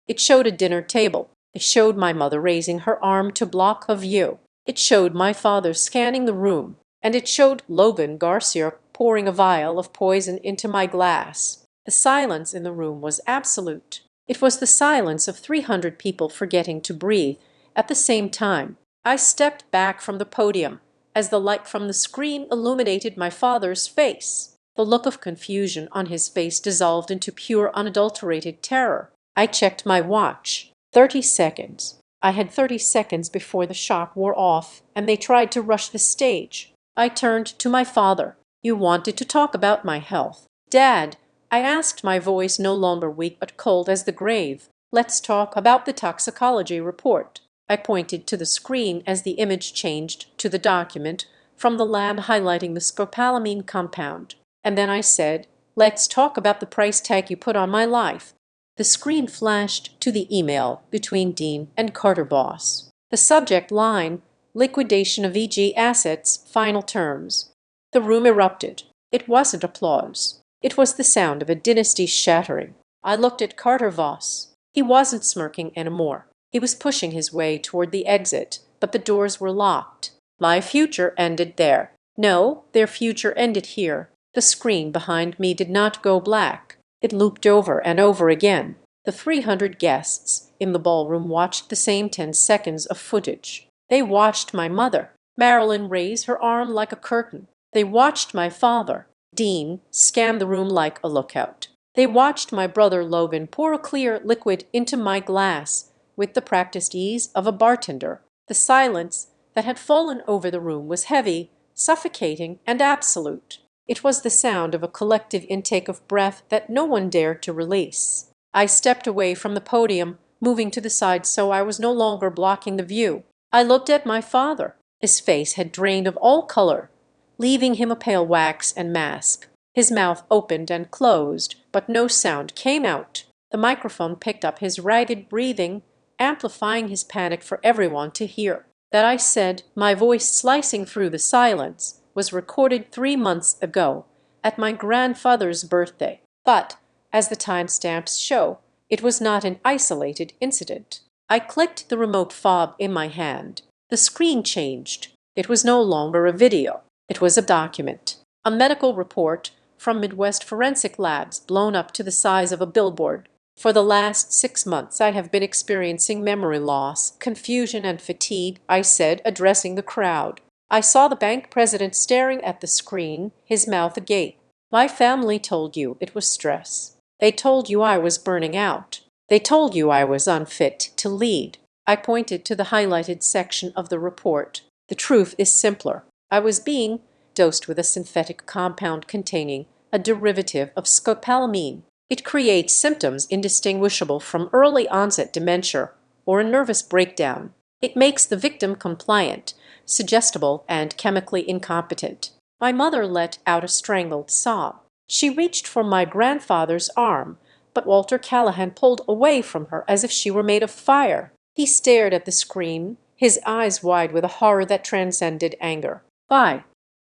It showed a dinner table. It showed my mother raising her arm to block a view. It showed my father scanning the room. And it showed Logan Garcia pouring a vial of poison into my glass. The silence in the room was absolute. It was the silence of 300 people forgetting to breathe at the same time. I stepped back from the podium as the light from the screen illuminated my father's face. The look of confusion on his face dissolved into pure, unadulterated terror. I checked my watch. 30 seconds. I had 30 seconds before the shock wore off and they tried to rush the stage. I turned to my father. "You wanted to talk about my health." "Dad," I asked, my voice no longer weak but cold as the grave, "let's talk about the toxicology report." I pointed to the screen as the image changed to the document from the lab highlighting the scopolamine compound. And then I said, "Let's talk about the price tag you put on my life." The screen flashed to the email between Dean and Carter Voss. The subject line, "Liquidation of EG assets, final terms." The room erupted. It wasn't applause. It was the sound of a dynasty shattering. I looked at Carter Voss. He wasn't smirking anymore. He was pushing his way toward the exit, but the doors were locked. My future ended there. No, their future ended here. The screen behind me did not go black. It looped over and over again. The 300 guests in the ballroom watched the same 10 seconds of footage. They watched my mother, Marilyn, raise her arm like a curtain. They watched my father, Dean, scan the room like a lookout. They watched my brother Logan pour a clear liquid into my glass with the practiced ease of a bartender. The silence that had fallen over the room was heavy, suffocating, and absolute. It was the sound of a collective intake of breath that no one dared to release. I stepped away from the podium, moving to the side so I was no longer blocking the view. I looked at my father. His face had drained of all color, leaving him a pale wax and mask. His mouth opened and closed, but no sound came out. The microphone picked up his ragged breathing, amplifying his panic for everyone to hear. That I said, my voice slicing through the silence, was recorded 3 months ago, at my grandfather's birthday. But, as the timestamps show, it was not an isolated incident. I clicked the remote fob in my hand. The screen changed. It was no longer a video. It was a document. A medical report from Midwest Forensic Labs blown up to the size of a billboard. "For the last 6 months I have been experiencing memory loss, confusion, and fatigue," I said, addressing the crowd. I saw the bank president staring at the screen, his mouth agape. "My family told you it was stress. They told you I was burning out. They told you I was unfit to lead." I pointed to the highlighted section of the report. "The truth is simpler. I was being dosed with a synthetic compound containing a derivative of scopolamine. It creates symptoms indistinguishable from early onset dementia or a nervous breakdown. It makes the victim compliant, suggestible, and chemically incompetent." My mother let out a strangled sob. She reached for my grandfather's arm, but Walter Callahan pulled away from her as if she were made of fire. He stared at the screen, his eyes wide with a horror that transcended anger. "Why?"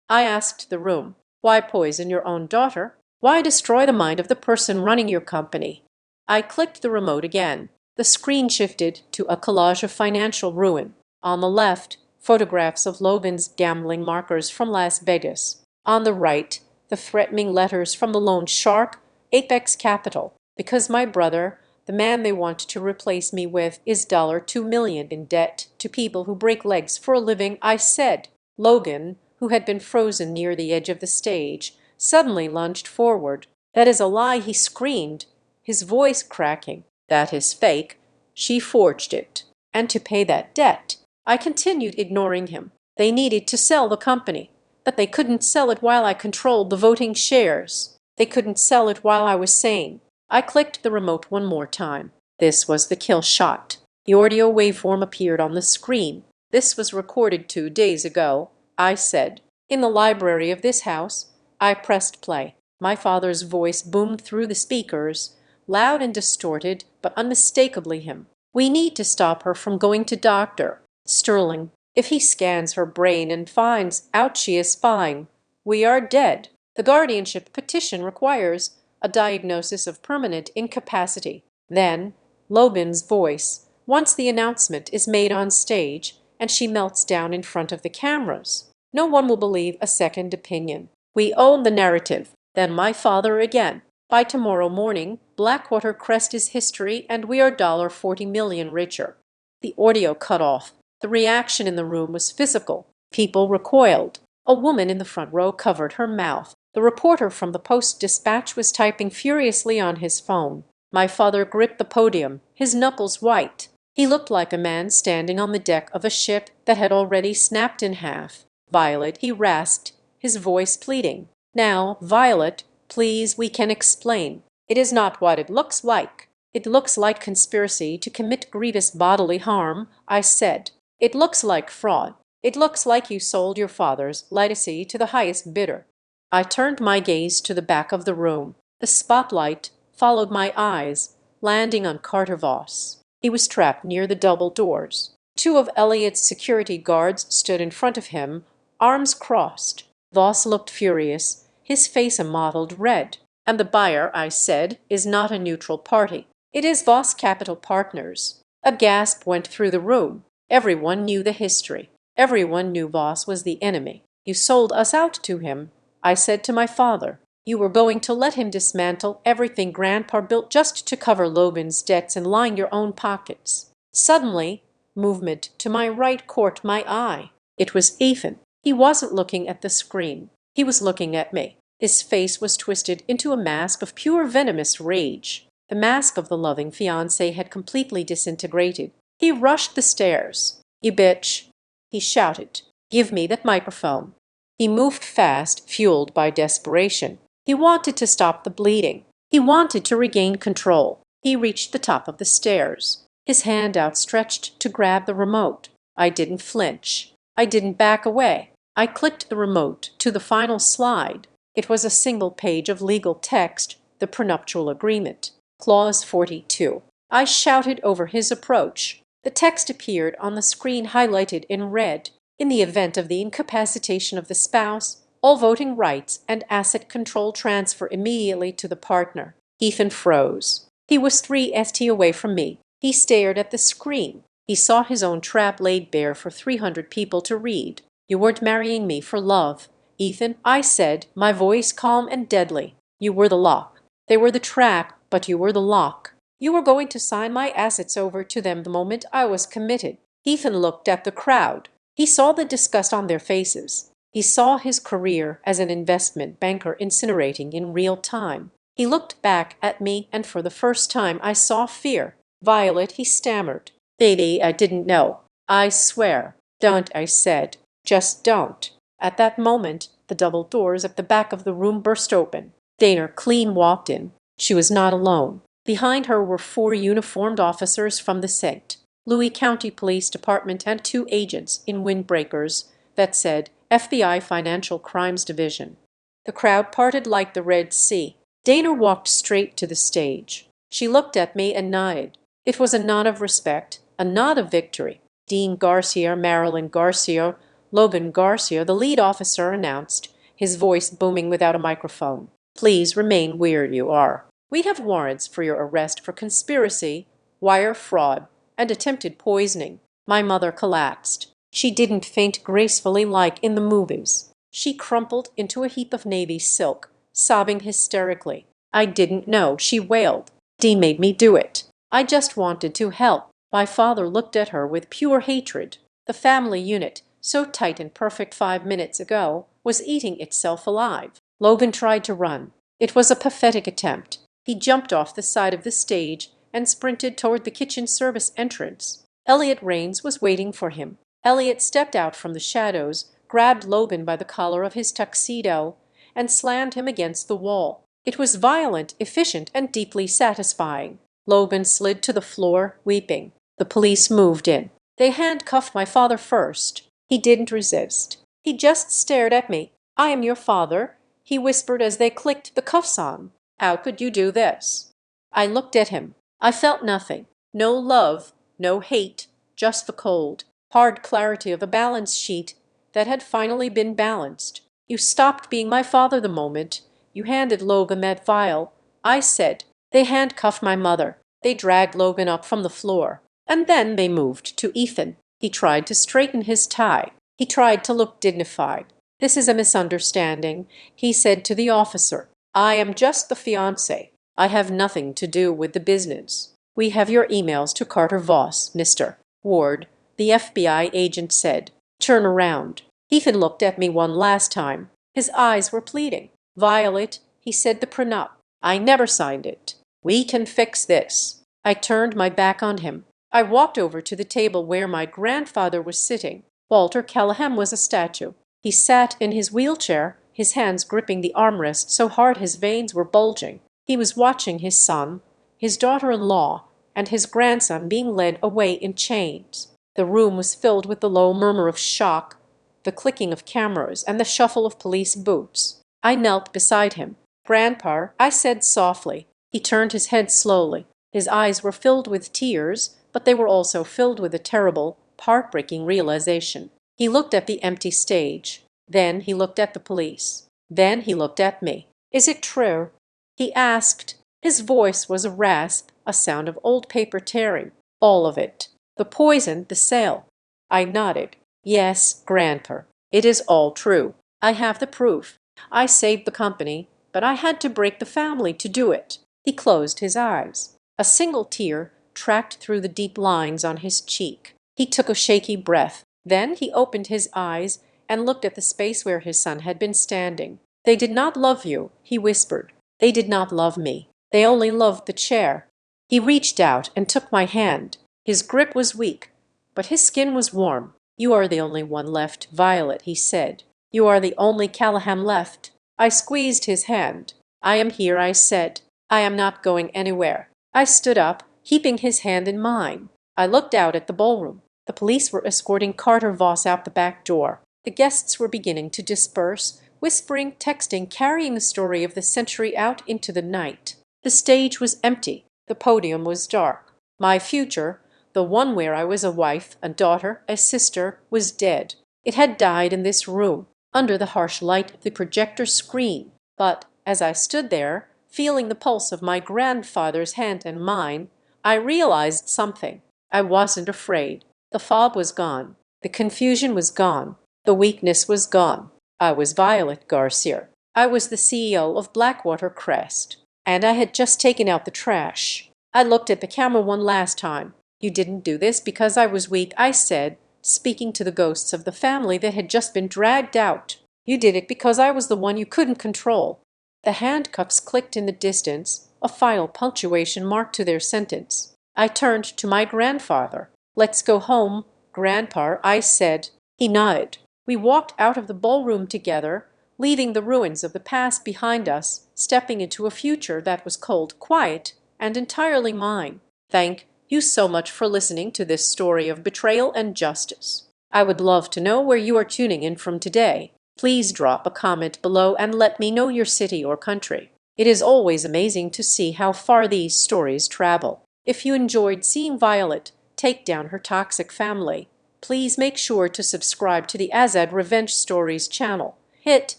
I asked the room. Why poison your own daughter? Why destroy the mind of the person running your company? I clicked the remote again. The screen shifted to a collage of financial ruin. On the left, photographs of Logan's gambling markers from Las Vegas. On the right, the threatening letters from the loan shark, Apex Capital. Because my brother, the man they want to replace me with, is $2 million in debt to people who break legs for a living, I said. Logan, who had been frozen near the edge of the stage, suddenly lunged forward. That is a lie, he screamed, his voice cracking. That is fake. She forged it. And to pay that debt, I continued ignoring him. They needed to sell the company, but they couldn't sell it while I controlled the voting shares. They couldn't sell it while I was sane. I clicked the remote one more time. This was the kill shot. The audio waveform appeared on the screen. This was recorded 2 days ago, I said. In the library of this house. I pressed play. My father's voice boomed through the speakers, loud and distorted, but unmistakably him. We need to stop her from going to Dr. Sterling. If he scans her brain and finds out she is spying, we are dead. The guardianship petition requires a diagnosis of permanent incapacity. Then, Logan's voice, once the announcement is made on stage and she melts down in front of the cameras. No one will believe a second opinion. We own the narrative. Then my father again. By tomorrow morning, Blackwater Crest is history and we are $40 million richer. The audio cut off. The reaction in the room was physical. People recoiled. A woman in the front row covered her mouth. The reporter from the Post-Dispatch was typing furiously on his phone. My father gripped the podium, his knuckles white. He looked like a man standing on the deck of a ship that had already snapped in half. Violet, he rasped, his voice pleading. Now, Violet, please, we can explain. It is not what it looks like. It looks like conspiracy to commit grievous bodily harm, I said. It looks like fraud. It looks like you sold your father's legacy to the highest bidder. I turned my gaze to the back of the room. The spotlight followed my eyes, landing on Carter Voss. He was trapped near the double doors. 2 of Elliot's security guards stood in front of him, arms crossed. Voss looked furious, his face a mottled red. And the buyer, I said, is not a neutral party. It is Voss Capital Partners. A gasp went through the room. Everyone knew the history. Everyone knew Voss was the enemy. You sold us out to him. I said to my father, you were going to let him dismantle everything Grandpa built just to cover Logan's debts and line your own pockets. Suddenly, movement to my right caught my eye. It was Ethan. He wasn't looking at the screen. He was looking at me. His face was twisted into a mask of pure venomous rage. The mask of the loving fiancé had completely disintegrated. He rushed the stairs. You bitch, he shouted. Give me that microphone. He moved fast, fueled by desperation. He wanted to stop the bleeding. He wanted to regain control. He reached the top of the stairs, his hand outstretched to grab the remote. I didn't flinch. I didn't back away. I clicked the remote to the final slide. It was a single page of legal text, the prenuptial agreement. Clause 42. I shouted over his approach. The text appeared on the screen highlighted in red. In the event of the incapacitation of the spouse, all voting rights and asset control transfer immediately to the partner. Ethan froze. He was 3 ft away from me. He stared at the screen. He saw his own trap laid bare for 300 people to read. You weren't marrying me for love, Ethan, I said, my voice calm and deadly. You were the lock. They were the trap, but you were the lock. You were going to sign my assets over to them the moment I was committed. Ethan looked at the crowd. He saw the disgust on their faces. He saw his career as an investment banker incinerating in real time. He looked back at me, and for the first time I saw fear. Violet, he stammered. Baby, I didn't know. I swear. Don't, I said. Just don't. At that moment, the double doors at the back of the room burst open. Dana Clean walked in. She was not alone. Behind her were 4 uniformed officers from the St. Louis County Police Department and 2 agents in windbreakers that said FBI Financial Crimes Division. The crowd parted like the Red Sea. Dana walked straight to the stage. She looked at me and nodded. It was a nod of respect, a nod of victory. Dean Garcia, Marilyn Garcia, Logan Garcia, the lead officer, announced, his voice booming without a microphone. "Please remain where you are. We have warrants for your arrest for conspiracy, wire fraud, and attempted poisoning." My mother collapsed. She didn't faint gracefully like in the movies. She crumpled into a heap of navy silk, sobbing hysterically. "I didn't know," she wailed. "Dee made me do it. I just wanted to help." My father looked at her with pure hatred. The family unit, so tight and perfect 5 minutes ago, was eating itself alive. Logan tried to run. It was a pathetic attempt. He jumped off the side of the stage and sprinted toward the kitchen service entrance. Elliot Rains was waiting for him. Elliot stepped out from the shadows, grabbed Logan by the collar of his tuxedo, and slammed him against the wall. It was violent, efficient, and deeply satisfying. Logan slid to the floor, weeping. The police moved in. They handcuffed my father first. He didn't resist. He just stared at me. "I am your father," he whispered as they clicked the cuffs on. "How could you do this?" I looked at him. I felt nothing. No love, no hate, just the cold, hard clarity of a balance sheet that had finally been balanced. "You stopped being my father the moment you handed Logan that vial," I said. They handcuffed my mother. They dragged Logan up from the floor. And then they moved to Ethan. He tried to straighten his tie. He tried to look dignified. "This is a misunderstanding," he said to the officer. "I am just the fiancé. I have nothing to do with the business." "We have your emails to Carter Voss, Mr. Ward," the FBI agent said. "Turn around." Ethan looked at me one last time. His eyes were pleading. "Violet," he said, "the prenup. I never signed it. We can fix this." I turned my back on him. I walked over to the table where my grandfather was sitting. Walter Callahan was a statue. He sat in his wheelchair, his hands gripping the armrest so hard his veins were bulging. He was watching his son, his daughter-in-law, and his grandson being led away in chains. The room was filled with the low murmur of shock, the clicking of cameras, and the shuffle of police boots. I knelt beside him. "Grandpa," I said softly. He turned his head slowly. His eyes were filled with tears, but they were also filled with a terrible, heartbreaking realization. He looked at the empty stage. Then he looked at the police. Then he looked at me. "Is it true?" he asked. His voice was a rasp, a sound of old paper tearing. "All of it. The poison, the sale." I nodded. "Yes, Grandpa, it is all true. I have the proof. I saved the company, but I had to break the family to do it." He closed his eyes. A single tear tracked through the deep lines on his cheek. He took a shaky breath. Then he opened his eyes and looked at the space where his son had been standing. "They did not love you," he whispered. "They did not love me. They only loved the chair." He reached out and took my hand. His grip was weak, but his skin was warm. "You are the only one left, Violet," he said. "You are the only Callahan left." I squeezed his hand. "I am here," I said. "I am not going anywhere." I stood up, keeping his hand in mine. I looked out at the ballroom. The police were escorting Carter Voss out the back door. The guests were beginning to disperse, whispering, texting, carrying the story of the century out into the night. The stage was empty. The podium was dark. My future, the one where I was a wife, a daughter, a sister, was dead. It had died in this room, under the harsh light of the projector screen. But as I stood there, feeling the pulse of my grandfather's hand and mine, I realized something. I wasn't afraid. The fob was gone. The confusion was gone. The weakness was gone. I was Violet Garcia. I was the CEO of Blackwater Crest. And I had just taken out the trash. I looked at the camera one last time. "You didn't do this because I was weak," I said, speaking to the ghosts of the family that had just been dragged out. "You did it because I was the one you couldn't control." The handcuffs clicked in the distance, a final punctuation mark to their sentence. I turned to my grandfather. "Let's go home, Grandpa," I said. He nodded. We walked out of the ballroom together, leaving the ruins of the past behind us, stepping into a future that was cold, quiet, and entirely mine. Thank you so much for listening to this story of betrayal and justice. I would love to know where you are tuning in from today. Please drop a comment below and let me know your city or country. It is always amazing to see how far these stories travel. If you enjoyed seeing Violet take down her toxic family, please make sure to subscribe to the Azad Revenge Stories channel. Hit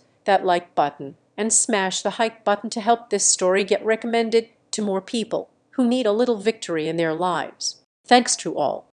that like button and smash the hike button to help this story get recommended to more people who need a little victory in their lives. Thanks to all.